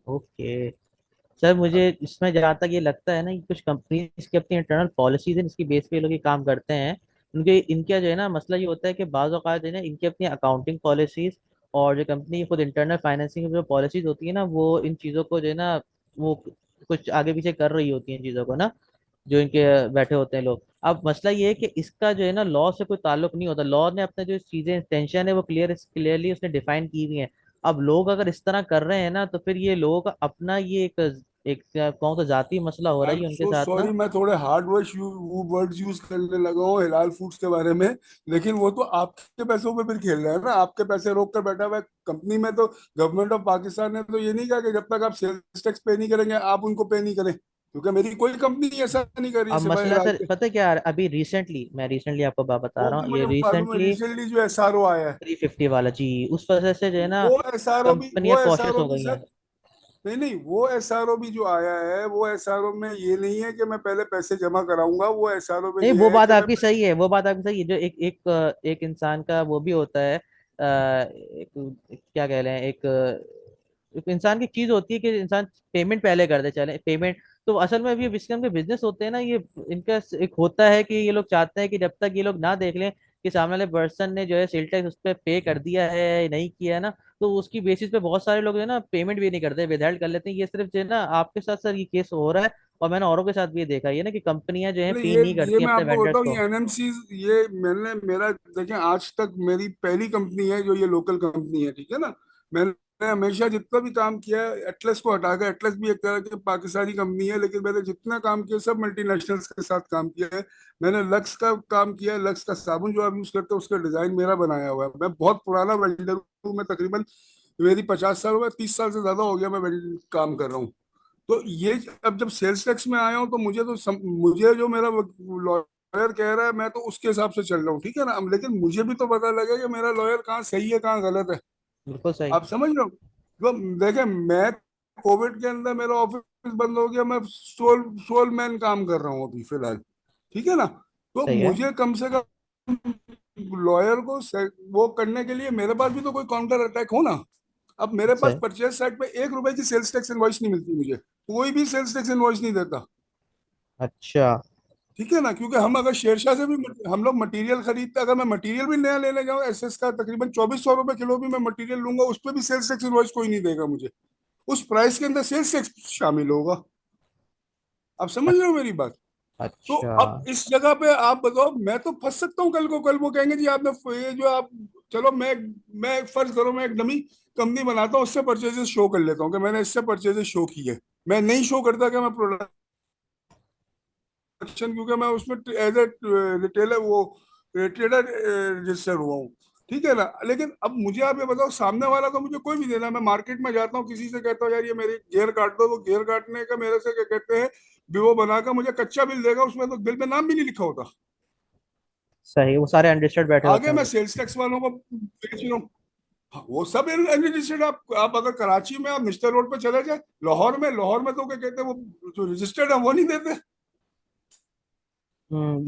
ओके सर, मुझे इसमें जहाँ तक ये लगता है ना कि कुछ कंपनीज की अपनी इंटरनल पॉलिसीज है, इसकी बेस पे ये लोग ये काम करते हैं। उनके इनका जो है ना मसला ये होता है कि बाज़ औक़ात जो है ना इनकी अपनी अकाउंटिंग पॉलिसीज और जो कंपनी की खुद इंटरनल फाइनेंसिंग की जो पॉलिसीज होती है ना, वो इन चीज़ों को जो है ना वो कुछ आगे पीछे कर रही होती हैं चीज़ों को ना, जो इनके बैठे होते हैं लोग। अब मसला ये है कि इसका जो है ना लॉ से कोई ताल्लुक नहीं होता। लॉ ने अपने जो चीजें इंटेंशन है वो क्लियरली उसने डिफाइन की हुई है। अब लोग अगर इस तरह कर रहे हैं ना, तो फिर ये लोग अपना ये एक कहूँ तो जाती मसला हो रहा आई है एम ये उनके सो साथ सॉरी, ना। मैं थोड़े हार्ड वर्ड्स यूज करने लगा हूँ हिलाल फूड्स के बारे में। लेकिन वो तो आपके पैसों पे फिर खेल रहा है ना, आपके पैसे रोक कर बैठा हुआ है कंपनी में। तो गवर्नमेंट ऑफ पाकिस्तान ने तो ये नहीं कहा कि जब तक आप सेल्स टैक्स पे नहीं करेंगे आप उनको पे नहीं करें, क्योंकि मेरी कोई कंपनी ऐसा नहीं कर रही है अब सिवाय मसला हिलाल सर के। पता है क्या है? अभी मैं रिसेंटली आपको बात बता वो रहा भी हूँ, ये मुझे मालूम है, रिसेंटली रिसेंटली जो एसआरओ आया है। 350 वाला जी, उस वजह से जो है ना वो एसआरओ भी कंपनियां वो कॉशियस एसआरओ हो भी गई सर, हैं। नहीं नहीं, वो एसआरओ भी जो आया है, वो एसआरओ में ये नहीं है कि मैं पहले पैसे जमा कराऊंगा। वो एसआरओ में नहीं, ये वो है बात कि मैं आपकी सही है, वो बात आपकी सही है। जो एक इंसान का वो भी होता है, क्या कह रहे हैं, एक इंसान की चीज होती है कि इंसान पेमेंट पहले कर दे, चले पेमेंट। तो असल में अभी इसके के बिजनेस होते हैं ना, ये इनका एक होता है कि ये लोग चाहते हैं कि जब तक ये लोग ना देख लें कि सामने वाले पर्सन ने जो है सेल टैक्स उस पर पे कर दिया है या नहीं किया है ना, तो उसकी बेसिस पे बहुत सारे लोग जो है ना पेमेंट भी नहीं करते, विदहेल्ड कर लेते हैं। ये सिर्फ जो है ना आपके साथ सर ये केस हो रहा है, और मैंने औरों के साथ भी ये देखा है ना कि कंपनियां जो है नहीं, पे नहीं ये करती मैं अपने आपको वेंडर्स बताऊं, को। ये एनएमसी, ये मैंने मेरा देखें, आज तक मेरी पहली कंपनी है जो ये लोकल कंपनी है, ठीक है ना। मैंने हमेशा जितना भी काम किया है, एटलस को हटाकर, एटलस भी एक तरह की पाकिस्तानी कंपनी है, लेकिन मैंने जितना काम किया सब मल्टीनेशनल्स के साथ काम किया है। मैंने लक्स का काम किया है, लक्स का साबुन जो आप यूज करते हैं उसका डिजाइन मेरा बनाया हुआ है। मैं बहुत पुराना वेंडर हूँ, मैं तकरीबन, मेरी 50 साल हो गया, 30 साल से ज्यादा हो गया मैं काम कर रहा हूँ। तो ये, अब जब सेल्स टैक्स में आया हूँ तो मुझे तो मुझे जो मेरा लॉयर कह रहा है मैं तो उसके हिसाब से चल रहा हूँ, ठीक है ना। अब लेकिन मुझे भी तो पता लगे कि मेरा लॉयर कहाँ सही है कहाँ गलत है। बिल्कुल सही। आप समझ रहे हो? तो देखें, मैं कोविड के अंदर मेरा ऑफिस बंद हो गया, मैं सोल सोल मैन काम कर रहा हूँ अभी फिलहाल, ठीक है ना। तो सही है। मुझे कम से कम लॉयर को वो करने के लिए मेरे पास भी तो कोई काउंटर अटैक हो ना। अब मेरे पास सही। परचेज साइड पे 1 रुपए की सेल्स टैक्स इनवॉइस नहीं मिलती मुझे, कोई भी सेल्स टैक्स इनवॉइस नहीं देता, अच्छा। ठीक है ना। क्योंकि हम अगर शेरशाह से भी हम लोग मटेरियल खरीदते, अगर मैं मटेरियल भी नया लेने जाऊँ एसएस का, तकरीबन 2400 रुपए किलो भी मैं मटेरियल लूंगा, उस पर भी सेल्स टैक्स इनवॉइस कोई नहीं देगा मुझे। उस प्राइस के अंदर सेल्स टैक्स शामिल होगा। आप समझ रहे हो मेरी बात? तो अच्छा। अब इस जगह पे आप बताओ, मैं तो फंस सकता हूँ कल को। कल वो कहेंगे जी आपने ये जो आप, चलो मैं फर्ज करो मैं एक डमी कंपनी बनाता हूँ, उससे परचेजेस शो कर लेता हूँ कि मैंने इससे परचेजेस शो किए। मैं नहीं शो करता कि मैं प्रोडक्शन, क्योंकि मैं उसमें एज ए रिटेलर, वो ट्रेडर रजिस्टर हुआ हूँ, ठीक है ना। लेकिन अब मुझे आप ये बताओ, सामने वाला तो मुझे कोई भी देना, मैं मार्केट में जाता हूँ किसी से कहता हूँ यार ये मेरी गियर काट दो, तो गियर काटने का मेरे से क्या कहते हैं, वो बनाकर मुझे कच्चा बिल देगा, उसमें तो बिल पे नाम भी नहीं लिखा होता। सही, वो सारे अंडरस्टूड बैठे होते आगे हैं वो मैं लोग। सेल्स टैक्स वालों को बेच रहा हूँ। हाँ, वो सब अनरजिस्टर्ड। आप अगर कराची में आप मिस्टर रोड पे चले जाए, लाहौर में तो क्या कहते हैं, वो जो रजिस्टर्ड है वो नहीं देते।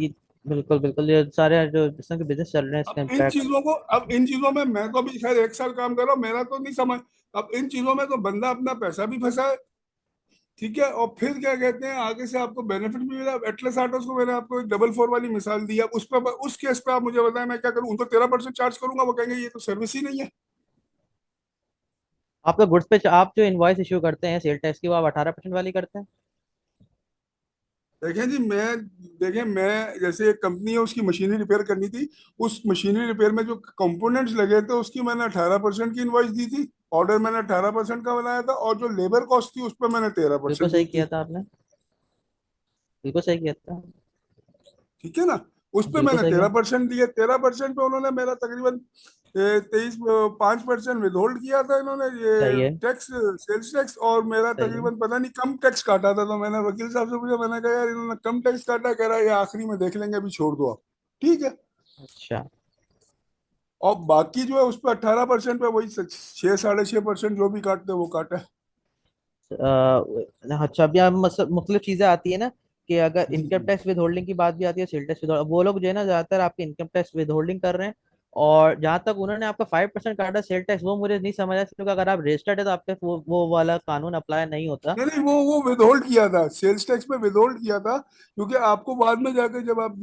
ये बिल्कुल बिल्कुल, ये सारे जो जिस तरह के बिजनेस चल रहे हैं इसका इम्पैक्ट। अब इन चीजों में मैं तो अभी शायद 1 साल काम कर रहा हूँ, मेरा तो नहीं समझ। अब इन चीजों में तो बंदा अपना पैसा भी फंसा है, ठीक है, और फिर क्या कहते हैं आगे से आपको बेनिफिट भी मिला। एटलस ऑटोज को मैंने आपको एक डबल फोर वाली मिसाल दी। अब उस केस पे आप मुझे बताएं मैं क्या करूं? उनको 13% चार्ज करूंगा, वो कहेंगे ये तो सर्विस ही नहीं है। आपका गुड्स पे आप जो इनवॉइस इशू करते हैं सेल टैक्स की, वो आप 18% वाली करते हैं? देखें जी, मैं जैसे एक कंपनी है, उसकी मशीनरी रिपेयर करनी थी। उस मशीनरी रिपेयर में जो कंपोनेंट्स लगे थे उसकी मैंने 18% की इनवॉइस दी थी। ऑर्डर मैंने 18% का बनाया था, और जो लेबर कॉस्ट थी उस पर मैंने तेरह बिल्कुल परसेंट दी सही किया थी। था आपने, बिल्कुल सही किया था। ठीक है ना? उस पे बिल्कुल मैंने सही किया। 13% दिए। 13% पे उन्होंने मेरा तकरीबन 5% विद होल्ड किया था इन्होंने, ये सही है। टैक्स, सेल्स टैक्स, और मेरा सही है। तकरीबन पता नहीं कम टैक्स काटा था। तो मैंने वकील साहब से पूछा, मैंने कहा यार इन्होंने कम टैक्स काटा, कह रहा है ये आखिरी में देख लेंगे, अभी छोड़ दो आप। ठीक है। अच्छा। और बाकी जो है उस पर 18% पे वही 6-6.5% जो भी काटते हैं वो काटा है। अच्छा, अब यहाँ मुख्तलिफ चीजें आती है ना, कि अगर जी इनकम जी। टैक्स विद होल्डिंग की बात भी आती है, सेल टैक्स विद, वो लोग जो है ना ज्यादातर आपके इनकम टैक्स विद होल्डिंग कर रहे हैं। और जहां तक उन्होंने आपका 5% काटा सेल टैक्स, वो मुझे नहीं समझ आया, क्योंकि अगर आप रजिस्टर्ड है तो आप पे वो वाला कानून अप्लाई नहीं होता। नहीं नहीं, वो विदहोल्ड किया था, सेल्स टैक्स में विदहोल्ड किया था। क्योंकि आपको बाद में जाकर जब आप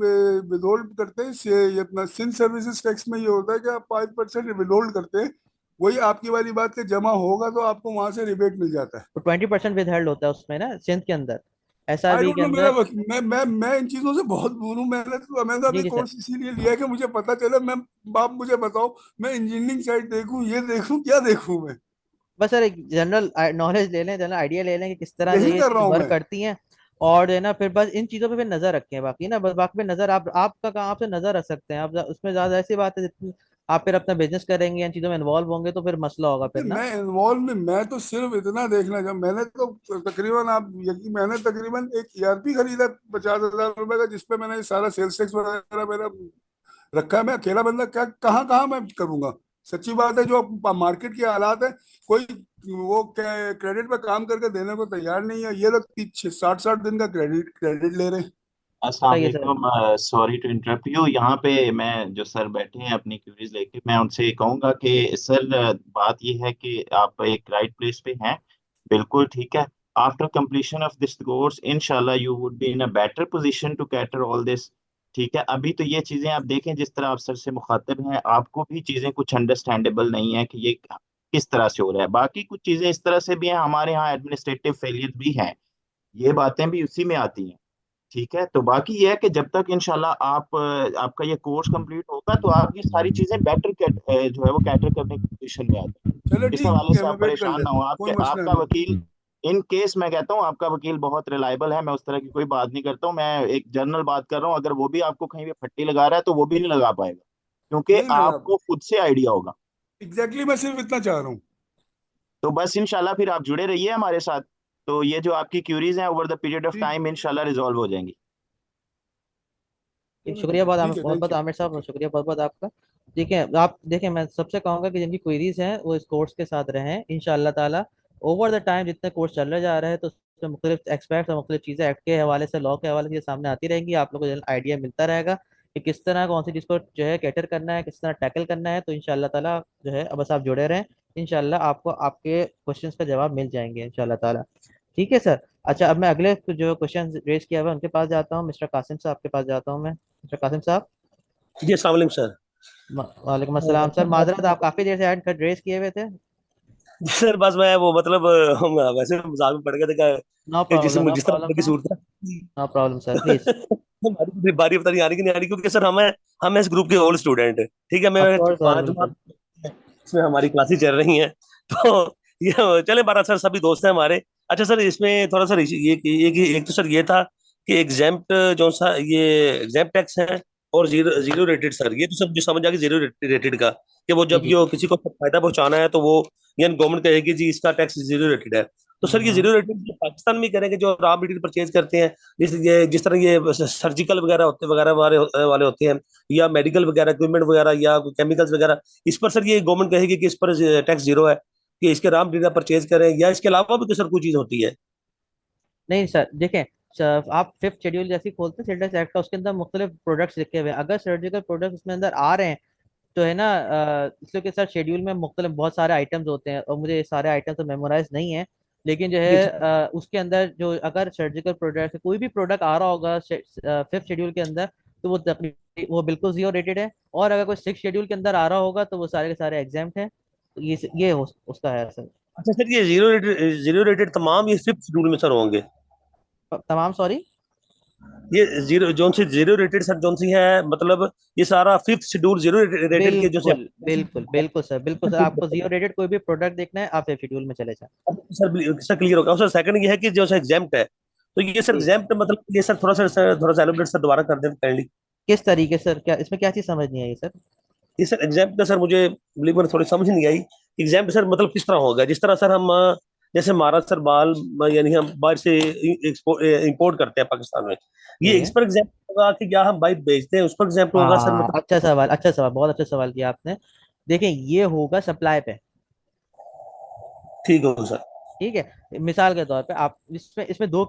विदहोल्ड करते हैं, ये अपना सिंध सर्विसेज टैक्स में ये होता है कि आप 5% विदहोल्ड करते हैं। वही आपकी वाली बात के जमा होगा तो आपको वहां से रिबेट मिल जाता है। तो 20% विद हेल्ड होता है उसमें ना, सिंध के अंदर, आई एसआरबी डोंट के नो, मेरा अंदर। मैं इन चीजों से बहुत दूर हूँ। मैंने तो जी अभी जी सर। कोर्स इसीलिए लिया है कि मुझे पता चले। आप मुझे बताओ, मैं इंजीनियरिंग साइड देखूं, ये देखूं, क्या देखूं मैं? बस सर एक जनरल नॉलेज ले लें, जनरल आइडिया ले लें कि किस तरह जो यही ये कर रहा चीज़ हूँ वर्क मैं। करती हैं। और जो है ना, फिर बस इन चीज़ों पे फिर नज़र रखें, बाकी ना बस बाकी पे नज़र आपका काम, आप से नज़र रख सकते हैं आप, उसमें ज़्यादा ऐसी बात है जितनी आप फिर अपना बिजनेस करेंगे, इन चीज़ों में इन्वॉल्व होंगे तो फिर मसला होगा फिर नहीं, ना। मैं इन्वॉल्व में, मैं तो सिर्फ इतना देखना चाहूँ। मैंने तो तकरीबन, आप यकीन, मैंने तकरीबन एक ईआरपी खरीदा 50,000 रुपए का, जिसपे मैंने ये सारा सेल्स टैक्स वगैरह मेरा रखा है। मैं अकेला बंदा क्या, कहाँ कहाँ मैं करूंगा? सच्ची बात है, जो मार्केट के हालात है, कोई वो क्रेडिट पे काम करके देने को तैयार नहीं है। ये लोग 60-60 दिन का क्रेडिट ले रहे हैं। अस्सलाम सही है सर। वालेकुम। Sorry to interrupt you. यहाँ पे मैं जो सर बैठे हैं अपनी क्यूरीज लेके, मैं उनसे कहूँगा कि सर बात ये है कि आप एक राइट प्लेस पे हैं। बिल्कुल ठीक है। After completion of this course इंशाल्लाह you would be in a better position to cater all this. ठीक है, अभी तो ये चीज़ें आप देखें, जिस तरह आप सर से मुखातिब हैं, आपको भी चीज़ें कुछ अंडरस्टैंडेबल नहीं है कि ये किस तरह से हो रहा है। बाकी कुछ चीज़ें इस तरह से भी हैं, हमारे यहाँ एडमिनिस्ट्रेटिव फेलियर भी हैं, ये बातें भी उसी में आती हैं। ठीक है, तो बाकी ये है कि जब तक इंशाल्लाह आपका ये कोर्स कंप्लीट होगा तो आप ये सारी चीजें बेटर जो है वो कैटर करने की पोजीशन में आ चलो जाएंगे। इस ठीक हवाले है, से मैं आप वेट कर परेशान ना लेता हो। हूँ, कोई आपके मसला आपका नहीं। वकील, इन केस मैं कहता हूँ आपका वकील बहुत रिलायबल है, मैं उस तरह की कोई बात नहीं करता हूँ, मैं एक जनरल बात कर रहा हूँ। अगर वो भी आपको कहीं पे फट्टी लगा रहा है तो वो भी नहीं लगा पाएगा, क्योंकि नहीं लगा। आपको खुद से आइडिया होगा। एग्जैक्टली, मैं सिर्फ इतना चाह रहा हूँ। तो बस इंशाल्लाह फिर आप जुड़े रहिए हमारे साथ, तो ये जो आपकी क्यूरीज हैं ओवर द पीरियड ऑफ ठीक। टाइम इंशाल्लाह रिजॉल्व हो जाएंगी। चलो शुक्रिया ठीक है, बहुत ठीक है, बहुत थैंक बहुत यू। आमिर साहब, ओके। शुक्रिया बहुत बहुत आपका। ठीक है, आप देखें, मैं सबसे कहूँगा कि जिनकी क्वेरीज हैं वो इस कोर्स के साथ रहें इंशाअल्लाह ताला। ओवर द टाइम जितने कोर्स चल रहे जा रहे हैं तो उसमें मुख्तलिफ एक्सपर्ट्स और मुख्तलिफ चीज़ें एक्ट के हवाले से, लॉ के हवाले से ये सामने आती रहेंगी, आप लोगों को आइडिया मिलता रहेगा कि किस तरह कौन सी चीज़ को जो है कैटर करना है, किस तरह टैकल करना है। तो इंशाअल्लाह ताला जो है बस आप जुड़े रहें, इंशाअल्लाह आपको आपके क्वेश्चंस का जवाब मिल जाएंगे इंशाअल्लाह ताला। ठीक है सर। अच्छा, अब मैं अगले जो क्वेश्चन रेज किया हुआ है उनके पास जाता हूँ, मिस्टर कासिम साहब के पास जाता हूँ मैं। मिस्टर कासिम साहब। जी अस्सलाम वालेकुम सर। वालेकुम अस्सलाम सर, माजरत आप काफी देर से हैंड कट रेस किए हुए थे। जी सर, बस मैं वो मतलब हम वैसे मजाक में पड़ गए थे नो कि प्रॉब्लम, नो जिस तरह की प्रॉब्लम, सूरत है नो प्रॉब्लम सर, प्लीज। हमारी बारी पता नहीं आ रही कि नहीं आ रही, क्योंकि सर हम इस ग्रुप के ओल्ड स्टूडेंट है। ठीक है, मैं ऑफ कोर्स सर, 5 माह बिल्कुल। इसमें हमारी क्लासेस चल रही हैं तो ये चले 12 सर सभी दोस्त हैं हमारे। अच्छा सर, इसमें थोड़ा सा ये एक तो सर ये था कि एग्जाम्प्ट जो सा ये एग्जाम्प्ट टैक्स है और जीरो रेटेड सर, ये तो सब जो समझ आ गया जीरो रेटेड का, कि वो जी जब जी। जो किसी को फायदा पहुंचाना है तो वो यानी गवर्नमेंट कहेगी जी इसका टैक्स जीरो रेटेड है। तो सर ये जीरो रेटेड पाकिस्तान में करेंगे जो रॉ मटेरियल परचेज करते हैं, जिस तरह ये सर्जिकल वगैरह होते वगैरह वाले होते हैं, या मेडिकल वगैरह इक्विपमेंट वगैरह या केमिकल्स वगैरह, इस पर सर ये गवर्नमेंट कहेगी कि इस पर टैक्स जीरो है, कि इसके रॉ मटेरियल परचेज करें, या इसके अलावा भी तो सर कोई चीज होती है? नहीं सर देखें सर, आप फिफ्थ शेड्यूल जैसे खोलते हैं सेल टैक्स एक्ट का, उसके अंदर मुख्तलिफ प्रोडक्ट्स लिखे हुए हैं। अगर सर्जिकल प्रोडक्ट्स उसमें अंदर आ रहे हैं तो है ना, इसलिए कि सर शेड्यूल में मुख्तलिफ बहुत सारे आइटम्स होते हैं और मुझे ये सारे आइटम्स तो मेमोराइज नहीं है, लेकिन जो जी है सर। उसके अंदर जो अगर सर्जिकल प्रोडक्ट कोई भी प्रोडक्ट आ रहा होगा फिफ्थ शेड्यूल के अंदर, तो वो तकरीबन वो बिल्कुल जीरो रेटेड है। और अगर कोई सिक्स शेड्यूल के अंदर आ रहा होगा तो वो सारे के सारे एग्जाम्प्ट हैं। तो उसका है सर। अच्छा सर, ये जीरो रेटेड तमाम ये फिफ्थ शेड्यूल में सर होंगे? तमाम सॉरी। ये जीरो जोन सी जीरो रेटेड सर जोन सी है, मतलब ये सारा फिफ्थ शेड्यूल जीरो रेटेड के जो बिल्कुल बिल्कुल बिल्कुल सर, बिल्कुल सर, आपको जीरो रेटेड कोई भी प्रोडक्ट देखना है आप फिफ्थ शेड्यूल में चले जाएं। सर क्लियर होगा। और सर सेकंड ये है कि जो सर एग्जाम्प्ट है, तो ये सर जी। एग्जाम्प्ट मतलब ये सर थोड़ा सा एलोबरेट सर दोबारा कर दें काइंडली। किस तरीके सर, क्या इसमें क्या चीज समझ नहीं आई सर? ये सर एग्जाम्प्ट का सर मुझे बिल्कुल थोड़ी समझ नहीं आई। एग्जाम्प्ट सर मतलब किस तरह होगा? जिस तरह सर हम जैसे हमारा सर बाल यानी हम बाहर से इंपोर्ट करते हैं पाकिस्तान में, ये जी। इस पर एग्जाम्प्ट होगा कि क्या हम बाइक बेचते हैं उस पर एग्जाम्प्ट होगा सर हाँ, मतलब? अच्छा सवाल, अच्छा सवाल, बहुत अच्छा सवाल किया आपने। देखें ये होगा सप्लाई पे। ठीक हो सर। ठीक है, मिसाल के तौर पे आप इसमें इसमें दो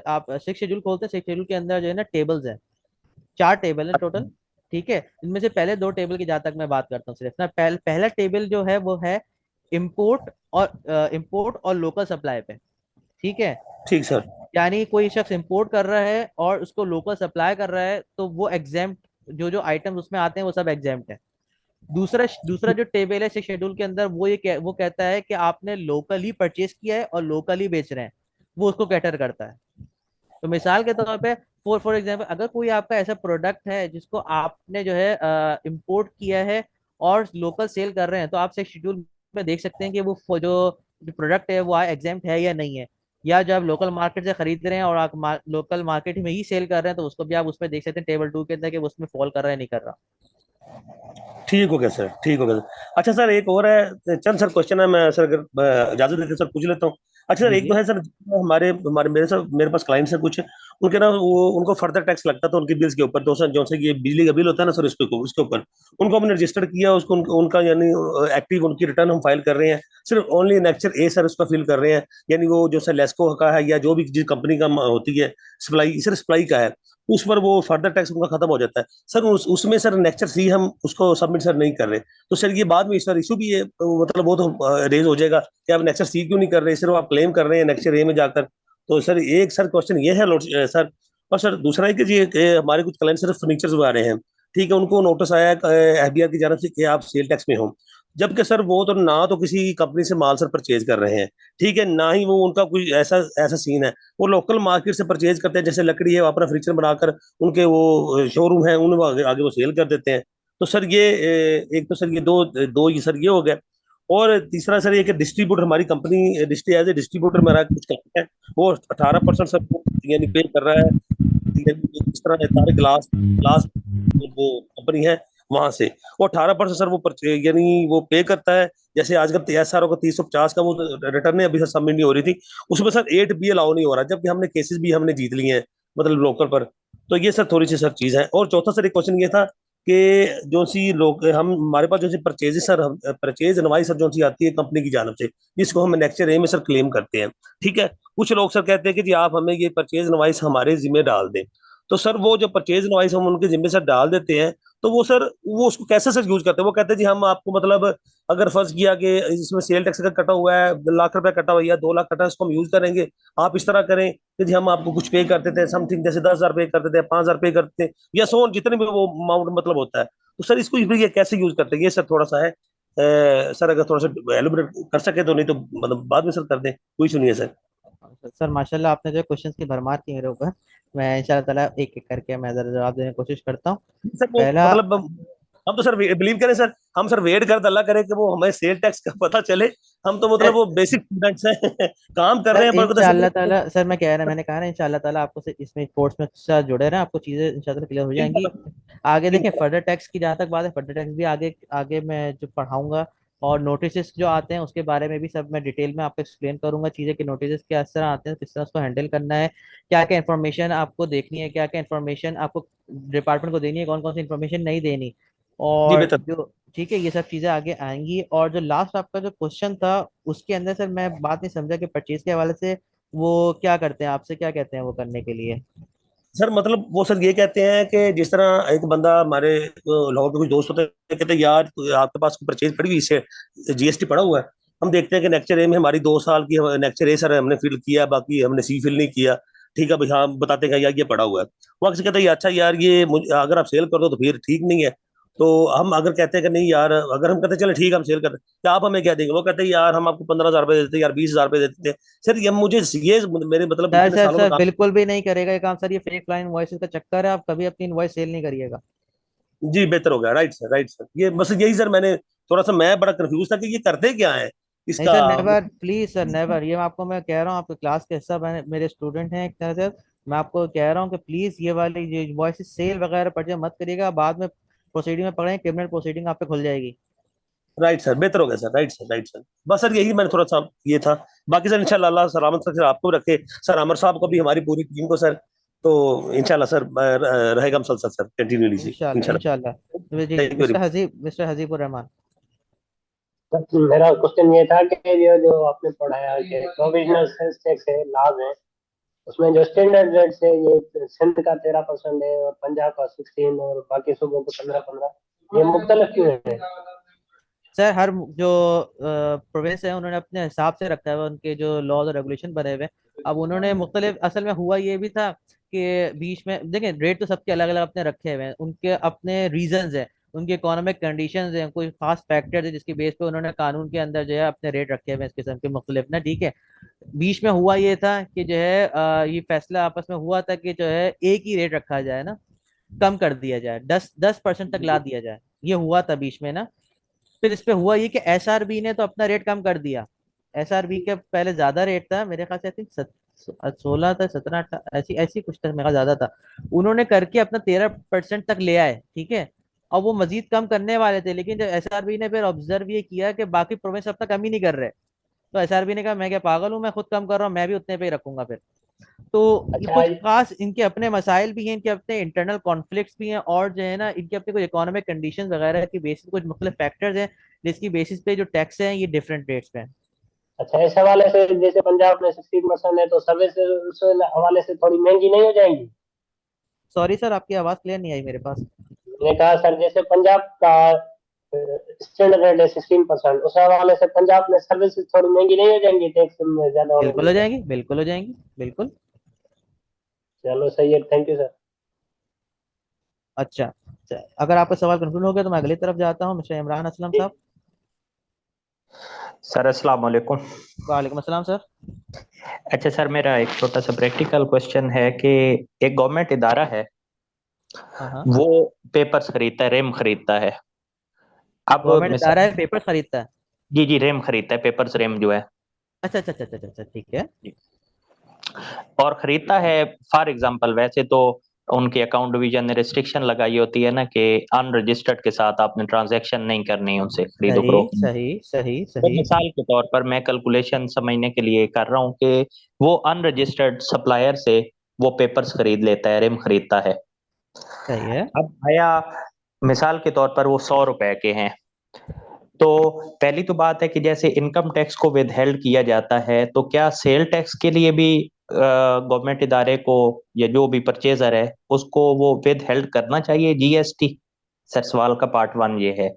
आप सिक्स शेड्यूल खोलते हैं, सिक्स शेड्यूल के अंदर जो है ना टेबल्स हैं, चार टेबल है टोटल। ठीक है, इनमें से पहले दो टेबल की जहाँ तक मैं बात करता हूँ सिर्फ ना, पहला टेबल जो है वो है इम्पोर्ट और लोकल सप्लाई पे। ठीक है, ठीक सर। यानी कोई शख्स इंपोर्ट कर रहा है और उसको लोकल सप्लाई कर रहा है तो वो एग्जाम्प्ट, जो जो आइटम्स उसमें आते हैं वो सब एग्जाम्प्ट है। दूसरा दूसरा जो टेबल है सिक्स शेड्यूल के अंदर, वो कहता है कि आपने लोकल ही परचेज किया है और लोकल ही बेच रहे हैं, वो उसको कैटर करता है। तो मिसाल के तौर पे फॉर एग्जाम्पल, अगर कोई आपका ऐसा प्रोडक्ट है जिसको आपने जो है इंपोर्ट किया है और लोकल सेल कर रहे हैं, तो आप सिक्स शेड्यूल में देख सकते हैं कि वो जो प्रोडक्ट है वो एग्जाम्प्ट है या नहीं है। या जब लोकल मार्केट से खरीद रहे हैं और आप लोकल मार्केट में ही सेल कर रहे हैं, तो उसको भी आप उसमें देख सकते हैं टेबल टू के अंदर कि वो उसमें फॉल कर रहा है नहीं कर रहा। ठीक हो गया सर, ठीक हो गया सर। अच्छा सर एक और है, चंद सर क्वेश्चन है, मैं सर अगर इजाजत देते सर पूछ लेता हूँ। अच्छा सर जी एक जी। तो है सर, हमारे हमारे मेरे पास क्लाइंट्स है कुछ, उनके ना वो उनको फर्दर टैक्स लगता था उनके बिल्स के ऊपर, तो सर जो से ये बिजली का बिल होता है ना सर, उसके ऊपर उनको हमने रजिस्टर किया, उसको उनका यानी एक्टिव उनकी रिटर्न हम फाइल कर रहे हैं, सिर्फ ओनली नेक्चर ए सर उसका फिल कर रहे हैं, यानी वो जो सर लेस्को का है या जो भी जिस कंपनी का होती है सप्लाई, सिर्फ सप्लाई का है, उस पर वो फर्दर टैक्स उनका खत्म हो जाता है सर। उसमें सर नेक्चर सी हम उसको सबमिट सर नहीं कर रहे, तो सर ये बाद में सर इशू भी है, मतलब वो तो रेज हो जाएगा कि आप नेक्चर सी क्यों नहीं कर रहे, सिर्फ आप क्लेम कर रहे हैं नेक्चर ए में जाकर। तो सर एक सर क्वेश्चन ये है सर। और सर दूसरा है कि जी हमारे कुछ क्लाइंट सिर्फ फर्नीचर बना रहे हैं, ठीक है, उनको नोटिस आया एफबीआर की जानब से कि आप सेल टैक्स में हो, जबकि सर वो तो ना तो किसी कंपनी से माल सर परचेज कर रहे हैं, ठीक है, ना ही वो उनका कोई ऐसा ऐसा सीन है, वो लोकल मार्केट से परचेज करते हैं, जैसे लकड़ी है अपना फर्नीचर बनाकर उनके वो शोरूम है उन आगे वो सेल कर देते हैं। तो सर ये एक तो सर ये दो दो ये सर ये हो गया। और तीसरा सर ये कि डिस्ट्रीब्यूटर, हमारी कंपनी एज ए डिस्ट्रीब्यूटर मेरा कुछ काम है, वो 18% सर यानी पे कर रहा है, इस तरह तारे ग्लास ग्लास वो कंपनी है वहां से, वो 18% सर वो यानी वो पे करता है। जैसे आजकल TSR का 350 का वो रिटर्न है अभी सर सबमिट नहीं हो रही थी, उसमें सर 8 भी अलाउ नहीं हो रहा, जबकि हमने केसेस भी हमने जीत लिए हैं मतलब लोकल पर। तो ये सर थोड़ी सी सर चीज है। और चौथा सर एक क्वेश्चन ये था कि जो सी लोग हम हमारे पास जो सी purchase sir purchase invoice sir जो सी आती है कंपनी की जानब से, जिसको हम नेक्चर ए में सर क्लेम करते हैं, ठीक है, कुछ लोग सर कहते हैं कि जी आप हमें ये परचेज इनवाइस हमारे जिम्मे डाल दें। तो सर वो जो परचेज इनवाइस हम उनके जिम्मे सर डाल देते हैं, तो वो सर वो उसको कैसे सर यूज करते हैं? वो कहते हैं जी हम आपको मतलब अगर फर्ज किया कि इसमें सेल टैक्स का कटा हुआ है, लाख रुपए कटा हुआ है या 2 लाख कटा है, इसको हम यूज करेंगे, आप इस तरह करें कि जी हम आपको कुछ पे करते थे समथिंग, जैसे 10,000 पे करते थे, 5,000 पे करते थे, या सो जितने भी वो अमाउंट मतलब होता है। तो सर इसको ये कैसे यूज करते हैं, ये सर थोड़ा सा है सर, अगर थोड़ा सा एलिब्रेट कर सके तो, नहीं तो मतलब बाद में सर कर दें, कोई सुनिए सर। सर माशाल्लाह आपने जो क्वेश्चंस की भरमार की मेरे ऊपर, मैं इंशाल्लाह ताला एक एक करके मैं जरा जवाब देने की कोशिश करता हूँ। सर वो पहला, मतलब हम तो सर बिलीव करें सर, हम सर वेट करते अल्लाह करे कि वो हमें सेल टैक्स का पता चले। हम तो मतलब वो बेसिक स्टूडेंट्स हैं काम कर सर रहे हैं पर इंशाल्लाह ताला सर मैंने कहा ना इंशाल्लाह ताला आपको से इसमें कोर्स में साथ जुड़े रहें, आपको चीजें इंशाल्लाह क्लियर हो जाएंगी। आगे देखें फर्दर टैक्स की जहाँ तक बात है, फर्दर टैक्स भी आगे आगे मैं जो पढ़ाऊंगा, और नोटिस जो आते हैं उसके बारे में भी सब मैं डिटेल में आपको एक्सप्लेन करूंगा चीजें कि नोटिस किस तरह आते हैं, किस तरह उसको हैंडल करना है, क्या क्या इन्फॉर्मेशन आपको देखनी है, क्या क्या इन्फॉर्मेशन आपको डिपार्टमेंट को देनी है, कौन कौन सी इन्फॉर्मेशन नहीं देनी। जी और बेहतर। जो ठीक है ये सब चीजें आगे आएंगी। और जो लास्ट आपका जो क्वेश्चन था उसके अंदर सर मैं बात नहीं समझा कि परचेज के हवाले से वो क्या करते हैं, आपसे क्या कहते हैं वो करने के लिए। सर मतलब वो सर ये कहते हैं कि जिस तरह एक बंदा हमारे लाहौर पे कुछ दोस्त होते हैं, कहते हैं यार आपके पास परचेज पड़ी हुई, इससे जीएसटी पड़ा हुआ है। हम देखते हैं कि नेक्चर ए में हमारी 2 साल की नेक्चर ए सर हमने फिल किया, बाकी हमने सी फिल नहीं किया। ठीक है भाई, हाँ बताते हैं यार ये पड़ा हुआ है। वो अक्सर कहते हैं अच्छा यार ये अगर आप सेल कर दो तो फिर ठीक नहीं है। तो हम अगर कहते हैं कि नहीं यार, अगर हम कहते हैं चलो ठीक है हम सेल करते हैं, क्या आप हमें क्या देंगे, वो कहते हैं यार हम आपको 15,000 रुपये देते हैं यार, 20,000 रुपये देते हैं। सर ये मुझे ये मेरे मतलब सर इतने सर सालों में सर बिल्कुल भी नहीं करेगा ये काम सर, ये फेक क्लाइंट इनवॉइसेस का चक्कर है, आप कभी अपनी इनवॉइस सेल नहीं करिएगा। जी बेहतर हो गया। राइट सर, राइट सर, ये बस यही सर मैंने थोड़ा सा मैं बड़ा कंफ्यूज था कि ये करते क्या है नहीं इसका। Sir never, please sir never, ये आपको मैं कह रहा हूँ, आपके क्लास के हिस्सा मेरे स्टूडेंट हैं एक तरह से, मैं आपको कह रहा हूँ कि प्लीज ये वाली जो इनवॉइस सेल वगैरह परचेज मत करिएगा, बाद में प्रोसीडिंग में पड़े क्रिमिनल प्रोसीडिंग आप पे खुल जाएगी। राइट सर, बेहतर हो गया sir. Right sir, right sir, बस सर यही मैंने थोड़ा सा ये था। बाकी सर इंशाल्लाह अल्लाह सलामत रखे, आपको भी रखे, सर आमर साहब को भी, हमारी पूरी टीम को सर। तो इंशाल्लाह सर रहेगा मसलसल सर कंटिन्यूली जी इंशाल्लाह इंशाल्लाह। इंशाल्लाह जी। Thank you very much. Mister Hajibur Rahman. मेरा क्वेश्चन ये था कि ये जो आपने पढ़ाया कि प्रोविजनल सेल्स टैक्स है, लाभ है, उसमें जो स्टैंडर्ड रेट है ये सिंध का 13% है और पंजाब का 16 और बाकी सूबों को 15-15, ये मुख्तलिफ क्यों है? सर हर जो प्रोविंस है उन्होंने अपने हिसाब से रखा है, उनके जो लॉज और रेगुलेशन बने हुए हैं। अब उन्होंने मुख्तलिफ, असल में हुआ ये भी था कि बीच में देखें रेट तो सबके अलग अलग अपने रखे हुए हैं, उनके अपने रीजंस हैं, उनके इकोनॉमिक कंडीशंस हैं, कोई खास फैक्टर है जिसकी बेस पे उन्होंने कानून के अंदर जो है अपने रेट रखे हुए हैं इस किस्म के मुख्तलिफ ना। ठीक है, बीच में हुआ ये था कि जो है ये फैसला आपस में हुआ था कि जो है एक ही रेट रखा जाए ना, कम कर दिया जाए, 10% तक ला दिया जाए, ये हुआ था बीच में ना। फिर इस पे हुआ ये कि एसआरबी ने तो अपना रेट कम कर दिया। एसआरबी के पहले ज्यादा रेट था मेरे ख्याल से, आई थिंक 16 था, 17 ऐसी ऐसी कुछ तक मेरा ज्यादा था, उन्होंने करके अपना 13% तक ले आए। ठीक है, और वो मजीद कम करने वाले थे, लेकिन जब एसआरबी ने फिर ऑब्जर्व ये किया कि बाकी प्रोविंस अपना कम ही नहीं कर रहे, तो एसआरबी ने कहा मैं क्या पागल हूँ, मैं खुद कम कर रहा हूँ, मैं भी उतने पे ही रखूंगा फिर। तो ये अच्छा कुछ खास इनके अपने मसाइल भी हैं, इनके अपने इंटरनल कॉन्फ्लिक्ट्स भी हैं, और जो है ना इनके अपने कुछ इकोनॉमिक कंडीशंस वगैरह की बेसिस कुछ मुख्तलिफ फैक्टर्स हैं जिसकी बेसिस पे जो टैक्स हैं ये डिफरेंट रेट्स पे हैं। अच्छा, इस हवाले से जैसे पंजाब में 16% है तो सर्विस उस हवाले से थोड़ी महंगी नहीं हो जाएंगी? सॉरी सर आपकी आवाज़ क्लियर नहीं आई मेरे पास। मैंने कहा सर जैसे पंजाब का स्टैंडर्ड रेट है 16%, उस हवाले से पंजाब में सर्विस थोड़ी महंगी नहीं हो जाएंगी टैक्स में ज्यादा होने बिल्कुल की? हो जाएंगी, बिल्कुल हो जाएंगी, बिल्कुल। चलो सही है, थैंक यू सर। अच्छा, अगर आपका सवाल कंक्लूड हो गया तो मैं अगली तरफ जाता हूँ, मिस्टर इमरान असलम साहब। सर अस्सलाम वालेकुम। वालेकुम अस्सलाम सर। अच्छा सर, मेरा एक छोटा सा प्रैक्टिकल क्वेश्चन है कि एक गवर्नमेंट इदारा है, हाँ, वो पेपर्स खरीदता है, रेम खरीदता है। अब गवर्नमेंट इदारा मिसाल, है, पेपर खरीदता है। जी जी रेम खरीदता है, पेपर्स रेम जो है, अच्छा अच्छा अच्छा अच्छा अच्छा, ठीक है। और खरीदता है फॉर एग्जांपल, वैसे तो उनके अकाउंट डिवीजन ने रिस्ट्रिक्शन लगाई होती है ना कि अनरजिस्टर्ड के साथ आपने ट्रांजैक्शन नहीं करनी है उनसे खरीदो सही फरोख्त में। सही सही तो सही। मिसाल के तौर पर मैं कैलकुलेशन समझने के लिए कर रहा हूँ कि वो अनरजिस्टर्ड सप्लायर से वो पेपर्स खरीद लेता है, रेम खरीदता है। सही है। अब भैया मिसाल के तौर पर वो 100 रुपए के हैं, तो पहली तो बात है कि जैसे इनकम टैक्स को विदहेल्ड किया जाता है, तो क्या सेल टैक्स के लिए भी गवर्नमेंट इदारे को या जो भी परचेजर है उसको वो विदहेल्ड करना चाहिए जीएसटी? सर सवाल का पार्ट 1 ये है।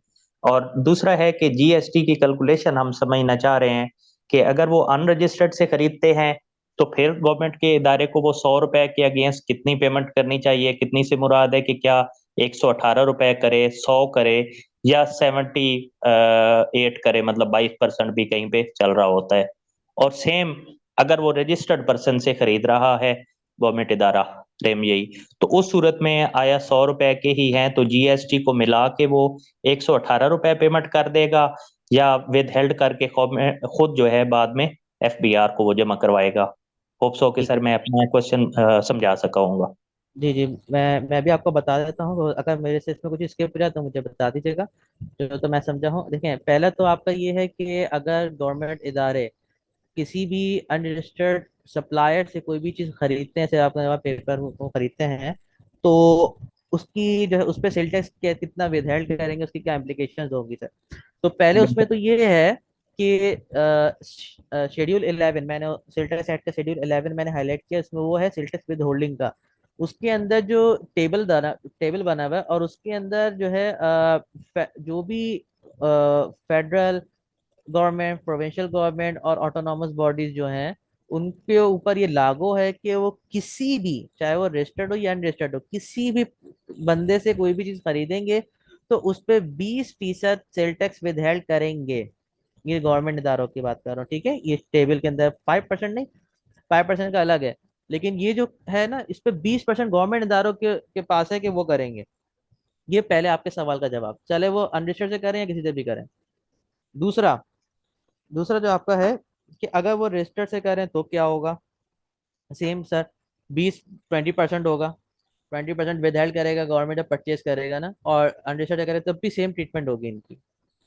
और दूसरा है कि जीएसटी की कैलकुलेशन हम समझना चाह रहे हैं कि अगर वो अनरजिस्टर्ड से खरीदते हैं तो फिर गवर्नमेंट के इदारे को वो 100 रुपए के अगेंस्ट कितनी पेमेंट करनी चाहिए? कितनी से मुराद है कि क्या 118 रुपए करे, 100 करे, या 78 करे, मतलब 22% भी कहीं पे चल रहा होता है। और सेम अगर वो रजिस्टर्ड पर्सन से खरीद रहा है गवर्नमेंट इदारा, फ्रेम यही। तो उस सूरत में आया 100 रुपए के ही हैं तो जीएसटी को मिला के वो 118 रुपए पेमेंट कर देगा, या विद हेल्ड करके खुद जो है बाद में एफबीआर को वो जमा करवाएगा। होप सो कि ठीक सर है। मैं अपना क्वेश्चन समझा सका हूँगा। जी, मैं भी आपको बता देता हूँ, तो अगर मेरे से इसमें कुछ स्किप रहा तो मुझे बता दीजिएगा। तो मैं समझा हूँ। देखें, पहला तो आपका ये है कि अगर गवर्नमेंट इदारे किसी भी अनरजिस्टर्ड सप्लायर से कोई भी चीज़ खरीदते हैं, जैसे आप पेपर को खरीदते हैं, तो उसकी जो है उस पर सेल टैक्स कितना विदहेल्ड करेंगे, उसकी क्या इम्प्लीकेशंस होगी सर। तो पहले उसमें तो ये है कि शेड्यूल 11, मैंने सेल टैक्स एक्ट का शेड्यूल 11 मैंने हाईलाइट किया, इसमें वो है सेल टैक्स विद होल्डिंग का। उसके अंदर जो टेबल बना हुआ है, और उसके अंदर जो है जो भी फेडरल गवर्नमेंट, प्रोविंशियल गवर्नमेंट और ऑटोनॉमस बॉडीज जो हैं, उनके ऊपर ये लागू है कि वो किसी भी, चाहे वो रजिस्टर्ड हो या अनरजिस्टर्ड हो, किसी भी बंदे से कोई भी चीज खरीदेंगे तो उस पे 20% सेल टैक्स विदहेल्ड करेंगे। ये गवर्नमेंट इदारों की बात कर रहा हूँ, ठीक है। ये टेबल के अंदर 5% नहीं, 5% का अलग है, लेकिन ये जो है ना, इस पे 20% गवर्नमेंट इदारों के पास है कि वो करेंगे। ये पहले आपके सवाल का जवाब, चले वो अनरजिस्टर्ड से करें या किसी से भी करें। दूसरा दूसरा जो आपका है कि अगर वो रजिस्टर्ड से करें तो क्या होगा। सेम सर, 20-20% होगा। 20% विदहेल्ड करेगा गवर्नमेंट जब परचेज करेगा ना, और अनरजिस्टर्ड करें तब भी सेम ट्रीटमेंट होगी इनकी।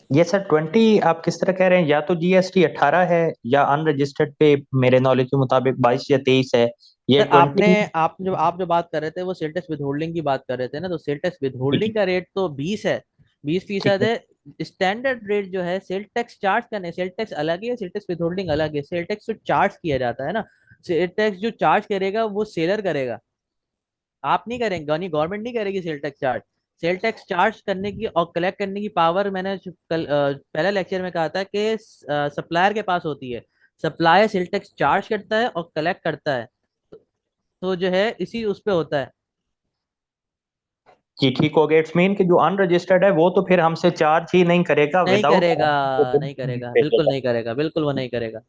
ये सर 20 आप किस तरह कह रहे हैं? या तो जीएसटी 18 है या अनरजिस्टर्ड पे मेरे नॉलेज के मुताबिक 22 या 23 है। ये सर 20 आप जो बात कर रहे थे वो सेल टैक्स विद होल्डिंग की बात कर रहे थे ना, तो सेल टैक्स विद होल्डिंग का रेट तो 20 है, ठीक 20% है। है। स्टैंडर्ड रेट जो है सेल टैक्स चार्ज करने, सेल टैक्स अलग है, सेल टैक्स विद होल्डिंग अलग है। सेल टैक्स जो चार्ज किया जाता है ना, सेल टैक्स जो चार्ज करेगा वो सेलर करेगा, आप नहीं करेंगे, गवर्नमेंट नहीं करेगी sale tax charge. Sale tax charge करने की और कलेक्ट करने की पावर मैंने कल पहले लेक्चर में कहा था कि सप्लायर के पास होती है। सप्लायर सेल टैक्स चार्ज करता है और कलेक्ट करता है, तो जो है इसी उस पे होता है। जी ठीक हो गया। इट्स मीन कि जो अनरजिस्टर्ड है वो तो फिर हमसे चार्ज ही नहीं करेगा नहीं विदाउट। करेगा, नहीं करेगा, बिल्कुल नहीं करेगा, बिल्कुल वो नहीं करेगा।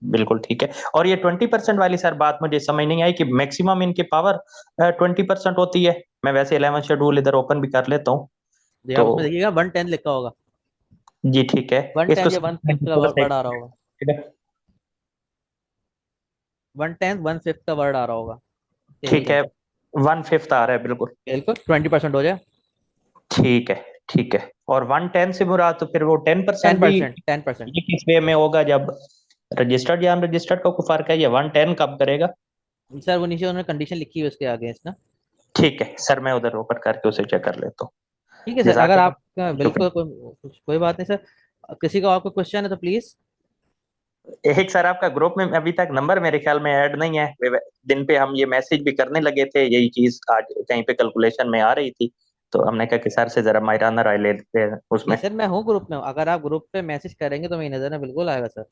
बिल्कुल ठीक है। और ये 20% वाली सर बात मुझे समझ नहीं आई कि मैक्सिमम इनकी पावर 20% होती है। मैं वैसे 11 शेड्यूल इधर ओपन भी कर लेता हूँ जी, तो। आप उसमें देखिएगा 110 लिखा होगा, जी ठीक है। 110 इसको या 1/5 का वर्ड आ रहा होगा, 1/10 1/5 का वर्ड आ रहा होगा टेबल ठीक के है। अंदर। 1/5 आ रहा है बिल्कुल। बिल्कुल 20% हो जाए। ठीक है। ठीक है। और 110 से बुरा तो फिर वो 10% भी 10%। ये किस वे में होगा? जब रजिस्टर्ड या अनरजिस्टर्ड का कोई फर्क है? या 110 कब करेगा? सर वो नीचे उन्होंने कंडीशन लिखी है उसके आगे ना। ठीक है सर, मैं उधर ओपन करके उसे चेक कर लेता हूँ। ठीक है सर, अगर जज़ाकल्लाह। आप बिल्कुल कोई बात नहीं सर, किसी का आपको क्वेश्चन है तो प्लीज। एक सर आपका ग्रुप में अभी तक नंबर मेरे ख्याल में ऐड नहीं है। दिन पे हम ये मैसेज भी करने लगे थे, यही चीज आज कहीं पे कैलकुलेशन में आ रही थी, तो हमने कहा कि सर से जरा माहिराना राय ले लेते हैं जी उसमें। सर, मैं हूँ ग्रुप में, अगर आप ग्रुप पे मैसेज करेंगे तो मेरी नज़र में बिल्कुल आएगा सर।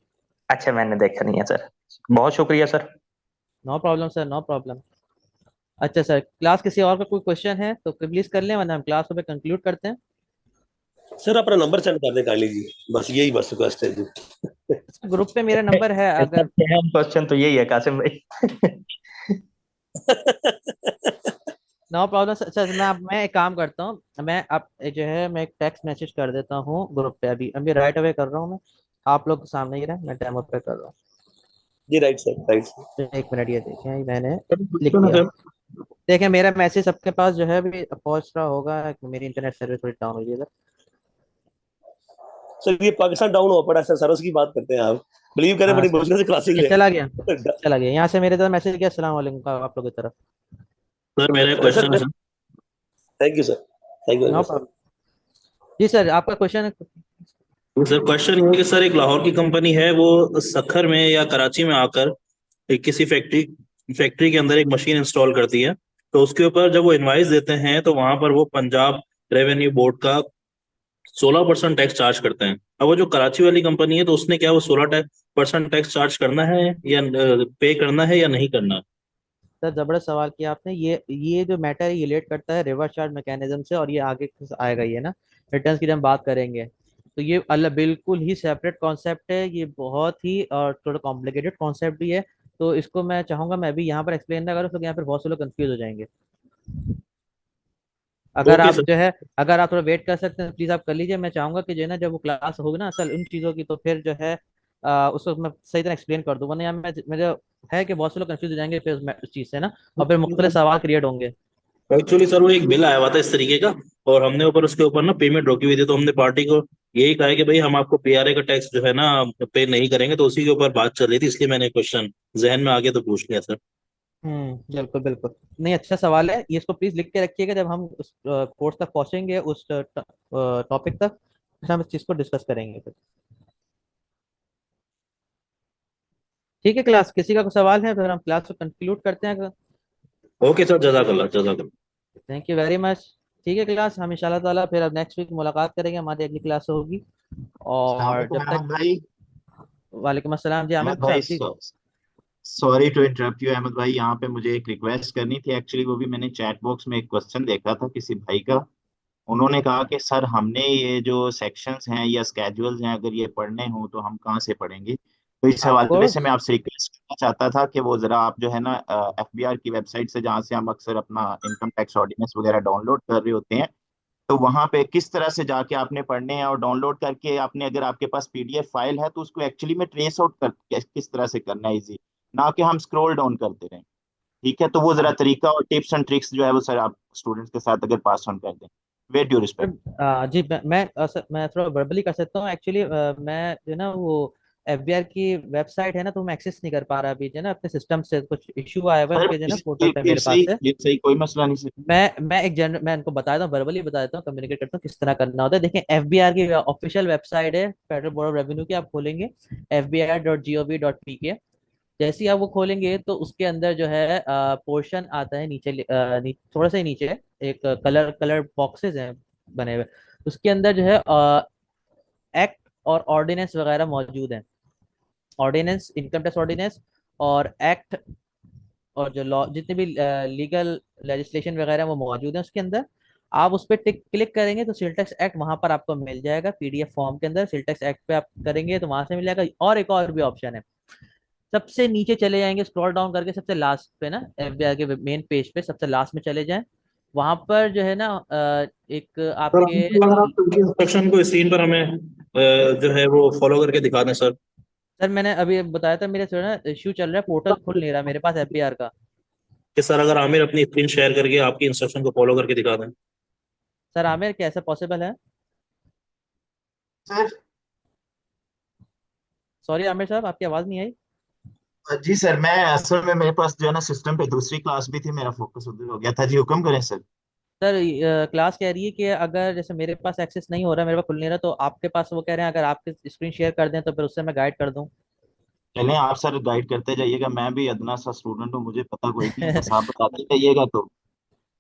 अच्छा, मैंने देखा नहीं है सर। बहुत शुक्रिया sir. No problem sir, no problem. अच्छा सर, क्लास किसी और का कोई क्वेश्चन है तो प्लीज कर लें, वरना हम क्लास पे कंक्लूड करते हैं। सर अपना नंबर सेंड कर दें काइंडली जी, बस यही बस रिक्वेस्ट है जी। ग्रुप पे मेरा नंबर है, अगर क्वेश्चन तो यही है कासिम भाई। No problem sir. मैं एक काम करता हूँ, मैं आप जो है मैं एक टेक्स्ट मैसेज कर देता हूँ ग्रुप पे, अभी अभी राइट अवे कर रहा हूँ मैं, आप लोग सामने ही रहे, मैं डेमो पे कर रहा हूँ। जी राइट सर, राइट सर। एक मिनट, ये देखें, ये मैंने लिख क्वेश्चन है दिया। सर। देखें मेरा मैसेज सबके पास जो है अभी पहुंच रहा होगा, मेरी इंटरनेट सर्विस थोड़ी डाउन हुई है इधर। सर ये पाकिस्तान डाउन हुआ पड़ा है सर, सर उसकी बात करते हैं आप, बिलीव करें हाँ बड़ी सर, मुश्किल से क्लासेस ये ले। चला गया, चला गया यहाँ से मेरे तरफ मैसेज किया, अस्सलाम वालेकुम का आप लोगों की तरफ। सर मेरा सर क्वेश्चन है sir. Thank you sir, thank you very no much sir. Problem. जी सर, आपका क्वेश्चन है। सर क्वेश्चन ये है कि सर एक लाहौर की कंपनी है, वो सखर में या कराची में आकर एक किसी फैक्ट्री के अंदर एक मशीन इंस्टॉल करती है। तो उसके ऊपर जब वो इनवाइस देते हैं तो वहां पर वो पंजाब रेवेन्यू बोर्ड का 16% टैक्स चार्ज करते हैं। अब वो जो कराची वाली कंपनी है तो उसने क्या वो 16% टैक्स चार्ज करना है या पे करना है या नहीं करना? सर जबरदस्त सवाल किया आपने। ये जो मैटर है ये रिलेट करता है रिवर्स चार्ज मैकेनिज्म से, और ये आगे आएगा, ये ना रिटर्न्स की जब हम बात करेंगे तो ये अल्लाह बिल्कुल ही सेपरेट कॉन्सेप्ट है, ये बहुत ही और थोड़ा कॉम्प्लिकेटेड कॉन्सेप्ट भी है। तो इसको मैं चाहूंगा मैं अभी यहाँ पर एक्सप्लेन ना करूँ, तो यहाँ पर बहुत से लोग कंफ्यूज हो जाएंगे। अगर ओके आप सर। जो है, अगर आप थोड़ा वेट कर सकते हैं प्लीज आप कर लीजिए। मैं चाहूंगा कि जो है ना जब वो क्लास होगी ना असल उन चीज़ों की, तो फिर जो है उसको मैं सही तरह एक्सप्लेन कर दूँ, वरना यहाँ मैं मेरे है कि बहुत से लोग कंफ्यूज हो जाएंगे फिर उस चीज़ से ना, और फिर मुख्तलिफ सवाल क्रिएट होंगे। एक्चुअली सर वो एक बिल आया हुआ था इस तरीके का, और हमने ऊपर उसके ऊपर ना पेमेंट रोकी हुई थी, तो हमने पार्टी को यही कहा है कि भाई हम आपको पीआरए का टैक्स जो है ना पे नहीं करेंगे, तो उसी के ऊपर बात चल रही थी, इसलिए मैंने क्वेश्चन जहन में आ गया तो पूछ लिया सर। बिल्कुल बिल्कुल। नहीं, अच्छा सवाल है ये, इसको प्लीज लिख के रखिएगा, जब हम उस कोर्स तक पहुंचेंगे उस टॉपिक तक, फिर हम इस चीज को डिस्कस करेंगे फिर। ठीक है क्लास, किसी का कोई सवाल है फिर हम क्लास को कंक्लूड करते हैं। ओके सर, जजाकल्ला जजाकल्ला। Thank you very much. ठीक है क्लास, हम इंशाल्लाह ताला फिर अब नेक्स्ट वीक मुलाकात करेंगे, हमारी अगली क्लास होगी। अस्सलाम और वालेकुम जब तक, अहमद भाई। वालेकुम अस्सलाम जी अहमद आमिर भाई, sahab ji. Sorry to interrupt you Ahmad भाई, यहाँ पे मुझे एक रिक्वेस्ट करनी थी एक्चुअली। वो भी मैंने चैट बॉक्स में एक क्वेश्चन देखा था किसी भाई का। उन्होंने कहा कि सर हमने ये जो सेक्शंस हैं या स्केड्यूल्स हैं अगर ये पढ़ने हो तो हम कहाँ से पढ़ेंगे। तो इस ऑफ हवाले से कोर्स। मैं आपसे रिक्वेस्ट करना चाहता था कि वो जरा आप जो है ना एफबीआर की वेबसाइट से, जहाँ से हम अक्सर अपना इनकम टैक्स ऑर्डिनेंस वगैरह डाउनलोड कर रहे होते हैं, तो वहां पे किस तरह से जाके आपने पढ़ने हैं और डाउनलोड करके आपने, अगर आपके पास पीडीएफ फाइल है तो उसको एक्चुअली में ट्रेस आउट कर किस तरह से करना है इजी, ना कि हम स्क्रॉल डाउन करते रहें। ठीक है, तो वो जरा तरीका और टिप्स एंड ट्रिक्स जो है वो सर आप स्टूडेंट्स के साथ अगर पास ऑन कर दें, विद ड्यू रिस्पेक्ट। जी मैं थोड़ा वर्बली कर सकता हूँ एक्चुअली। मैं जो है ना वो एफबीआर की वेबसाइट है ना, तो मैं एक्सेस नहीं कर पा रहा अभी, जो है ना अपने सिस्टम से कुछ इशू आया हुआ है सर उनके जो है ना पोर्टल पे ये मेरे सही, पास से। ये सही, कोई मसला नहीं सर। मैं एक जनरल, मैं इनको बता देता हूँ, वर्बली बता देता हूँ, कम्युनिकेट करता हूँ किस तरह करना होता है। देखिए एफबीआर की ऑफिशियल वेबसाइट है फेडरल बोर्ड ऑफ रेवेन्यू की, आप खोलेंगे fbr.gov.pk। जैसे ही आप वो खोलेंगे तो उसके अंदर जो है पोर्शन आता है नीचे, थोड़ा सा ही नीचे है, एक कलर कलर बॉक्सेस हैं बने हुए, उसके अंदर जो है एक्ट और ऑर्डिनेंस वगैरह मौजूद हैं। ऑर्डिनेंस, इनकम टैक्स ऑर्डिनेंस और एक्ट, और जो लॉ जितने भी लीगल लेजिस्लेशन वगैरह वो मौजूद है उसके अंदर। आप उस पर टिक क्लिक करेंगे तो सेल टैक्स एक्ट वहां पर आपको मिल जाएगा पीडीएफ फॉर्म के अंदर। सेल टैक्स एक्ट पे आप करेंगे तो वहां से मिल जाएगा। और एक और भी ऑप्शन है, सबसे नीचे चले जाएंगे स्क्रॉल डाउन करके, सबसे लास्ट पे ना एफबीआई के मेन पेज पे सबसे लास्ट में चले जाएं, वहां पर जो है ना एक सर आपके, हमको लग रहा है उनकी इंस्ट्रक्शन को स्क्रीन पर हमें जो है वो फॉलो करके दिखा दें सर। सर मैंने अभी बताया था मेरे जो है ना इश्यू चल रहा है, पोर्टल खुल नहीं रहा मेरे पास एफबीआर का। कि सर अगर आमिर अपनी स्क्रीन शेयर करके आपकी इंस्ट्रक्शन को फॉलो करके दिखा दें। सर आमिर क्या ऐसा पॉसिबल है? सर सॉरी आमिर साहब, आपकी आवाज नहीं आई। जी सर, मैं असल में मेरे पास जो है ना सिस्टम पे दूसरी क्लास भी थी, मेरा फोकस उधर हो गया था। जी हुक्म करें सर। सर क्लास कह रही है कि अगर जैसे मेरे पास एक्सेस नहीं हो रहा, मेरे पास खुल नहीं रहा, तो आपके पास वो कह रहे हैं अगर आपके स्क्रीन शेयर कर दें तो फिर उससे मैं गाइड कर दूं। चलें, आप सर गाइड करते जाइएगा, मैं भी अदना सा स्टूडेंट हूँ, मुझे पता कोई नहीं है, बस आप बताते जाइएगा तो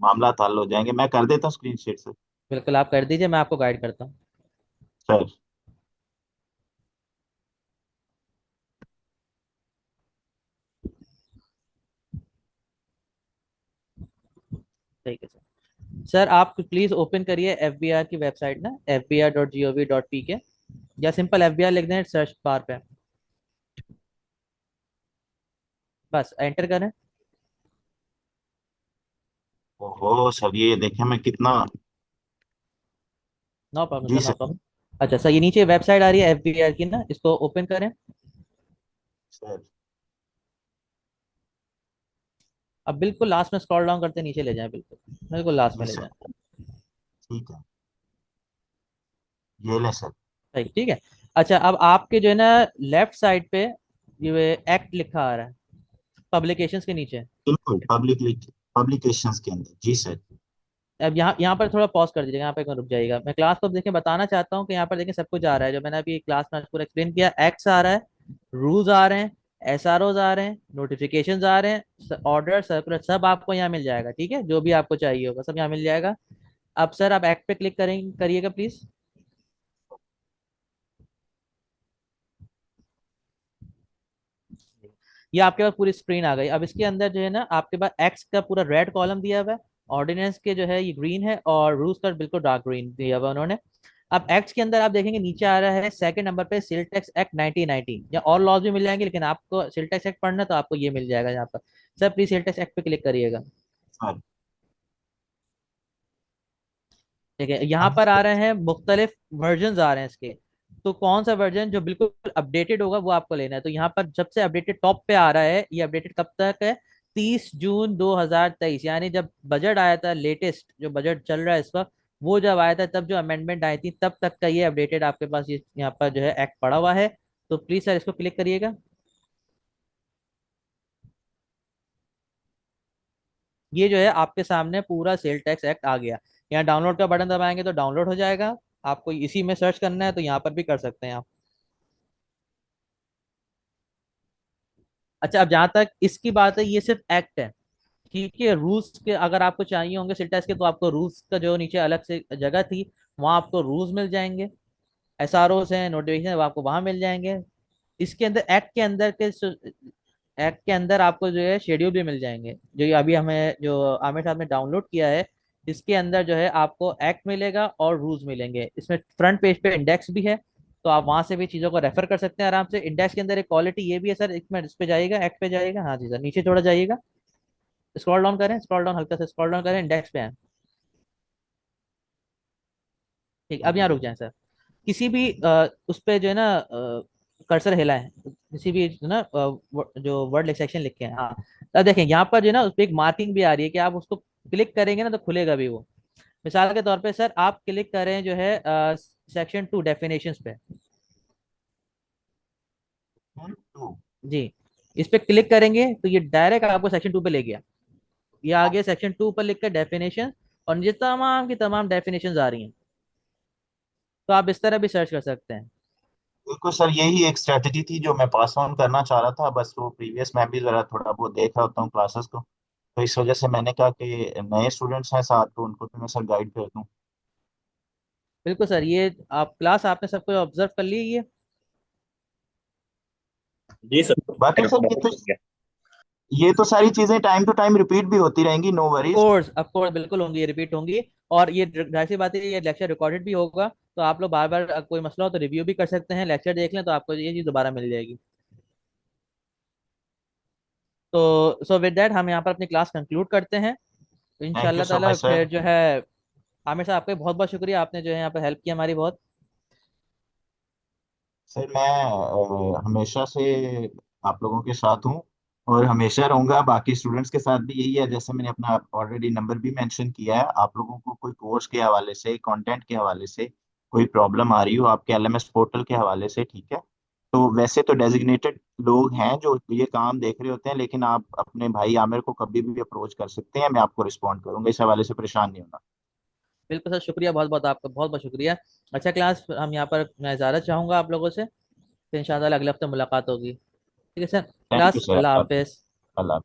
मामला हल हो जाएंगे। मैं कर देता हूँ स्क्रीन शेयर सर। बिल्कुल आप कर दीजिए, मैं आपको गाइड करता हूँ। सर ठीक है सर। सर आप प्लीज ओपन करिए एफबीआर की वेबसाइट ना, fbr.gov.pk, या सिंपल एफबीआर लिख दें सर्च बार पे, बस एंटर करें। ओहो सर, ये देखें मैं कितना। नो प्रॉब्लम जी सर, नो सर। प्रॉब्लम। अच्छा सर, ये नीचे वेबसाइट आ रही है एफबीआर की ना, इसको ओपन करें। सर अब बिल्कुल लास्ट में स्क्रॉल डाउन करते नीचे ले जाएं, बिल्कुल बिल्कुल लास्ट जी में ले सर, जाएं। ठीक है, ये ले सर। सही, ठीक है। अच्छा अब आपके जो है ना लेफ्ट साइड पे ये एक्ट लिखा आ रहा है पब्लिकेशंस के नीचे। बिल्कुल पब्लिकेशंस के अंदर, जी सर। अब यहाँ यहाँ पर थोड़ा पॉज कर दीजिएगा, यहाँ पे रुक जाइएगा। मैं क्लास को देखें बताना चाहता हूँ कि यहाँ पर देखें सब कुछ आ रहा है जो मैंने अभी क्लास में पूरा एक्सप्लेन किया। एक्ट्स आ रहा है, रूल्स आ रहे हैं, एसआरओज आ रहे हैं, नोटिफिकेशंस आ रहे हैं, ऑर्डर सर्कुलर सब आपको यहाँ मिल जाएगा। ठीक है, जो भी आपको चाहिए होगा सब यहाँ मिल जाएगा। अब सर आप एक्ट पे क्लिक करिएगा प्लीज। ये आपके पास पूरी स्क्रीन आ गई। अब इसके अंदर जो है ना आपके पास एक्स का पूरा रेड कॉलम दिया हुआ है, ऑर्डिनेंस के जो है ये ग्रीन है, और रूल्स का बिल्कुल डार्क ग्रीन दिया हुआ है उन्होंने। अब एक्ट के अंदर आप देखेंगे नीचे आ रहा है सेकंड नंबर पे सेल टैक्स एक्ट 1990, या और लॉज भी मिल जाएंगे, लेकिन आपको सेल टैक्स एक्ट पढ़ना है तो आपको ये मिल जाएगा यहाँ पर। Sir please cell tax act पे क्लिक करिएगा। हाँ ठीक है, यहाँ पर आ रहे हैं मुख्तलिफ वर्जन आ रहे हैं इसके। तो कौन सा वर्जन जो बिल्कुल अपडेटेड होगा वो आपको लेना है। तो यहाँ पर जब से अपडेटेड टॉप पे आ रहा है, ये अपडेटेड कब तक है, 30 जून 2023, यानी जब बजट आया था, लेटेस्ट जो बजट चल रहा है इस वक्त, वो जब आया था तब जो अमेंडमेंट आई थी तब तक का ये अपडेटेड आपके पास ये यहाँ पर जो है एक्ट पड़ा हुआ है। तो प्लीज सर इसको क्लिक करिएगा। ये जो है आपके सामने पूरा सेल टैक्स एक्ट आ गया। यहाँ डाउनलोड का बटन दबाएंगे तो डाउनलोड हो जाएगा। आपको इसी में सर्च करना है तो यहाँ पर भी कर सकते हैं आप। अच्छा, अब जहां तक इसकी बात है, ये सिर्फ एक्ट है, ठीक है। रूल्स के अगर आपको चाहिए होंगे सेल टैक्स के, तो आपको रूल्स का जो नीचे अलग से जगह थी वहां आपको रूल्स मिल जाएंगे। एसआरओस हैं, नोटिफिकेशन वो आपको वहां मिल जाएंगे। इसके अंदर एक्ट के अंदर आपको जो है शेड्यूल भी मिल जाएंगे, जो ये अभी हमें जो आमिर साहब ने डाउनलोड किया है, इसके अंदर जो है आपको एक्ट मिलेगा और रूल्स मिलेंगे। इसमें फ्रंट पेज पे इंडेक्स भी है, तो आप वहां से भी चीजों को रेफर कर सकते हैं आराम से। इंडेक्स के अंदर एक क्वालिटी ये भी है सर, एक मिनट इस पे जाइएगा, एक्ट पे जाइएगा, हाँ जी सर, नीचे थोड़ा जाइएगा, स्क्रॉल डाउन करें, स्क्रॉल डाउन हल्का से स्क्रॉल डाउन करें, इंडेक्स पे आए। ठीक, अब यहाँ रुक जाएं सर। किसी भी उस पे जो है ना कर्सर हिला है, किसी भी जो ना जो वर्ड सेक्शन लिखे हैं, हाँ। अब देखें यहाँ पर जो है ना उस पर एक मार्किंग भी आ रही है कि आप उसको क्लिक करेंगे ना तो खुलेगा भी वो। मिसाल के तौर पे सर आप क्लिक करें जो है सेक्शन 2 डेफिनेशंस पे, जी, इस पे क्लिक करेंगे तो ये डायरेक्ट आपको सेक्शन 2 पे ले गया। ये आगे सेक्शन 2 पर लिख कर डेफिनेशन, और ये तमाम की तमाम डेफिनेशन आ रही हैं। तो आप इस तरह भी सर्च कर सकते हैं। बिल्कुल सर, यही एक स्ट्रेटजी थी जो मैं पास ऑन करना चाह रहा था। बस वो प्रीवियस मैं भी जरा थोड़ा बहुत देख रहा होता हूँ क्लासेस को, तो इस वजह से मैंने कहा कि नए स्टूडेंट्स हैं साथ, तो उनको भी मैं सर गाइड कर दूँ। बिल्कुल सर, ये आप क्लास आपने सब कुछ ऑब्जर्व कर ली ये। जी सर। बाकी सर ये तो सारी चीजें टाइम टू टाइम रिपीट भी होती रहेंगी, नो वरीज। ऑफ कोर्स बिल्कुल होंगी, ये रिपीट होंगी। और ये जाहिर सी बात है, ये लेक्चर रिकॉर्डेड भी होगा, तो आप लोग बार बार कोई मसला हो तो रिव्यू भी कर सकते हैं, लेक्चर देख लें तो आपको ये चीज़ दोबारा मिल जाएगी। तो सो विद दैट हम यहाँ पर अपनी क्लास कंक्लूड करते हैं। तो थैंक यू इंशाल्लाह सो ताला मच सर। फिर जो है आमिर साहब आपका बहुत बहुत शुक्रिया, आपने जो है यहाँ पर हेल्प की हमारी बहुत। सर मैं हमेशा से आप लोगों के साथ हूँ और हमेशा रहूंगा। बाकी स्टूडेंट्स के साथ भी यही है, जैसे मैंने अपना ऑलरेडी नंबर भी मेंशन किया है। आप लोगों को कोई कोर्स के हवाले से, कंटेंट के हवाले से कोई प्रॉब्लम आ रही हो आपके एलएमएस पोर्टल के हवाले से, ठीक है, तो वैसे तो डेजिग्नेटेड लोग हैं जो ये काम देख रहे होते हैं, लेकिन आप अपने भाई आमिर को कभी भी अप्रोच कर सकते हैं, मैं आपको रिस्पॉन्ड करूंगा, इस हवाले से परेशान नहीं होना। बिल्कुल सर, शुक्रिया, बहुत बहुत आपका बहुत बहुत शुक्रिया। अच्छा क्लास हम यहाँ पर मैं इजाज़त चाहूँगा आप लोगों से, फिर इंशाल्लाह अगले हफ्ते मुलाकात होगी। ठीक है sir, thank you class sir. अल्लाह हाफिज़। अल्लाह।